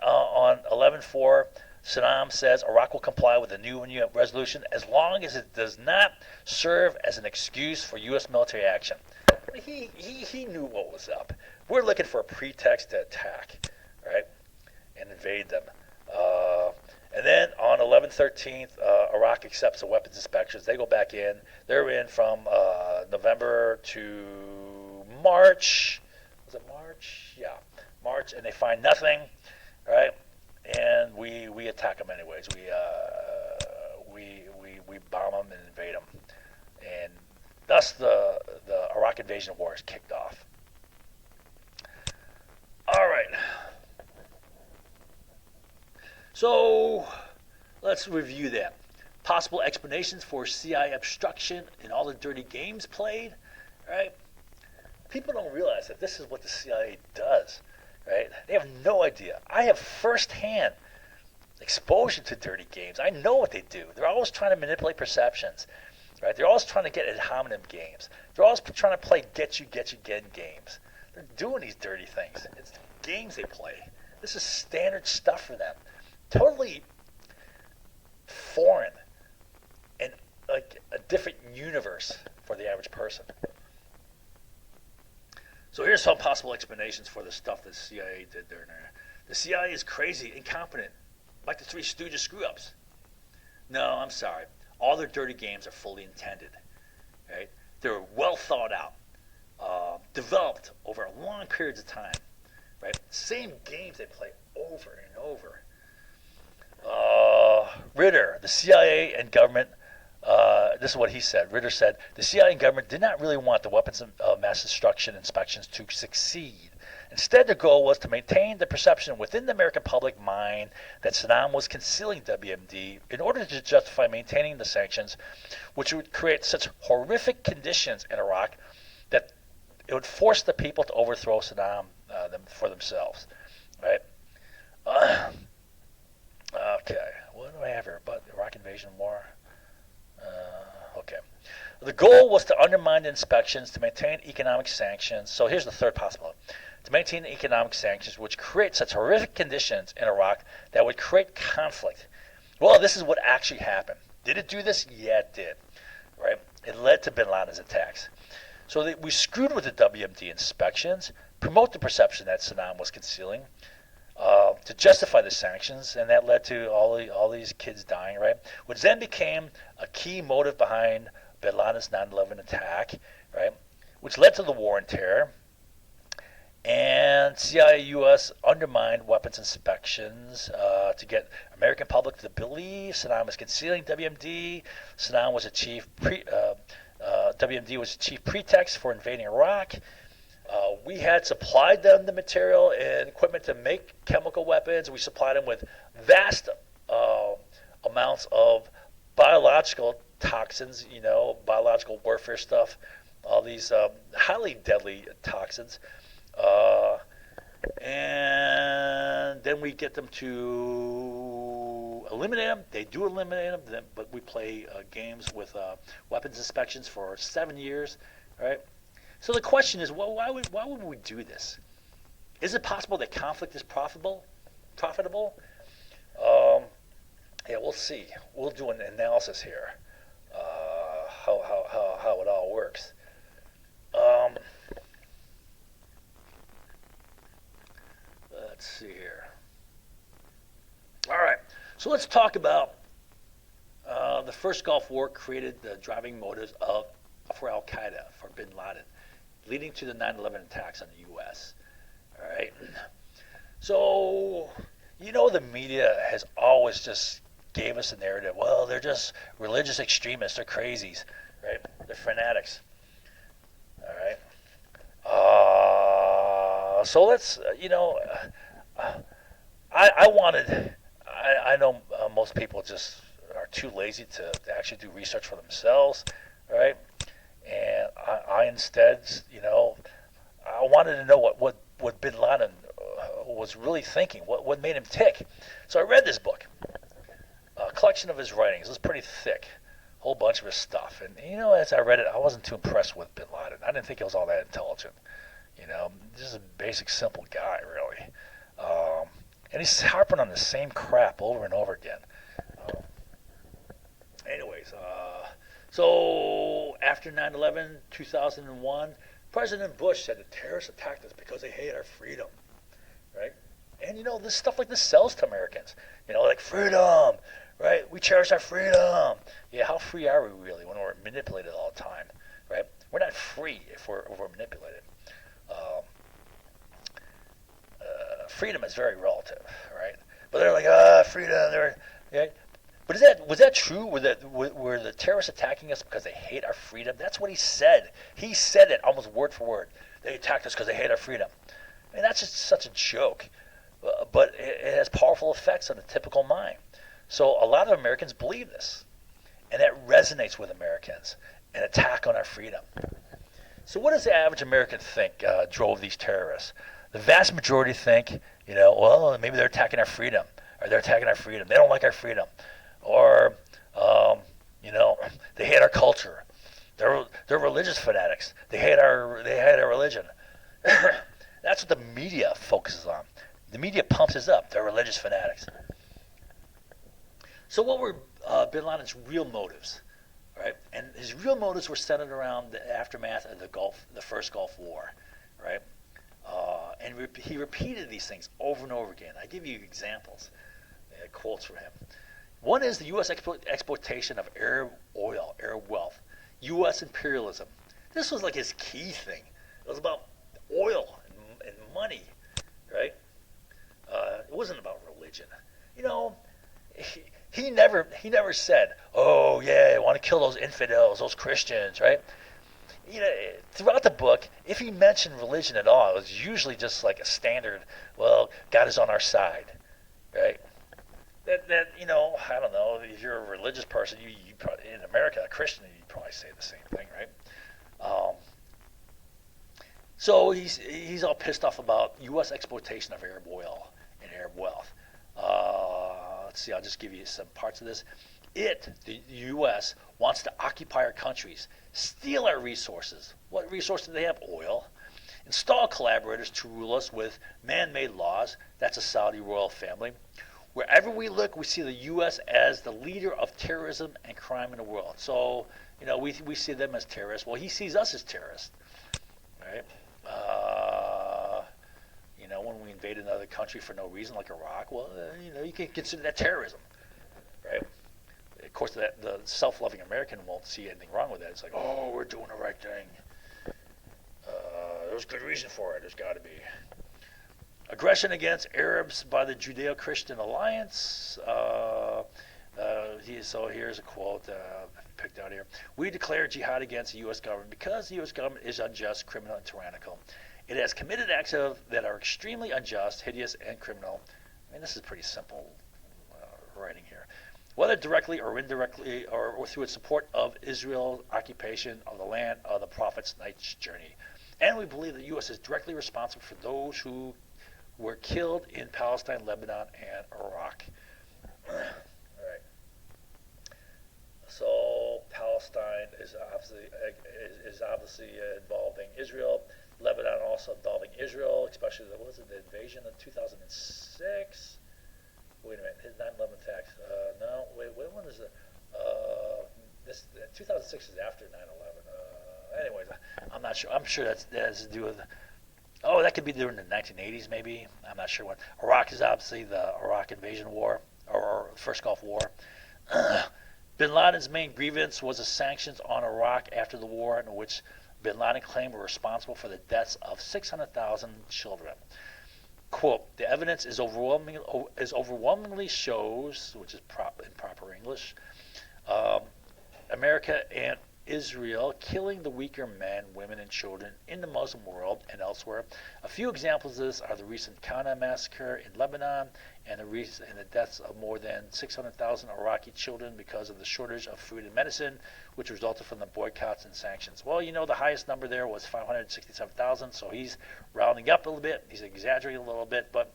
on 11/4, Saddam says Iraq will comply with the new resolution as long as it does not serve as an excuse for U.S. military action. He knew what was up. We're looking for a pretext to attack, right, and invade them. And then on 11/13, Iraq accepts the weapons inspections. They go back in. They're in from November to March. Was it March? Yeah, March, and they find nothing, right? And we attack them anyways. We bomb them and invade them, and thus the Iraq invasion war is kicked off. All right. So let's review that. Possible explanations for CIA obstruction and all the dirty games played, right? People don't realize that this is what the CIA does, right? They have no idea. I have firsthand exposure to dirty games. I know what they do. They're always trying to manipulate perceptions, right? They're always trying to get ad hominem games. They're always trying to play get you again games. They're doing these dirty things. It's games they play. This is standard stuff for them. Totally foreign and like a different universe for the average person. So here's some possible explanations for the stuff the CIA did there. The CIA is crazy, incompetent, like the Three Stooges screw-ups. No, I'm sorry. All their dirty games are fully intended. Right? They're well thought out, developed over long periods of time. Right? Same games they play over and over. Ritter, the CIA and government, this is what he said. Ritter said, the CIA and government did not really want the weapons of mass destruction inspections to succeed. Instead, their goal was to maintain the perception within the American public mind that Saddam was concealing WMD in order to justify maintaining the sanctions, which would create such horrific conditions in Iraq that it would force the people to overthrow Saddam for themselves. Right? Okay, what do I have here about the Iraq invasion war? Okay. The goal was to undermine the inspections, to maintain economic sanctions. So here's the third possibility. to maintain economic sanctions, which create such horrific conditions in Iraq that would create conflict. Well, this is what actually happened. Did it do this? Yeah, it did. Right? It led to bin Laden's attacks. So we screwed with the WMD inspections, promote the perception that Saddam was concealing, to justify the sanctions, and that led to all these kids dying, right? Which then became a key motive behind bin Laden's 9/11 attack, right? Which led to the war on terror. And CIA U.S. undermined weapons inspections to get American public to believe Saddam was concealing WMD. WMD was a chief pretext for invading Iraq. We had supplied them the material and equipment to make chemical weapons. We supplied them with vast amounts of biological toxins, biological warfare stuff, all these highly deadly toxins. And then we get them to eliminate them. They do eliminate them, but we play games with weapons inspections for 7 years, right? So the question is, why would we do this? Is it possible that conflict is profitable? Yeah, we'll see. We'll do an analysis here, how it all works. Let's see here. All right, so let's talk about the first Gulf War created the driving motives for Al Qaeda, for bin Laden, leading to the 9/11 attacks on the U.S. All right. So, the media has always just gave us a narrative. Well, they're just religious extremists. They're crazies, right? They're fanatics. All right. So let's, I know most people just are too lazy to actually do research for themselves, right? And I instead, I wanted to know what bin Laden was really thinking, what made him tick. So I read this book, a collection of his writings. It was pretty thick, a whole bunch of his stuff. And, as I read it, I wasn't too impressed with bin Laden. I didn't think he was all that intelligent. Just a basic, simple guy, really. And he's harping on the same crap over and over again. Anyways, so after 9/11, 2001, President Bush said the terrorists attacked us because they hate our freedom, right? And this stuff like this sells to Americans. Like freedom, right? We cherish our freedom. Yeah, how free are we really when we're manipulated all the time, right? We're not free if we're manipulated. Freedom is very relative, right? But they're like, freedom. Right? But was that true? Were the terrorists attacking us because they hate our freedom? That's what he said. He said it almost word for word. They attacked us because they hate our freedom. I mean, that's just such a joke. But it has powerful effects on the typical mind. So a lot of Americans believe this. And that resonates with Americans. An attack on our freedom. So what does the average American think drove these terrorists? The vast majority think, well, maybe they're attacking our freedom. Or they're attacking our freedom. They don't like our freedom. Or, they hate our culture. They're religious fanatics. They hate our religion. That's what the media focuses on. The media pumps us up. They're religious fanatics. So what were bin Laden's real motives? Right? And his real motives were centered around the aftermath of the first Gulf War, right? And he repeated these things over and over again. I give you examples, quotes from him. One is the U.S. exploitation of Arab oil, Arab wealth, U.S. imperialism. This was like his key thing. It was about oil and money, right? It wasn't about religion. He never said, "Oh yeah, I want to kill those infidels, those Christians," right? Throughout the book, if he mentioned religion at all, it was usually just like a standard. Well, God is on our side, right? That I don't know. If you're a religious person, you probably, in America, a Christian, you probably say the same thing, right? So he's all pissed off about U.S. exploitation of Arab oil and Arab wealth. Let's see. I'll just give you some parts of this. The U.S., wants to occupy our countries, steal our resources. What resources do they have? Oil. install collaborators to rule us with man-made laws. That's a Saudi royal family. Wherever we look, we see the U.S. as the leader of terrorism and crime in the world. So, we see them as terrorists. Well, he sees us as terrorists, right? When we invade another country for no reason, like Iraq, well, you can consider that terrorism, right? Of course, the self-loving American won't see anything wrong with that. It's like, oh, we're doing the right thing. There's good reason for it. There's got to be. Aggression against Arabs by the Judeo-Christian Alliance. So here's a quote picked out here. We declare jihad against the U.S. government because the U.S. government is unjust, criminal, and tyrannical. It has committed acts that are extremely unjust, hideous, and criminal. I mean, this is pretty simple writing here. Whether directly or indirectly or through its support of Israel's occupation of the land of the Prophet's night's journey. And we believe the U.S. is directly responsible for those who were killed in Palestine, Lebanon, and Iraq. All right. So Palestine is obviously involving Israel. Lebanon also involving Israel, especially the invasion of 2006. Wait a minute, his 9/11 attacks. No, wait, when is it? This 2006 is after 9/11. Anyways, I'm not sure. I'm sure that has to do with. Oh, that could be during the 1980s, maybe. I'm not sure when. Iraq is obviously the Iraq invasion war, or first Gulf War. Bin Laden's main grievance was the sanctions on Iraq after the war, in which Bin Laden claimed were responsible for the deaths of 600,000 children. Quote, the evidence is overwhelmingly shows, which is in proper English, America and Israel killing the weaker men, women, and children in the Muslim world and elsewhere. A few examples of this are the recent Kana massacre in Lebanon and the deaths of more than 600,000 Iraqi children because of the shortage of food and medicine, which resulted from the boycotts and sanctions. Well, the highest number there was 567,000, so he's rounding up a little bit. He's exaggerating a little bit, but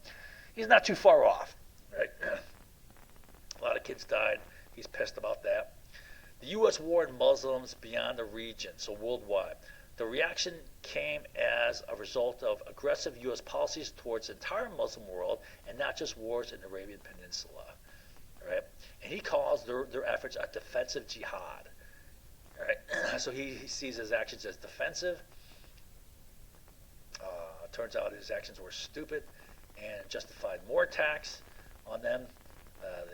he's not too far off, right? A lot of kids died. He's pissed about that. The U.S. warned Muslims beyond the region, so worldwide. The reaction came as a result of aggressive U.S. policies towards the entire Muslim world and not just wars in the Arabian Peninsula. Right? And he calls their efforts a defensive jihad. Right? So he sees his actions as defensive. Turns out his actions were stupid and justified more attacks on them.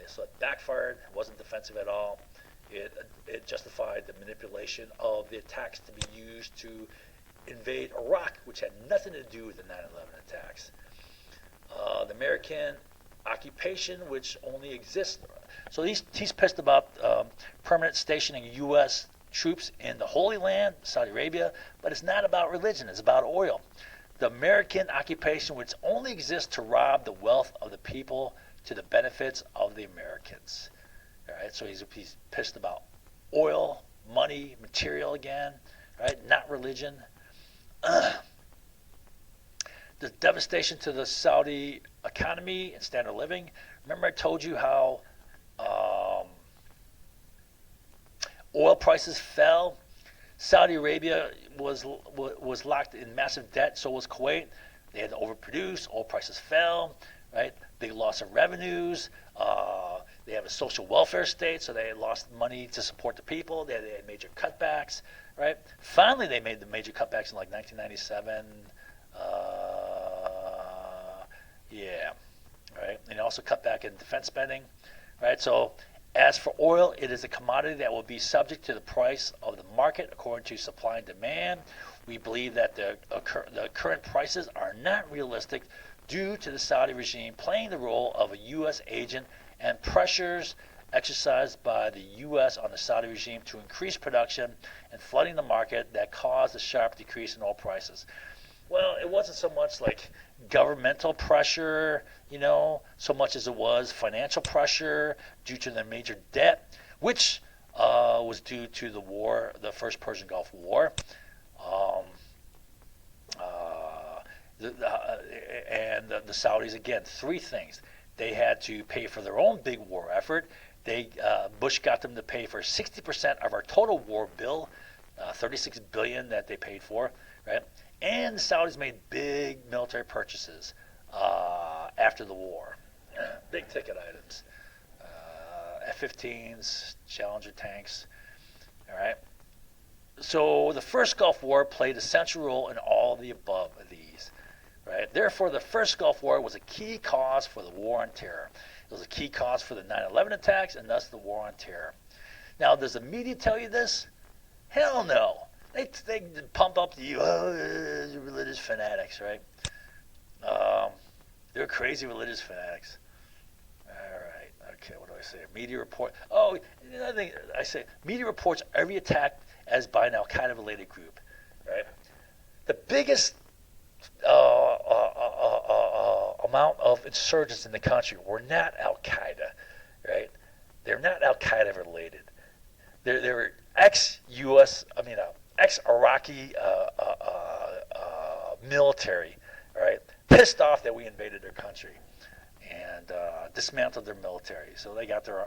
So it backfired. It wasn't defensive at all. It justified the manipulation of the attacks to be used to invade Iraq, which had nothing to do with the 9/11 attacks. The American occupation, which only exists. So he's pissed about permanent stationing U.S. troops in the Holy Land, Saudi Arabia, but it's not about religion. It's about oil. The American occupation, which only exists to rob the wealth of the people to the benefits of the Americans. All right, so he's pissed about oil, money, material again, right? Not religion. The devastation to the Saudi economy and standard of living. Remember I told you how oil prices fell. Saudi Arabia was locked in massive debt, so was Kuwait. They had to overproduce. Oil prices fell, right? Big loss of revenues. They have a social welfare state, so they had lost money to support the people. They had major cutbacks, right? Finally, they made the major cutbacks in like 1997. Right? And they also cut back in defense spending, right? So as for oil, it is a commodity that will be subject to the price of the market according to supply and demand. We believe that the current prices are not realistic due to the Saudi regime playing the role of a U.S. agent and pressures exercised by the U.S. on the Saudi regime to increase production and flooding the market that caused a sharp decrease in oil prices. Well, it wasn't so much like governmental pressure, so much as it was financial pressure due to the major debt, which was due to the war, the first Persian Gulf War. The Saudis, again, three things. They had to pay for their own big war effort. Bush got them to pay for 60% of our total war bill, $36 billion that they paid for, right? And the Saudis made big military purchases after the war, big ticket items, F-15s, Challenger tanks. All right. So the first Gulf War played a central role in all of the above of these. Right. Therefore, the first Gulf War was a key cause for the war on terror. It was a key cause for the 9/11 attacks and thus the war on terror. Now, does the media tell you this? Hell no. They pump up the religious fanatics, right? They're crazy religious fanatics. All right. Okay, what do I say? Media report. Oh, another thing I say, media reports every attack as by an Al-Qaeda-related group, right? The biggest amount of insurgents in the country were not Al-Qaeda, right? They're not Al-Qaeda related. They're ex-U.S. ex-Iraqi military, right? Pissed off that we invaded their country and dismantled their military. So they got their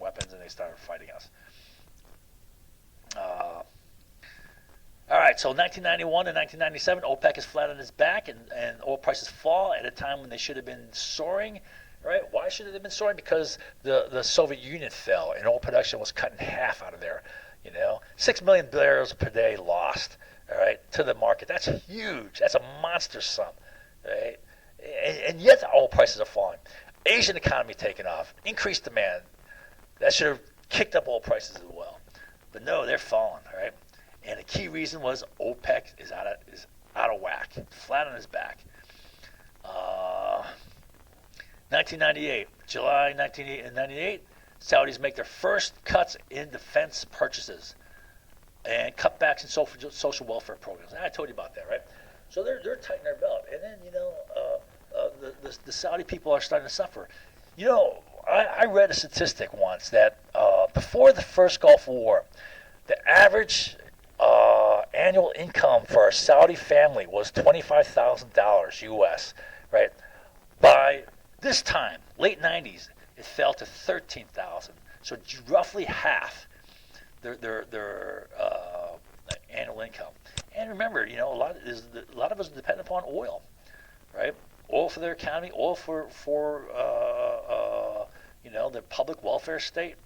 weapons and they started fighting us. All right, so 1991 and 1997, OPEC is flat on its back, and oil prices fall at a time when they should have been soaring. Right? Why should it have been soaring? Because the Soviet Union fell, and oil production was cut in half out of there. 6 million barrels per day lost. All right, to the market. That's huge. That's a monster sum. Right? And yet the oil prices are falling. Asian economy taking off, increased demand. That should have kicked up oil prices as well. But no, they're falling. All right. And the key reason was OPEC is out of whack, flat on its back. 1998, July 1998, Saudis make their first cuts in defense purchases and cutbacks in social welfare programs. I told you about that, right? So they're tightening their belt, and then the Saudi people are starting to suffer. I read a statistic once that before the first Gulf War, the average annual income for a Saudi family was $25,000 U.S. Right? By this time, late 90s, it fell to 13,000. So roughly half their annual income. And remember, a lot of us depend upon oil, right? Oil for their economy, oil for the public welfare state.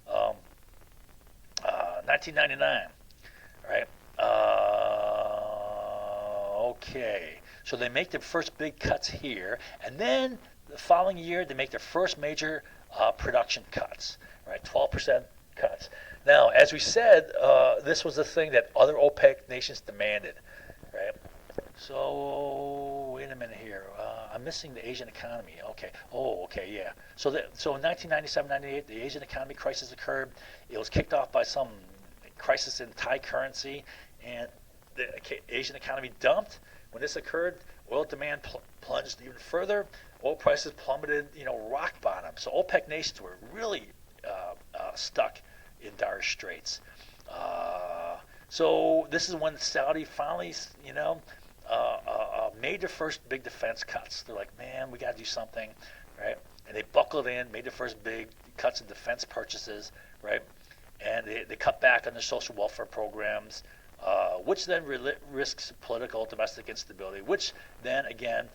1999, right? Okay, so they make their first big cuts here, and then the following year they make their first major production cuts, right? 12% cuts. Now, as we said, this was the thing that other OPEC nations demanded, right? So wait a minute here. I'm missing the Asian economy. Okay. Oh, okay, yeah. So in 1997-98, the Asian economy crisis occurred. It was kicked off by some crisis in Thai currency, and the Asian economy dumped. When this occurred, oil demand plunged even further. Oil prices plummeted, rock bottom. So OPEC nations were really stuck in dire straits. So this is when Saudi finally, made their first big defense cuts. They're like, man, we got to do something, right? And they buckled in, made their first big cuts in defense purchases, right? And they cut back on their social welfare programs, which then risks political domestic instability, which then again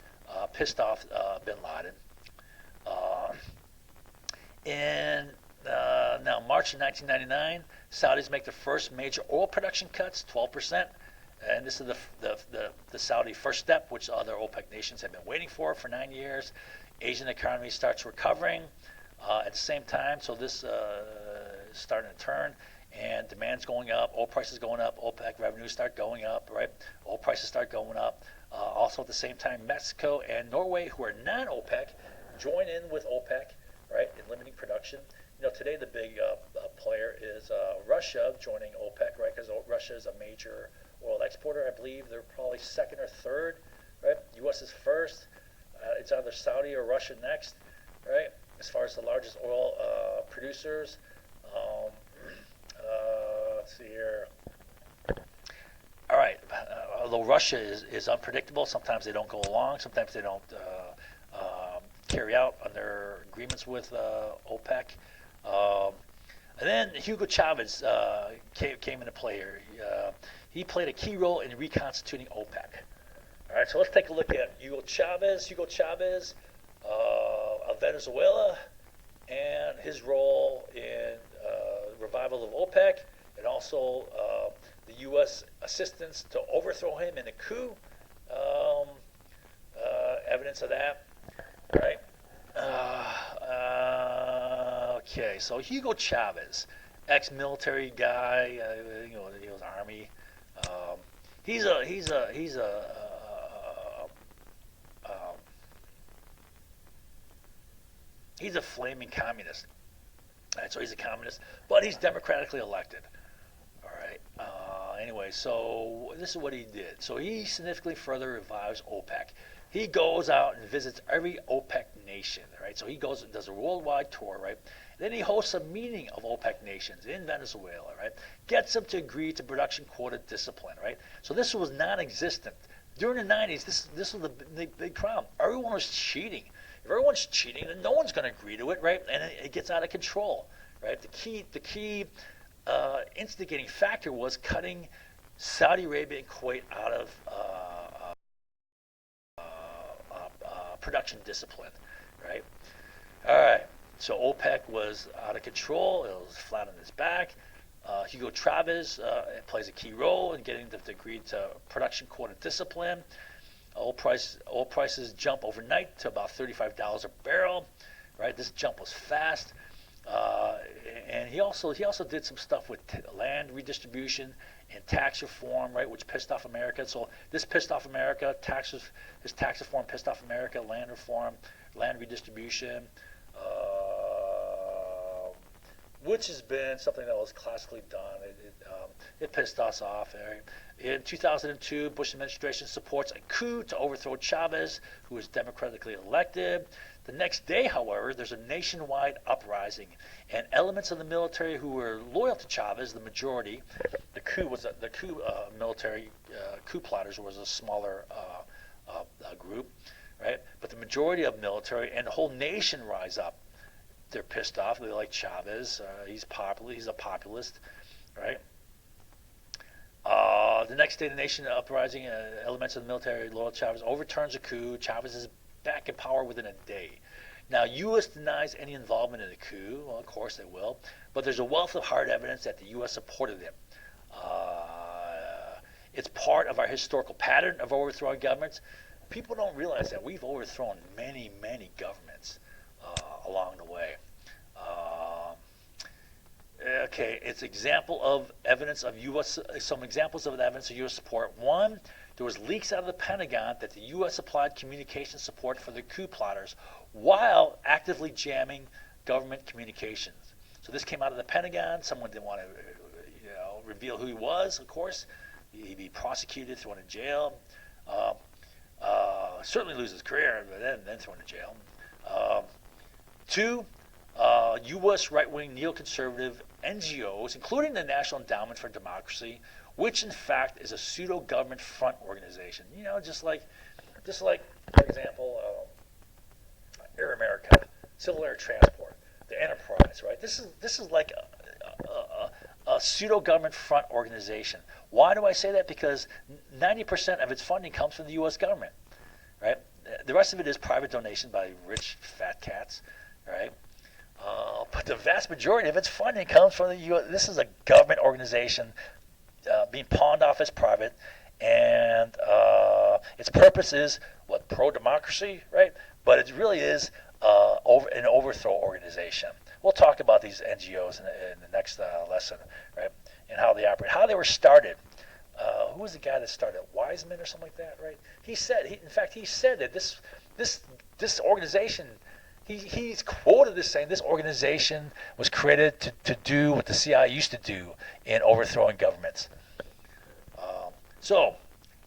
pissed off bin Laden. Now March of 1999, Saudis make their first major oil production cuts, 12%. And this is the Saudi first step, which other OPEC nations have been waiting for 9 years. Asian economy starts recovering at the same time, so this is starting to turn, and demand's going up, oil prices going up, OPEC revenues start going up, right? Oil prices start going up. Also at the same time, Mexico and Norway, who are non-OPEC, join in with OPEC, right, in limiting production. Today the big player is Russia joining OPEC, right, because Russia is a major oil exporter. I believe they're probably second or third, right? U.S. is first. It's either Saudi or Russia next, right? As far as the largest oil producers. Let's see here. All right. Although Russia is unpredictable, sometimes they don't go along. Sometimes they don't carry out on their agreements with OPEC. And then Hugo Chavez came into play here. He played a key role in reconstituting OPEC. All right, so let's take a look at Hugo Chavez. Of Venezuela, and his role in revival of OPEC, and also the U.S. assistance to overthrow him in a coup. Evidence of that, right? Okay, so Hugo Chavez, ex-military guy, he was Army. He's a flaming communist. All right, so he's a communist, but he's democratically elected. All right. Anyway, so this is what he did. So he significantly further revives OPEC. He goes out and visits every OPEC nation. Right. So he goes and does a worldwide tour. Right. Then he hosts a meeting of OPEC nations in Venezuela. Right. Gets them to agree to production quota discipline. Right. So this was non-existent during the 90s. This was the big problem. Everyone was cheating. If everyone's cheating, then no one's going to agree to it, right? And it gets out of control, right? The key instigating factor was cutting Saudi Arabia and Kuwait out of production discipline, right? All right. So OPEC was out of control. It was flat on its back. Hugo Chavez plays a key role in getting them to agree to production quota discipline. Oil prices jump overnight to about $35 a barrel, right? This jump was fast, and he also did some stuff with land redistribution and tax reform, right? Which pissed off America. So this pissed off America. His tax reform pissed off America. Land reform, land redistribution, which has been something that was classically done. It pissed us off. Right? In 2002, Bush administration supports a coup to overthrow Chavez, who was democratically elected. The next day, however, there's a nationwide uprising, and elements of the military who were loyal to Chavez, the majority, military coup plotters was a smaller group, right? But the majority of military and the whole nation rise up. They're pissed off. They like Chavez. He's popular. He's a populist, right? The next day, the nation uprising, elements of the military loyal to Chavez overturns a coup. Chavez is back in power within a day. Now, U.S. denies any involvement in the coup. Well, of course they will. But there's a wealth of hard evidence that the U.S. supported him. It's part of our historical pattern of overthrowing governments. People don't realize that we've overthrown many, many governments along the way. Okay, it's example of evidence of U.S. Some examples of the evidence of U.S. support. One, there was leaks out of the Pentagon that the U.S. supplied communication support for the coup plotters while actively jamming government communications. So this came out of the Pentagon. Someone didn't want to, reveal who he was. Of course, he'd be prosecuted, thrown in jail. Certainly lose his career, but then thrown in jail. Two, U.S. right-wing neoconservative NGOs, including the National Endowment for Democracy, which in fact is a pseudo-government front organization. Just like, for example, Air America, Civil Air Transport, the Enterprise, right? This is like a pseudo-government front organization. Why do I say that? Because 90% of its funding comes from the U.S. government, right? The rest of it is private donation by rich fat cats, right? But the vast majority of its funding comes from the U.S. This is a government organization being pawned off as private, and its purpose is pro-democracy, right? But it really is an overthrow organization. We'll talk about these NGOs in the next lesson, right? And how they operate, how they were started. Who was the guy that started Wiseman or something like that, right? He said that this organization. He's quoted as saying this organization was created to do what the CIA used to do in overthrowing governments. So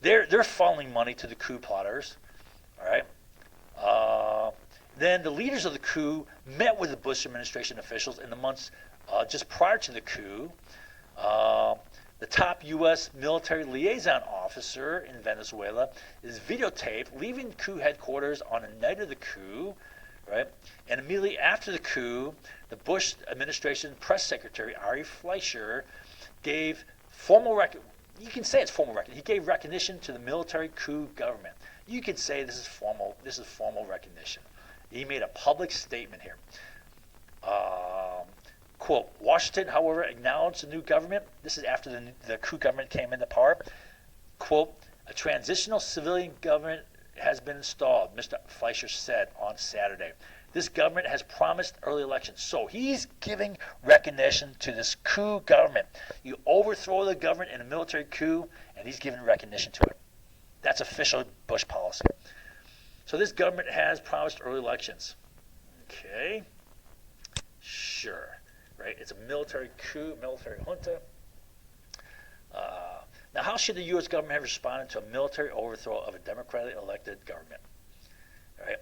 they're funneling money to the coup plotters, all right? Then the leaders of the coup met with the Bush administration officials in the months just prior to the coup. The top U.S. military liaison officer in Venezuela is videotaped leaving coup headquarters on the night of the coup, right? And immediately after the coup, the Bush administration press secretary Ari Fleischer gave you can say it's formal recognition. He gave recognition to the military coup government. You could say this is formal recognition. He made a public statement here. Quote, Washington, however, acknowledged the new government. This is after the coup government came into power. Quote, a transitional civilian government has been installed, Mr. Fleischer said on Saturday. This government has promised early elections. So he's giving recognition to this coup government. You overthrow the government in a military coup, and he's giving recognition to it. That's official Bush policy. So this government has promised early elections. Okay. Sure. Right? It's a military coup, military junta. Now, how should the U.S. government have responded to a military overthrow of a democratically elected government? Right?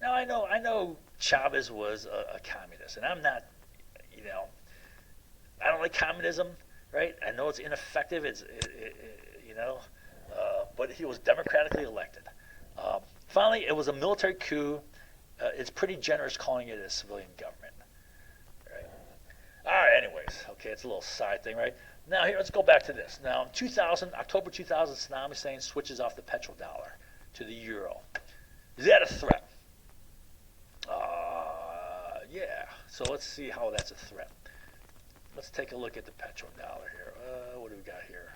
Now, I know Chavez was a communist, and I'm not, I don't like communism, right? I know it's ineffective, but he was democratically elected. Finally, it was a military coup. It's pretty generous calling it a civilian government. Right? All right, anyways, okay, it's a little side thing, right? Now, here, let's go back to this. Now, in October 2000, Saddam Hussein switches off the petrodollar to the euro. Is that a threat? Yeah. So let's see how that's a threat. Let's take a look at the petrodollar here. What do we got here?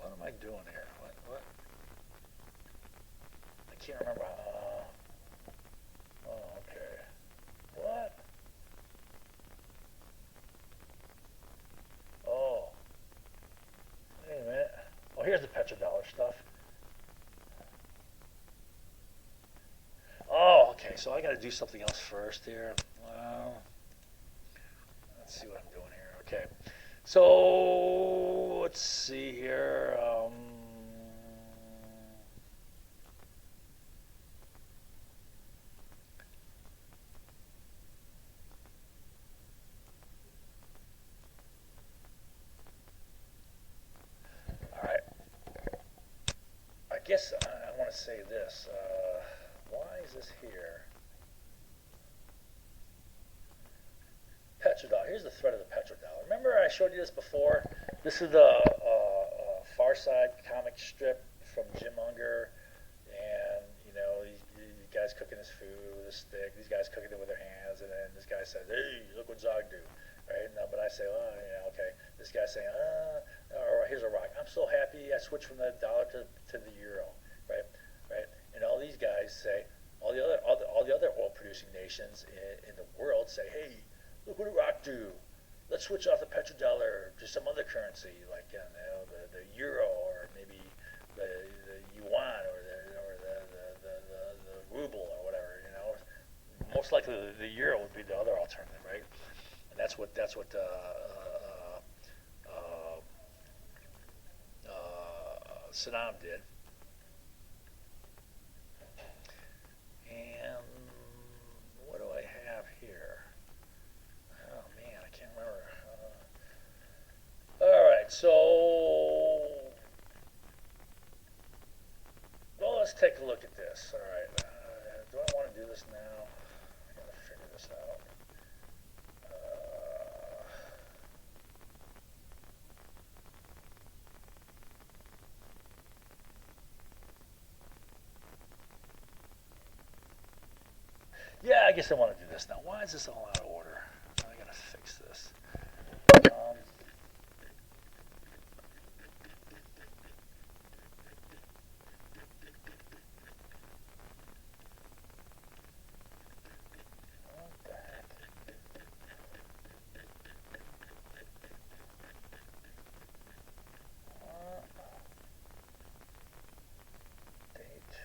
What am I doing here? What? I can't remember. Okay. What? Oh. Wait a minute. Oh, here's the petrodollar stuff. Oh, okay. So I got to do something else first here. Well, let's see what I'm doing here. Okay. So let's see here. All right. I guess I want to say this. Why is this here? Petrodollar. Here's the threat of the petrodollar. Remember I showed you this before? This is the Far Side comic strip from Jim Unger, and these guys cooking his food with a stick. These guys cooking it with their hands, and then this guy says, "Hey, look what Zog do." Right? No, but I say, "Oh, yeah, okay." This guy's saying, or here's a rock. I'm so happy I switched from the dollar to the euro. Right? Right? And all these guys say, all the other oil-producing nations in the world say, "Hey, look what a rock do. Let's switch off the petrodollar to some other currency, like the euro, or maybe the yuan, or the ruble, or whatever. Most likely the euro would be the other alternative, right? And that's what Saddam did. And what do I have here? Oh man, I can't remember. All right, so let's take a look at this. All right, do I want to do this now? I gotta figure this out. Yeah, I guess I want to do this now. Why is this all out of order? I gotta fix this. What the heck? Day 2.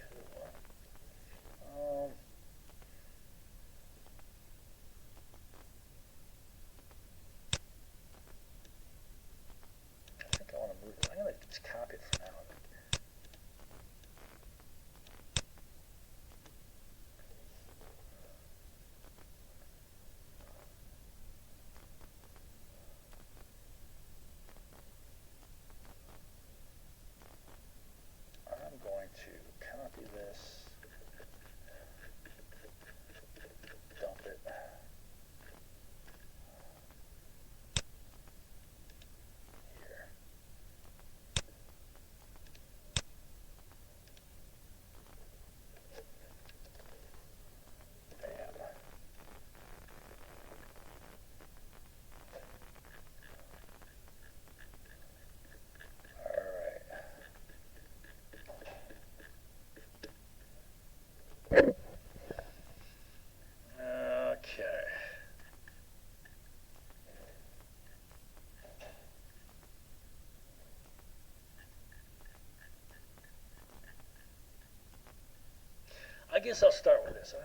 guess I'll start with this.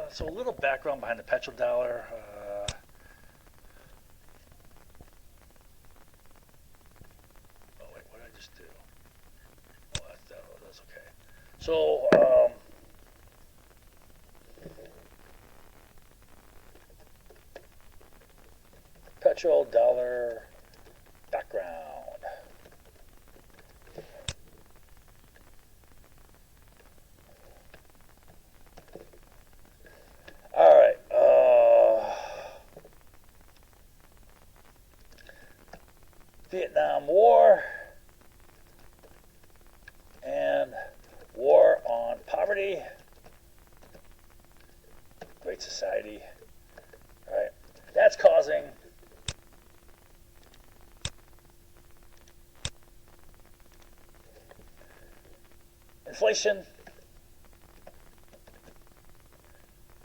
So a little background behind the petrodollar. Oh wait, what did I just do? Oh, that's okay. So petrodollar background. All right. Vietnam War and war on poverty, Great Society. All right. That's causing inflation,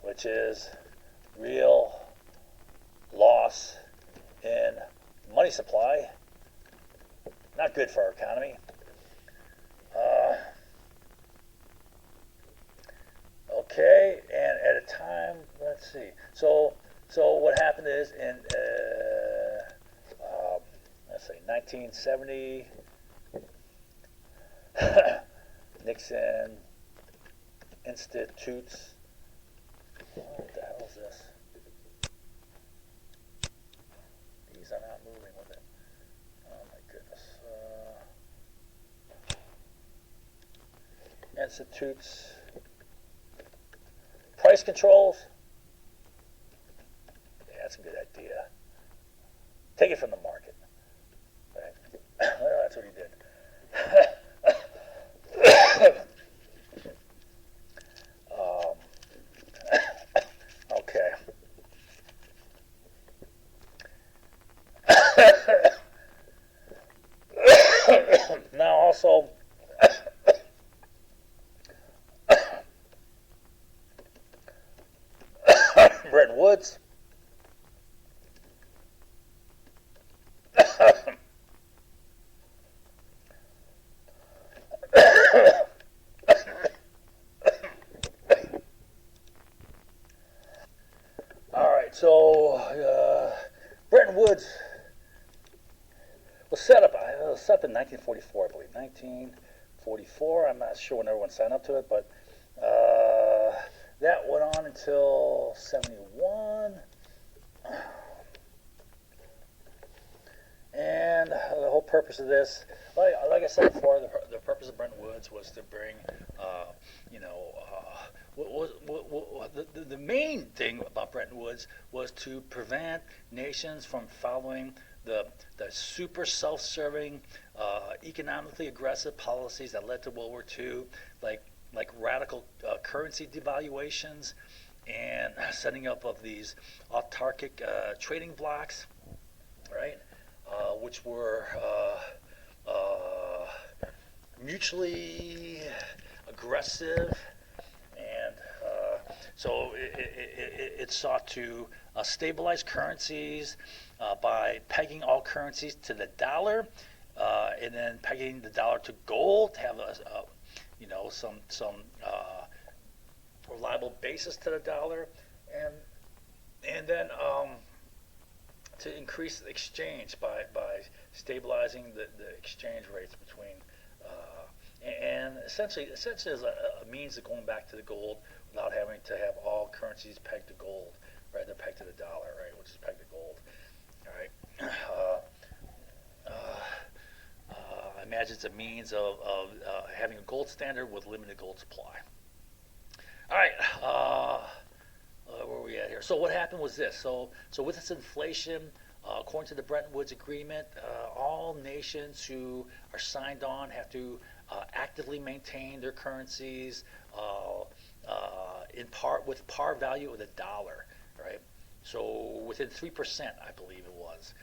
which is real loss in money supply. Not good for our economy. Okay, and at a time, let's see. So what happened is in let's see, 1970, Nixon institutes. What the hell is this? These are not moving with it. Oh my goodness. Institutes price controls. Yeah, that's a good idea. Take it from the market. Right? Well, that's what he did. Okay. Now also Bretton Woods. All right, so Bretton Woods was set up. It was set up in 1944, I believe. 1944. I'm not sure when everyone signed up to it, but that went on until 71. And the whole purpose of this, like I said before, the purpose of Bretton Woods was to bring, the main thing about Bretton Woods was to prevent nations from following the super self-serving, economically aggressive policies that led to World War II, like radical currency devaluations and setting up of these autarkic trading blocks, right? Which were mutually aggressive, and so it sought to stabilize currencies by pegging all currencies to the dollar, and then pegging the dollar to gold to have some reliable basis to the dollar, and then to increase the exchange by stabilizing the exchange rates between and essentially as a means of going back to the gold without having to have all currencies pegged to gold, right? They're pegged to the dollar, right, which is pegged to gold. All right. I imagine it's a means of having a gold standard with limited gold supply. All right. Where are we at here? So what happened was this. So with this inflation, according to the Bretton Woods Agreement, all nations who are signed on have to actively maintain their currencies in part with par value of the dollar, right? So within 3%, I believe it was.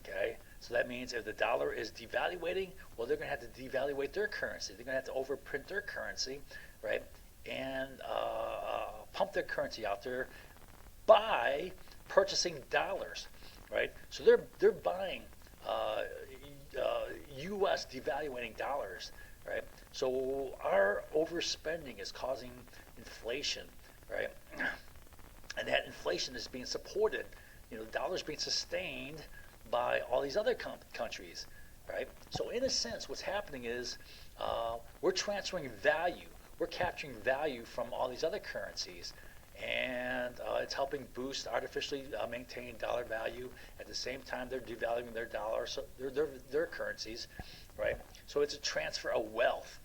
Okay, so that means if the dollar is devaluating, well, they're going to have to devaluate their currency. They're going to have to overprint their currency, right? And pump their currency out there by purchasing dollars, right? So they're buying U.S. devaluating dollars, right? So our overspending is causing inflation, right? And that inflation is being supported, the dollar is being sustained by all these other countries, right? So in a sense, what's happening is we're transferring value. We're capturing value from all these other currencies, and it's helping boost, artificially maintain dollar value. At the same time, they're devaluing their dollar, so their currencies, right? So it's a transfer of wealth.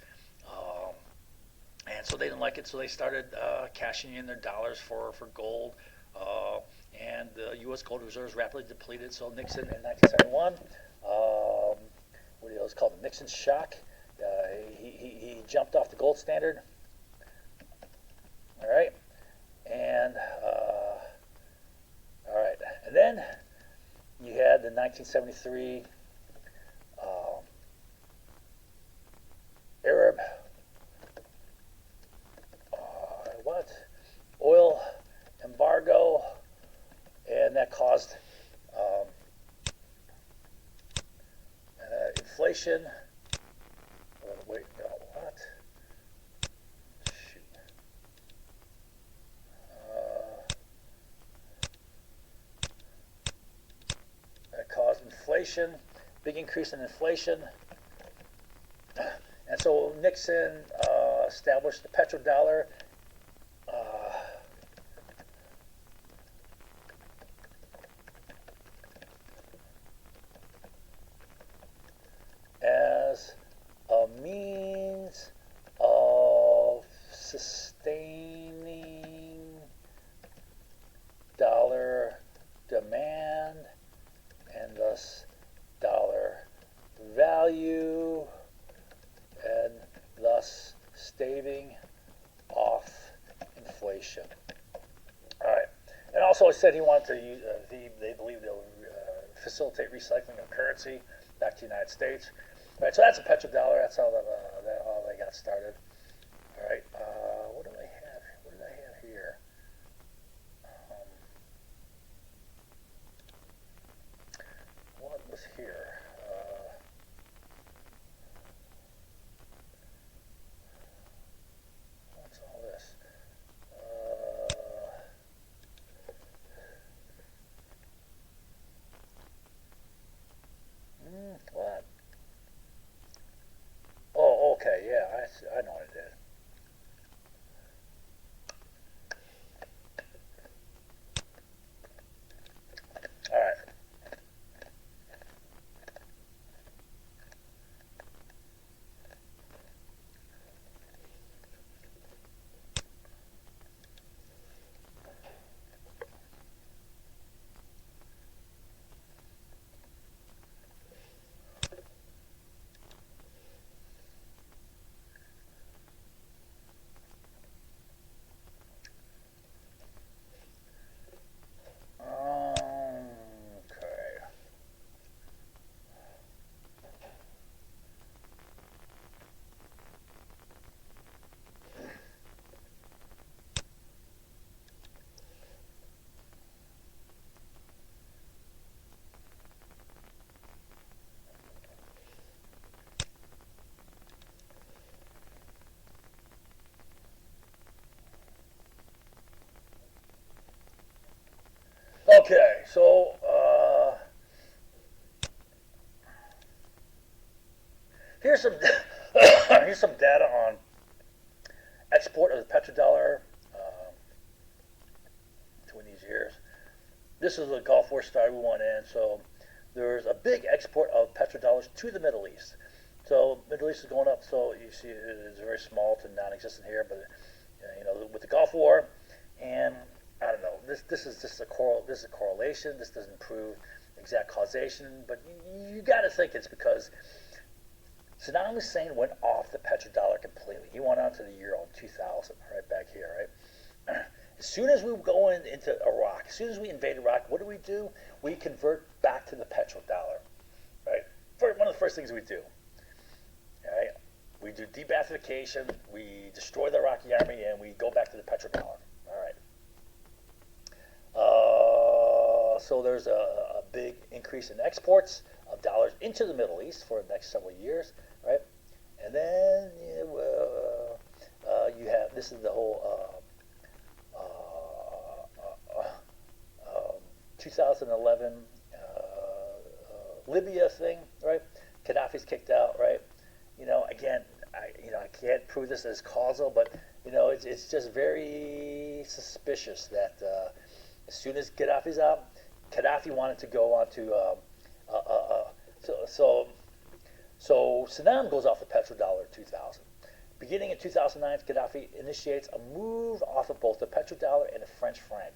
And so they didn't like it, so they started cashing in their dollars for gold. And the U.S. gold reserves rapidly depleted. So Nixon in 1971, what it was called the Nixon shock. He jumped off the gold standard. All right, and all right, and then you had the 1973 Arab oil embargo, and that caused inflation. Wait, no, what? Shoot. That caused inflation, big increase in inflation. And so Nixon established the petrodollar. As a means of sustaining dollar demand and thus dollar value, and thus staving off inflation. All right. And also, I said he wanted to use, they believe they'll facilitate recycling of currency back to the United States. All right, so that's a petrodollar. That's how all they got started. All right, what do I have? What did I have here? What was here? What's all this? What? Oh, okay, yeah, I know what I did. All right. Okay. Okay, so here's some here's some data on export of the petrodollar between these years. This is the Gulf War started. We went in, so there's a big export of petrodollars to the Middle East. So Middle East is going up. So you see, it's very small to non-existent here, but with the Gulf War, and I don't know. This is just this is a correlation. This doesn't prove exact causation, but you got to think it's because Saddam Hussein went off the petrodollar completely. He went on to the euro in 2000, right back here, right? As soon as we go into Iraq, as soon as we invade Iraq, what do? We convert back to the petrodollar, right? One of the first things we do, right? We do de-Baathification, we destroy the Iraqi army, and we go back to the petrodollar. All right. So there's a big increase in exports of dollars into the Middle East for the next several years, right? And then you have, this is the whole 2011 Libya thing, right? Gaddafi's kicked out, right? Again, I can't prove this as causal, but it's just very suspicious that as soon as Gaddafi's out, Gaddafi wanted to go on to so Saddam goes off the petrodollar in 2000. Beginning in 2009, Gaddafi initiates a move off of both the petrodollar and the French franc.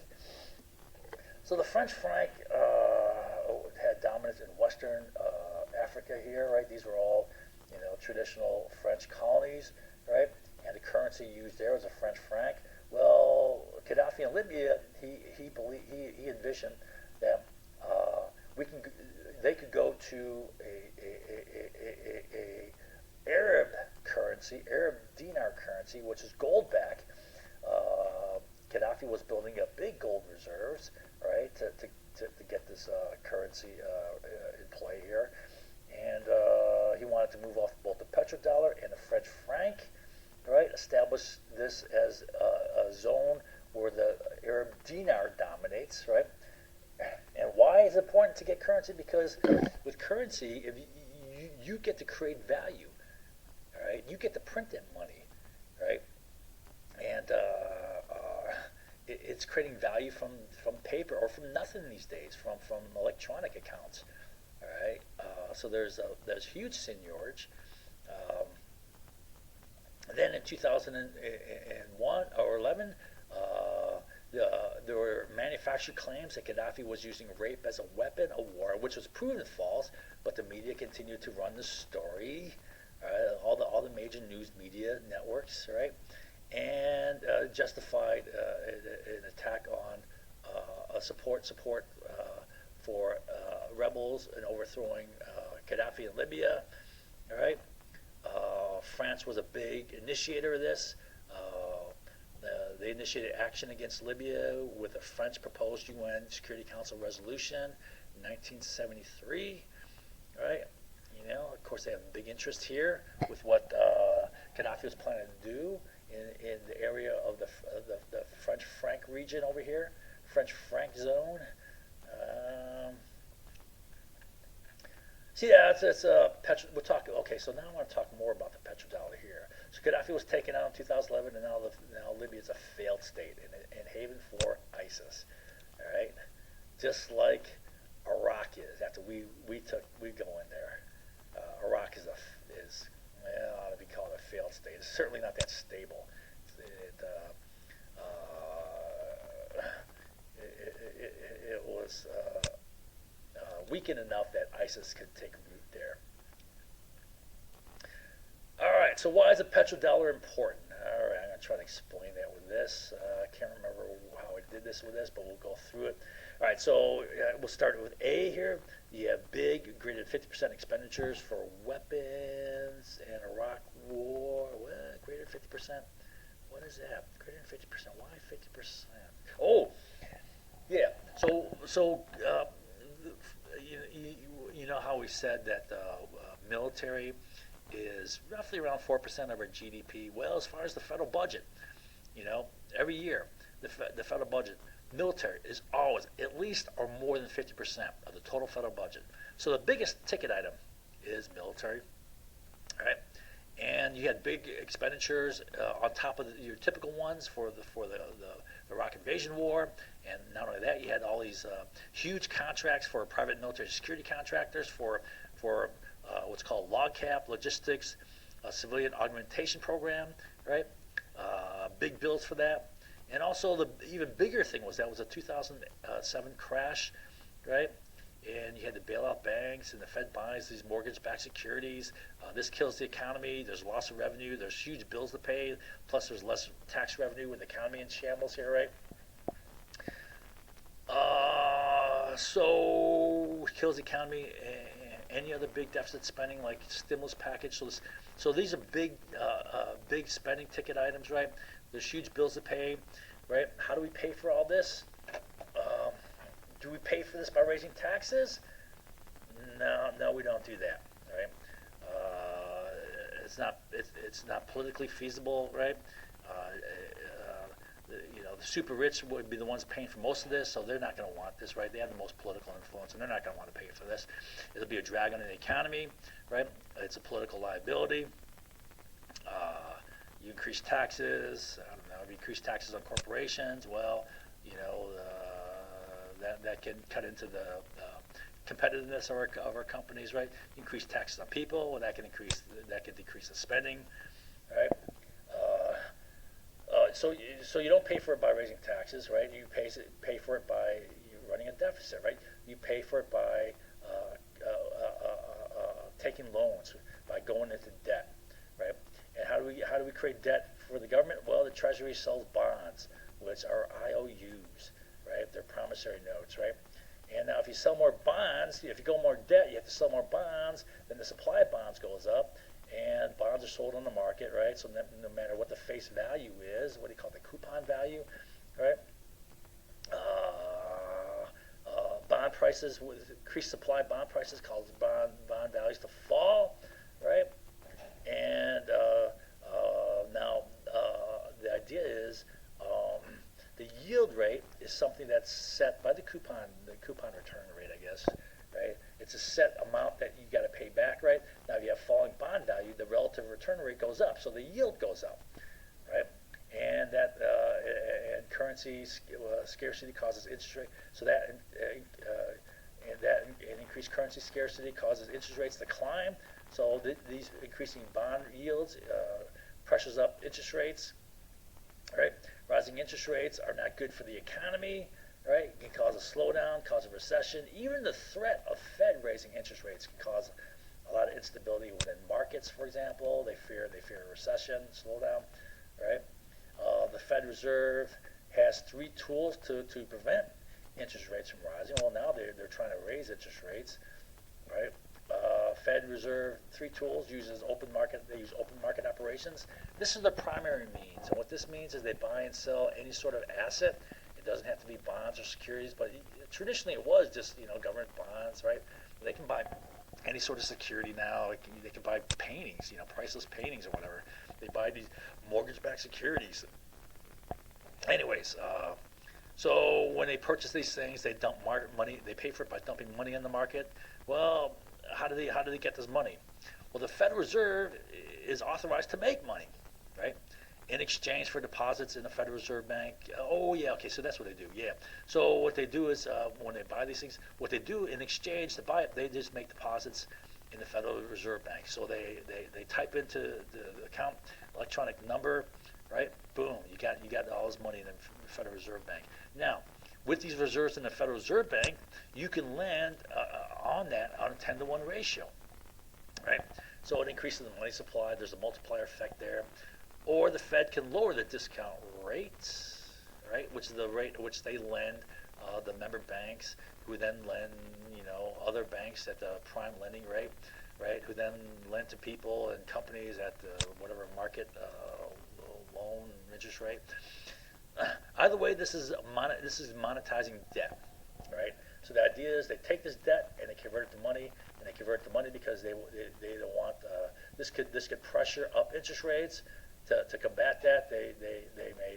So the French franc had dominance in Western Africa here, right? These were all, traditional French colonies, right? And the currency used there was a French franc. Well, Gaddafi in Libya, he envisioned that they could go to a Arab currency, Arab dinar currency, which is gold back. Gaddafi was building up big gold reserves, right, to get this currency in play here. And he wanted to move off both the petrodollar and the French franc, right, establish this as a zone where the Arab dinar dominates, right? And why is it important to get currency? Because with currency, if you get to create value, right? You get to print in money, right? And it's creating value from paper or from nothing these days, from electronic accounts, all right? So there's huge seigniorage. Then in 2001 or 11, there were manufactured claims that Gaddafi was using rape as a weapon of war, which was proven false, but the media continued to run the story, all the major news media networks, right, and justified an attack on support for rebels and overthrowing Gaddafi in Libya, all right. France was a big initiator of this. They initiated action against Libya with a French proposed UN Security Council resolution in 1973. Right? Of course, they have a big interest here with what Gaddafi was planning to do in the area of the French franc region over here, French franc zone. We're talking. Okay, so now I want to talk more about the petrodollar here. So Gaddafi was taken out in 2011, and now Libya is a failed state and haven for ISIS. All right, just like Iraq is. After we go in there, Iraq ought to be called a failed state. It's certainly not that stable. It was weakened enough that ISIS could take root there. All right, so why is the petrodollar important? All right, I'm going to try to explain that with this. I can't remember how I did this with this, but we'll go through it. All right, so we'll start with A here. You have big, greater than 50% expenditures for weapons and Iraq war. What? Greater than 50%? What is that? Greater than 50%? Why 50%? Oh, yeah. So you know how we said that the military is roughly around 4% of our GDP. Well, as far as the federal budget, every year the federal budget, military is always at least or more than 50% of the total federal budget. So the biggest ticket item is military, right? And you had big expenditures on top of your typical ones for the Iraq invasion war, and not only that, you had all these huge contracts for private military security contractors for what's called LOGCAP, Logistics Civilian Augmentation Program, right? Big bills for that. And also the even bigger thing was a 2007 crash, right? And you had to bail out banks, and the Fed buys these mortgage-backed securities. This kills the economy. There's loss of revenue. There's huge bills to pay. Plus, there's less tax revenue with the economy in shambles here, right? So it kills the economy. Any other big deficit spending like stimulus package. So these are big spending ticket items, right? There's huge bills to pay, right? How do we pay for all this? Do we pay for this by raising taxes? No, we don't do that, right? It's not politically feasible, right? the super rich would be the ones paying for most of this, so they're not going to want this, right? They have the most political influence, and they're not going to want to pay for this. It'll be a drag on the economy, right? It's a political liability. You increase taxes. I don't know. If you increase taxes on corporations, well, that can cut into the competitiveness of our companies, right? You increase taxes on people, well, that can decrease the spending, right? So you don't pay for it by raising taxes, right? You pay for it by running a deficit, right? You pay for it by taking loans, by going into debt, right? And how do we create debt for the government? Well, the Treasury sells bonds, which are IOUs, right? They're promissory notes, right? And now if you sell more bonds, if you go more debt, you have to sell more bonds, then the supply of bonds goes up, and bonds are sold on the market, right? So no matter what the face value is, what do you call it, the coupon value, right? Bond prices, with increased supply, bond prices cause bond values to fall, right? And now the idea is the yield rate is something that's set by the coupon return rate, I guess, right? It's a set amount that you got to pay back, right? Now, if you have falling bond value, the relative return rate goes up, so the yield goes up, right? And that and currency scarcity causes interest rate, so that and increased currency scarcity causes interest rates to climb. So these increasing bond yields pressures up interest rates, right? Rising interest rates are not good for the economy, right? It can cause a slowdown, cause a recession. Even the threat of Fed raising interest rates can cause a lot of instability within markets, for example. They fear a recession, slowdown, right? The Fed Reserve has 3 tools to prevent interest rates from rising. Well, now they're trying to raise interest rates, right? Fed Reserve 3 tools uses open market. They use open market operations. This is the primary means, and what this means is they buy and sell any sort of asset. It doesn't have to be bonds or securities, but traditionally it was just government bonds, right? They can buy any sort of security now. They can buy paintings, priceless paintings or whatever. They buy these mortgage-backed securities. Anyways, so when they purchase these things, they dump money. They pay for it by dumping money in the market. Well, how do they get this money? Well, the Federal Reserve is authorized to make money, right? In exchange for deposits in the Federal Reserve Bank. Oh, yeah, okay, so that's what they do, yeah. So what they do is when they buy these things, what they do in exchange to buy it, they just make deposits in the Federal Reserve Bank. So they type into the account electronic number, right? Boom, you got all this money in the Federal Reserve Bank. Now, with these reserves in the Federal Reserve Bank, you can lend on that on a 10-to-1 ratio, right? So it increases the money supply. There's a multiplier effect there. Or the Fed can lower the discount rates, right? Which is the rate at which they lend the member banks, who then lend, other banks at the prime lending rate, right? Who then lend to people and companies at the whatever market loan interest rate. Either way, this is monetizing debt, right? So the idea is they take this debt and they convert it to money, and they convert it to money because they don't want this could pressure up interest rates. To combat that, they may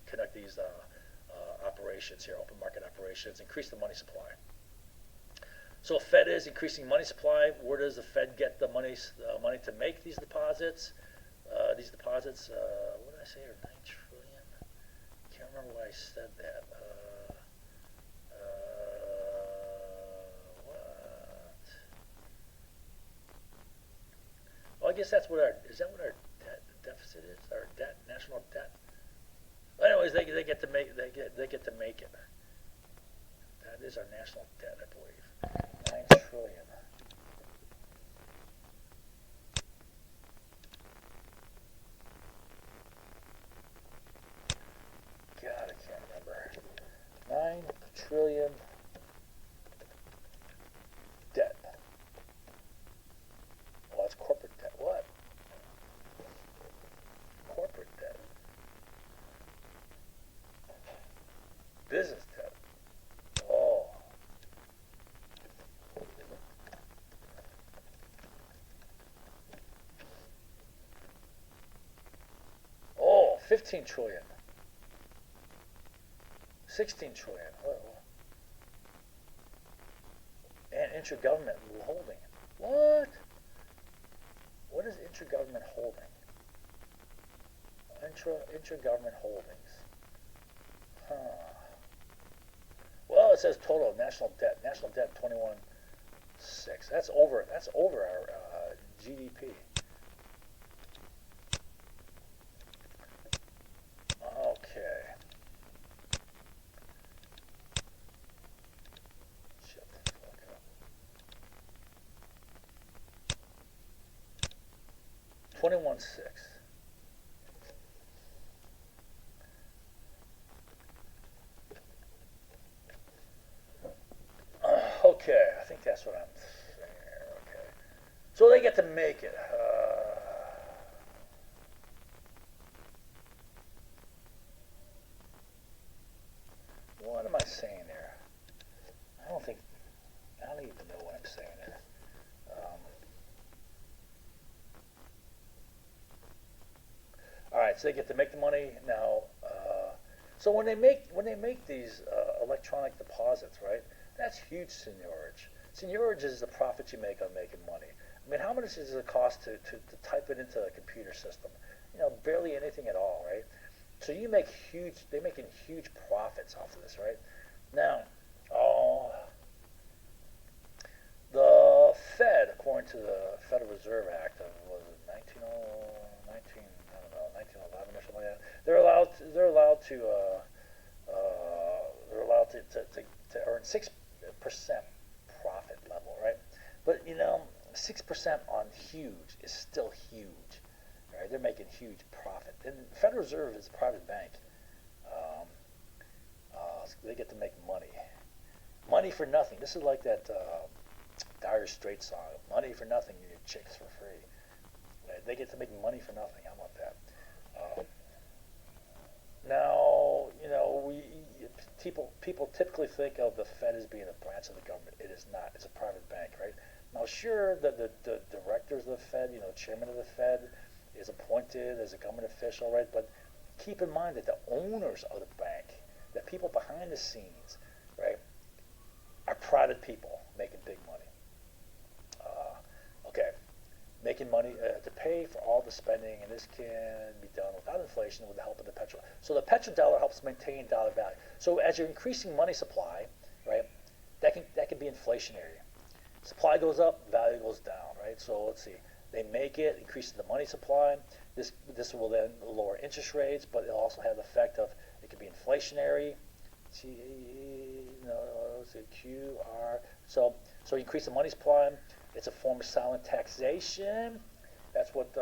conduct these operations here, open market operations, increase the money supply. So Fed is increasing money supply. Where does the Fed get the money to make these deposits? What did I say? 9 trillion? Can't remember why I said that. Well, I guess that's what our deficit is, our debt, national debt. Well, anyways, they get to make it. That is our national debt, I believe. 9 trillion. God, I can't remember. 9 trillion debt. Well, that's corporate debt. What? Corporate debt. Business debt. Oh. Oh, 15 trillion. 16 trillion. And intergovernment holding. What? What is intergovernment holding? Intergovernment holdings. Huh. Well, it says total national debt. National debt 21.6. That's over our GDP. Okay. Shut the fuck up. 21.6. Okay, I think that's what I'm saying. Okay, so they get to make it. What am I saying there? I don't even know what I'm saying there. All right, so they get to make the money now. So when they make these electronic deposits, right? That's huge seigniorage. Seigniorage is the profit you make on making money. I mean, how much does it cost to type it into a computer system? You know, barely anything at all, right? So they're making huge profits off of this, right? Now, the Fed, according to the Federal Reserve Act of, was it 1911 or something like that, they're allowed to earn 6% profit level, right? But 6% on huge is still huge, right? They're making huge profit. And the Federal Reserve is a private bank. So they get to make money for nothing. This is like that Dire Straits song, "Money for nothing, you get chicks for free." Right? They get to make money for nothing. How about that? Now, people typically think of the Fed as being a branch of the government. It is not. It's a private bank, right? Now, sure, the directors of the Fed, chairman of the Fed is appointed as a government official, right? But keep in mind that the owners of the bank, the people behind the scenes, right, are private people making big money. Okay. Making money to pay for all the spending, and this can be done without inflation with the help of the petrodollar. So the petrodollar helps maintain dollar value. So as you're increasing money supply, right, that can be inflationary. Supply goes up, value goes down, right? So let's see, they make it, increases the money supply. This will then lower interest rates, but it'll also have the effect of it could be inflationary. QR. So you increase the money supply. It's a form of silent taxation. That's what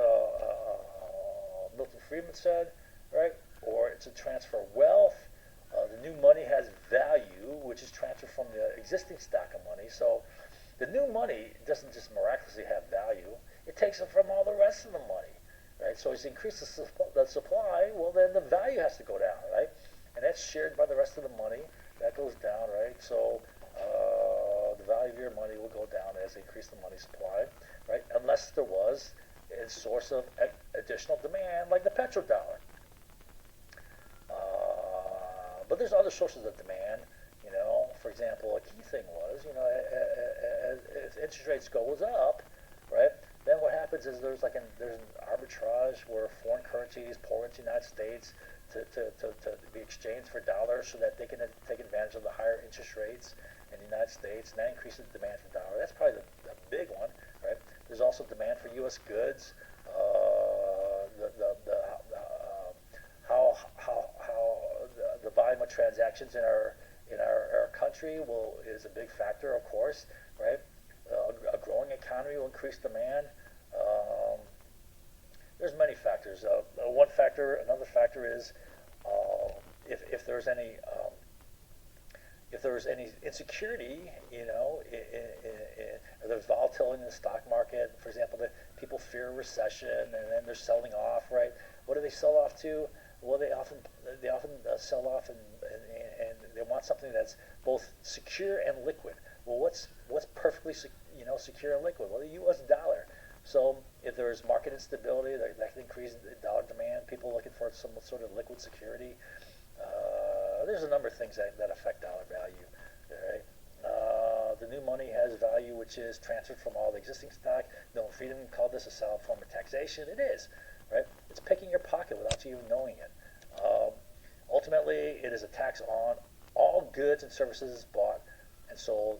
Milton Friedman said, right? Or it's a transfer of wealth. The new money has value, which is transferred from the existing stock of money. So the new money doesn't just miraculously have value. It takes it from all the rest of the money, right? So as you increase the supply, well, then the value has to go down, right? And that's shared by the rest of the money. That goes down, right? So the value of your money will go down as they increase the money supply, right? Unless there was a source of additional demand, like the petrodollar. But there's other sources of demand. For example, a key thing was, as interest rates goes up, right? Then what happens is there's an arbitrage where foreign currencies pour into the United States to be exchanged for dollars so that they can take advantage of the higher interest rates in the United States, and that increases the demand for dollar. That's probably the big one, right? There's also demand for U.S. goods. The volume of transactions in our country is a big factor, of course, right? A growing economy will increase demand. There's many factors. Another factor is if there's any insecurity, there's volatility in the stock market. For example, people fear a recession, and then they're selling off, right? What do they sell off to? Well, they often sell off, and they want something that's both secure and liquid. Well, what's perfectly secure and liquid? Well, the U.S. dollar. So if there's market instability, that can increase the dollar demand. People looking for some sort of liquid security. there's a number of things that affect dollar value. Right? The new money has value, which is transferred from all the existing stock. Milton Friedman called this a solid form of taxation. It is, right? It's picking your pocket without you even knowing it. Ultimately, it is a tax on all goods and services bought and sold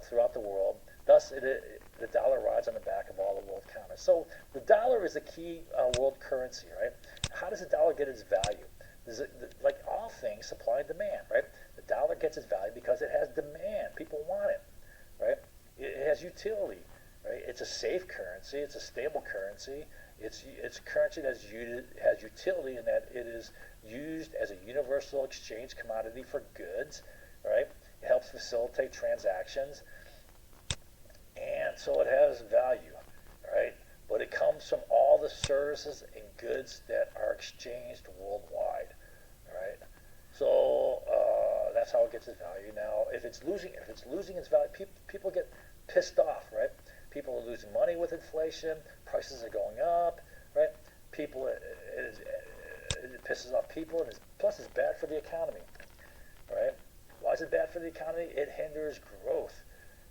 throughout the world. Thus, the dollar rides on the back of all the world commerce. So the dollar is the key world currency, right? How does the dollar get its value? Like all things, supply and demand, right? The dollar gets its value because it has demand. People want it, right? It has utility, right? It's a safe currency. It's a stable currency. It's a currency that has utility in that it is used as a universal exchange commodity for goods, right? It helps facilitate transactions, and so it has value, right? But it comes from all the services and goods that are exchanged worldwide, right? So that's how it gets its value. Now, if it's losing its value, people get pissed off, right? People are losing money with inflation. Prices are going up, right? It pisses off people, and plus it's bad for the economy, right? Why is it bad for the economy? It hinders growth,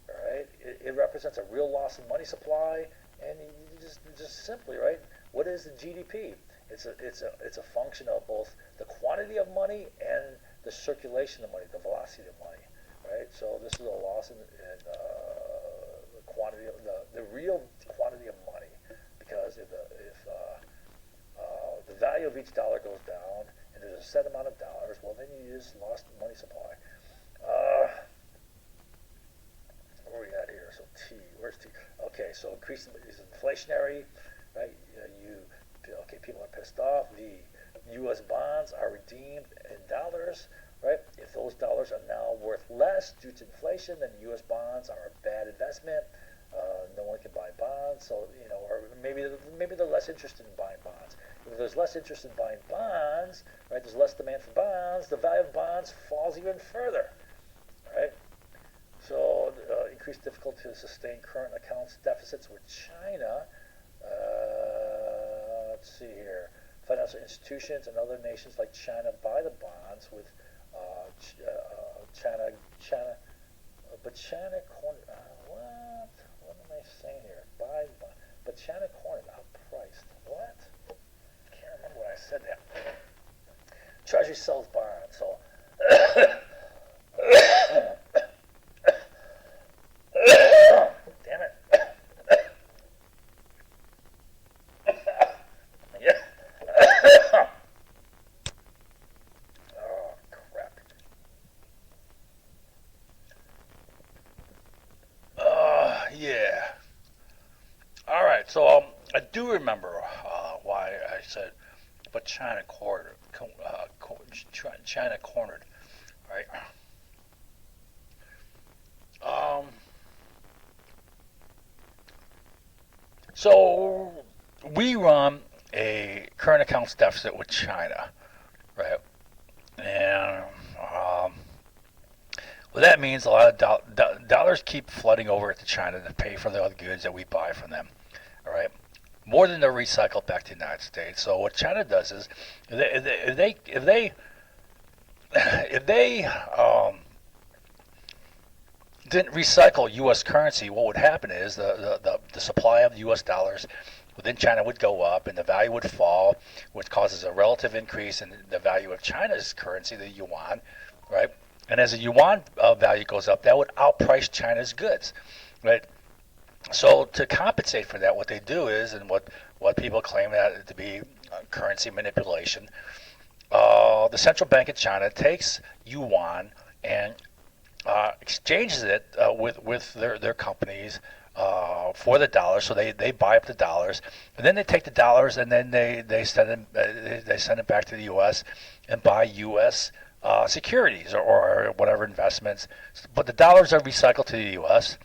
right? It represents a real loss of money supply, and you just simply, right? What is the GDP? It's a function of both the quantity of money and the circulation of money, the velocity of money, right? So this is a loss in the quantity of the real quantity of money, because if the value of each dollar goes down and there's a set amount of dollars, well, then you just lost money supply. Where are we at here? So T, where's T? Okay, so increasing is inflationary, right? People are pissed off. The U.S. bonds are redeemed in dollars, right? If those dollars are now worth less due to inflation, then U.S. bonds are a bad investment. No one can buy bonds, so or maybe they're less interested in buying bonds. If there's less interest in buying bonds, right? There's less demand for bonds. The value of bonds falls even further, right? So increased difficulty to sustain current accounts deficits with China. Let's see here. Financial institutions and other nations like China buy the bonds with China, but China cornered. What am I saying here? Buy, but China cornered outpriced. What? I can't remember when I said that. Treasury sells bonds, so. Damn it. Yeah. Oh, crap. Yeah. All right, so I do remember why I said, but China cornered, China cornered, right? So we run a current accounts deficit with China, right? And well, that means a lot of dollars keep flooding over to China to pay for the other goods that we buy from them, all right? More than they're recycled back to the United States. So what China does is, if they didn't recycle U.S. currency, what would happen is the supply of U.S. dollars within China would go up and the value would fall, which causes a relative increase in the value of China's currency, the yuan, right? And as the yuan value goes up, that would outprice China's goods, right? So to compensate for that, what they do is, and what people claim that to be currency manipulation, the central bank of China takes yuan and exchanges it with their companies for the dollars. So they buy up the dollars, and then they take the dollars and then they send it back to the U.S. and buy U.S. Securities or whatever investments. But the dollars are recycled to the U.S.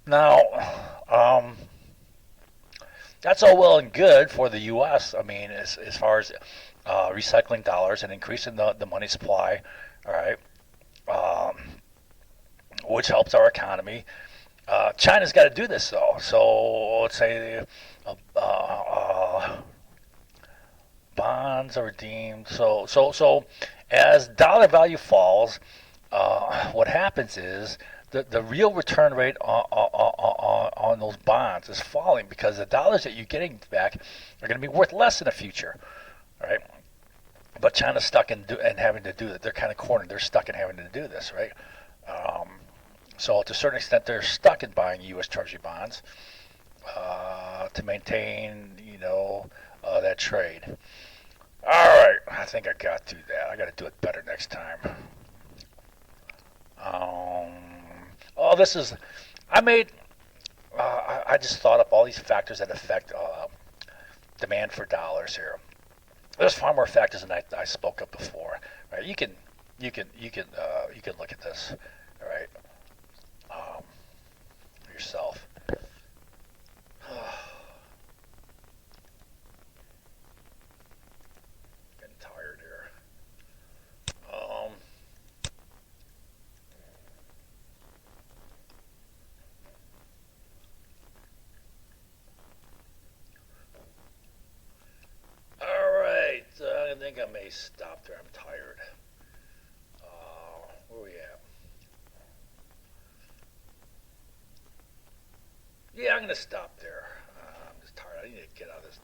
Now, that's all well and good for the U.S. I mean, as far as recycling dollars and increasing the money supply, all right, which helps our economy. China's got to do this though. So let's say bonds are redeemed. So as dollar value falls, what happens is the real return rate on those bonds is falling because the dollars that you're getting back are going to be worth less in the future, right? But China's stuck in having to do it. They're kind of cornered. They're stuck in having to do this, right? So to a certain extent, they're stuck in buying U.S. Treasury bonds to maintain, that trade. All right, I think I got through that. I got to do it better next time. This is, I just thought up all these factors that affect demand for dollars here. There's far more factors than I spoke of before. Right? You can look at this, all right, yourself. Getting tired here. All right, I think I may stop there. I'm tired. Where we at? Yeah, I'm gonna stop there. I'm just tired. I need to get out of this